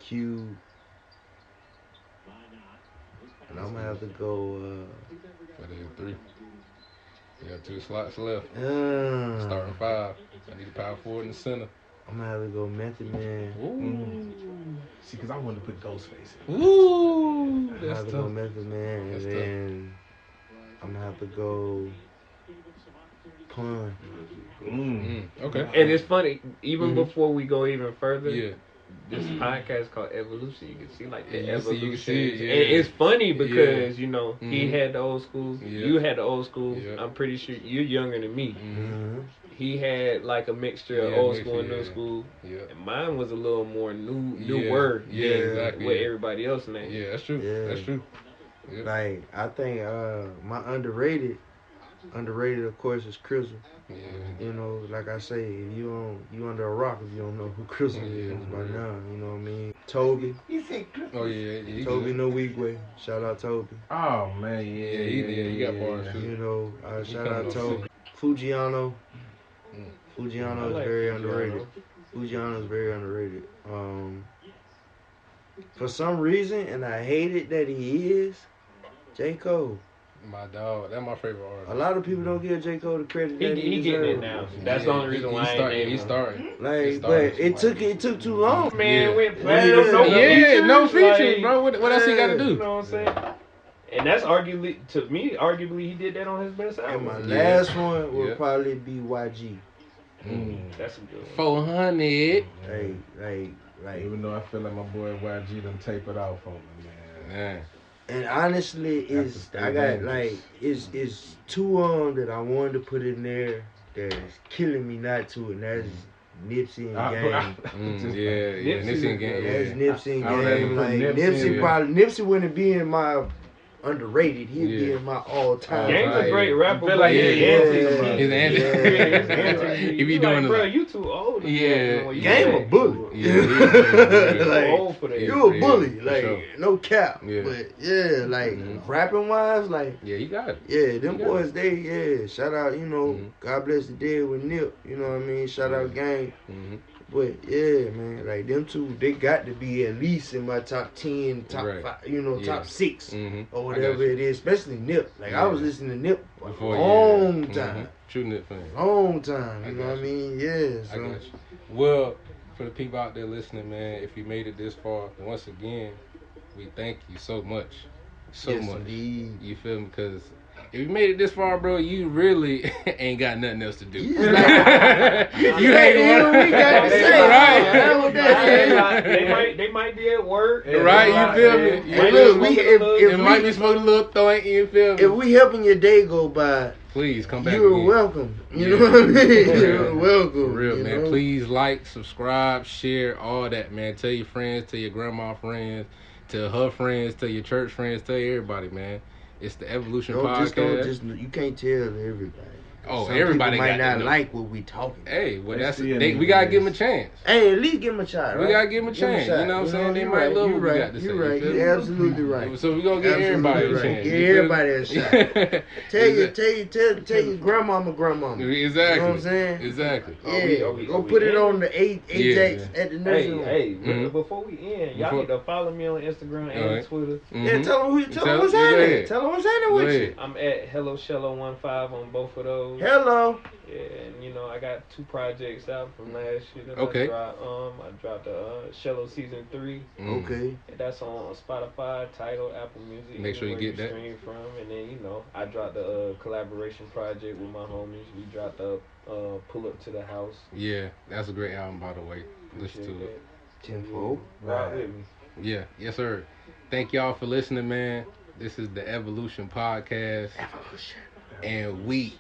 Speaker 1: Q, And I'm gonna have to go.
Speaker 4: That is 3. You got 2 slots left.
Speaker 1: Starting
Speaker 4: 5. I need a power forward in the center.
Speaker 1: I'm gonna have to go Method Man.
Speaker 6: Ooh. See, because I wanted to put Ghostface in.
Speaker 4: Ooh,
Speaker 1: I'm gonna
Speaker 4: that's
Speaker 1: have to
Speaker 4: tough.
Speaker 1: go Method Man, and
Speaker 4: That's
Speaker 1: then I'm gonna have to go Pun.
Speaker 4: Okay.
Speaker 5: And it's funny, even before we go even further,
Speaker 4: Yeah.
Speaker 5: this podcast is called Evolution. You can see like the
Speaker 4: Yeah, you
Speaker 5: evolution.
Speaker 4: can see it, yeah.
Speaker 5: And it's funny because,
Speaker 4: Yeah.
Speaker 5: you know, he
Speaker 4: Mhm.
Speaker 5: had the old school,
Speaker 4: Yeah.
Speaker 5: you had the old school.
Speaker 4: Yeah.
Speaker 5: I'm pretty sure you're younger than me.
Speaker 1: Mm-hmm.
Speaker 5: He had like a mixture of
Speaker 4: Yeah,
Speaker 5: old
Speaker 4: mixture,
Speaker 5: school and new
Speaker 4: yeah.
Speaker 5: school.
Speaker 4: Yeah.
Speaker 5: And mine was a little more new
Speaker 4: Yeah.
Speaker 5: word
Speaker 4: Yeah,
Speaker 5: than
Speaker 4: exactly,
Speaker 5: what
Speaker 4: yeah.
Speaker 5: everybody else named.
Speaker 4: Yeah, that's true.
Speaker 1: Yeah.
Speaker 4: That's true. Yeah.
Speaker 1: Like I think my underrated of course is Crizzle.
Speaker 4: Yeah.
Speaker 1: You know, like I say, if you under a rock if you don't know who Crizzle
Speaker 4: Yeah,
Speaker 1: is by
Speaker 4: yeah.
Speaker 1: now. You know what I mean? Toby,
Speaker 4: Oh yeah, yeah.
Speaker 1: Toby no Weekway. Shout out Toby.
Speaker 6: Oh, man, yeah.
Speaker 4: he got bars too.
Speaker 1: You know, shout
Speaker 4: coming
Speaker 1: out
Speaker 4: on
Speaker 1: Toby. Fujiano.
Speaker 4: Mm.
Speaker 1: Fujiano
Speaker 5: I
Speaker 1: is
Speaker 5: like
Speaker 1: very
Speaker 5: Fujiano.
Speaker 1: underrated. Fujiano is very underrated. For some reason, and I hate it that he is, J. Cole.
Speaker 4: My dog, that's my favorite
Speaker 1: A
Speaker 4: artist.
Speaker 1: lot of people don't give J. Cole the credit that
Speaker 5: He
Speaker 1: he
Speaker 5: getting it
Speaker 1: deserves.
Speaker 5: now. That's the only reason why I ain't named
Speaker 4: He's
Speaker 5: him.
Speaker 4: starting.
Speaker 1: Like, but it took too long.
Speaker 5: Man
Speaker 4: Yeah.
Speaker 5: went platinum,
Speaker 1: Yeah.
Speaker 5: no
Speaker 4: Yeah,
Speaker 5: features,
Speaker 4: no features,
Speaker 5: like,
Speaker 4: bro. What else he got to
Speaker 5: You
Speaker 4: do?
Speaker 5: know what I'm saying? And that's arguably, to me, he did that on his best
Speaker 1: And my
Speaker 5: album.
Speaker 4: Yeah.
Speaker 1: last one would
Speaker 4: Yeah.
Speaker 1: probably be YG.
Speaker 5: That's a good one.
Speaker 4: 400.
Speaker 1: Like,
Speaker 6: Even though I feel like my boy YG done tapered off on me, man.
Speaker 4: Man.
Speaker 1: and honestly, it's two that I wanted to put in there that's killing me not to, and that's Nipsey and Game.
Speaker 4: Yeah. Nipsey and Game.
Speaker 1: That's
Speaker 4: Yeah.
Speaker 1: Nipsey and
Speaker 6: I would have
Speaker 1: Game.
Speaker 6: to put
Speaker 1: Like
Speaker 6: Nipsey in.
Speaker 1: Nipsey wouldn't be in my underrated. He'd be
Speaker 4: Yeah.
Speaker 1: in my all-time.
Speaker 5: Game's a
Speaker 4: Like,
Speaker 5: great rapper,
Speaker 6: feel
Speaker 5: but
Speaker 6: like
Speaker 5: his
Speaker 6: he
Speaker 5: antics,
Speaker 6: is.
Speaker 4: His antics. He be doing
Speaker 5: bro,
Speaker 4: it.
Speaker 5: you too old. to
Speaker 4: Yeah.
Speaker 5: be doing
Speaker 1: Game
Speaker 5: that.
Speaker 1: a bully.
Speaker 4: Yeah,
Speaker 5: You
Speaker 1: Like,
Speaker 5: too old for that.
Speaker 1: You a
Speaker 4: Yeah,
Speaker 1: bully,
Speaker 4: for
Speaker 1: like
Speaker 4: sure.
Speaker 1: no cap.
Speaker 4: Yeah.
Speaker 1: But yeah, like rapping wise, like
Speaker 4: Yeah, he got it.
Speaker 1: yeah, them
Speaker 4: Yeah.
Speaker 1: boys, shout out, you know,
Speaker 4: Mhm.
Speaker 1: God bless the dead with Nip, you know what I mean? Shout out Gang.
Speaker 4: Mm-hmm.
Speaker 1: But yeah, man, like them two, they got to be at least in my top 10, top
Speaker 4: Right.
Speaker 1: 5, you know,
Speaker 4: Yeah.
Speaker 1: top 6
Speaker 4: Mm-hmm.
Speaker 1: or whatever it is, especially Nip. Like I was
Speaker 4: Yeah.
Speaker 1: listening to Nip for a
Speaker 4: Before
Speaker 1: long
Speaker 4: yeah.
Speaker 1: time.
Speaker 4: Shooting it fan.
Speaker 1: Long time,
Speaker 4: I
Speaker 1: you know
Speaker 4: got
Speaker 1: what I mean? Yeah,
Speaker 4: I
Speaker 1: so
Speaker 4: got you. Well, for the people out there listening, man, if you made it this far, once again, we thank you so much. So
Speaker 1: yes,
Speaker 4: much.
Speaker 1: indeed.
Speaker 4: You feel me? Because if you made it this far, bro, you really ain't got nothing else to do.
Speaker 1: Yeah.
Speaker 4: You ain't
Speaker 1: we got to say,
Speaker 4: Right.
Speaker 1: That's what that is.
Speaker 5: They might be at work.
Speaker 4: Right, you feel me?
Speaker 1: Hey,
Speaker 5: Might
Speaker 1: look,
Speaker 5: be
Speaker 1: we-
Speaker 5: smoking a little-
Speaker 4: It might be smoking a little throat, you feel me?
Speaker 1: If we helping your day go by,
Speaker 4: Please come back
Speaker 1: you're
Speaker 4: again.
Speaker 1: welcome. You
Speaker 4: Yeah.
Speaker 1: know what I mean?
Speaker 4: For
Speaker 1: You're
Speaker 4: real.
Speaker 1: welcome.
Speaker 4: For real,
Speaker 1: you
Speaker 4: man.
Speaker 1: know?
Speaker 4: Please like, subscribe, share, all that, man. Tell your friends, tell your grandma friends, tell her friends, tell your church friends, tell everybody, man. It's the Evolution Podcast.
Speaker 1: You can't tell everybody.
Speaker 4: Oh,
Speaker 1: Some
Speaker 4: everybody
Speaker 1: people might
Speaker 4: got to
Speaker 1: not
Speaker 4: know.
Speaker 1: like what we talking.
Speaker 4: Hey, well,
Speaker 6: Let's
Speaker 4: that's
Speaker 6: see
Speaker 4: we gotta give them a chance.
Speaker 1: Hey, at least give them a shot.
Speaker 4: We
Speaker 1: Right?
Speaker 4: gotta give 'em a chance, you know what I'm saying? They
Speaker 1: you're
Speaker 4: might
Speaker 1: right,
Speaker 4: love
Speaker 1: you're
Speaker 4: what we
Speaker 1: right,
Speaker 4: got to say,
Speaker 1: You're
Speaker 4: you
Speaker 1: right.
Speaker 4: feel
Speaker 1: You're
Speaker 4: me?
Speaker 1: absolutely right.
Speaker 4: So we gonna give
Speaker 1: Absolutely
Speaker 4: everybody a
Speaker 1: right.
Speaker 4: chance.
Speaker 1: Give
Speaker 4: you feel
Speaker 1: everybody
Speaker 4: me?
Speaker 1: a shot. Tell your grandmama.
Speaker 4: Exactly.
Speaker 1: You know what I'm saying?
Speaker 4: Exactly.
Speaker 1: Yeah,
Speaker 5: Are we
Speaker 1: go put it
Speaker 5: in?
Speaker 1: on the Ajax at the nursing home.
Speaker 4: Mhm.
Speaker 5: Before we end, y'all
Speaker 4: Before-
Speaker 5: need to follow me on Instagram and
Speaker 4: Alright.
Speaker 5: Twitter.
Speaker 1: Yeah,
Speaker 4: Mhm.
Speaker 1: tell them
Speaker 4: Tell-
Speaker 1: what's
Speaker 4: go
Speaker 1: happening.
Speaker 4: ahead.
Speaker 1: Tell them what's happening
Speaker 4: Go
Speaker 1: with
Speaker 4: ahead.
Speaker 1: you.
Speaker 5: I'm at HelloShello15 on both of those.
Speaker 1: Hello.
Speaker 5: Yeah, and you know I got 2 projects out from last year that
Speaker 4: Okay.
Speaker 5: I dropped. I dropped Shello season 3.
Speaker 4: Mm.
Speaker 1: Okay.
Speaker 5: And that's on Spotify, Tidal, Apple Music.
Speaker 4: Make sure you
Speaker 5: anywhere
Speaker 4: get that.
Speaker 5: Stream from, and then you know I dropped the collaboration project with my homies. We dropped the Pull Up to the House.
Speaker 4: Yeah, that's a great album, by the way. Listen to
Speaker 5: Appreciate
Speaker 4: it.
Speaker 1: Tenfold.
Speaker 5: that. Ride with me.
Speaker 4: Yeah, yes, sir. Thank y'all for listening, man. This is the Evolution Podcast, and we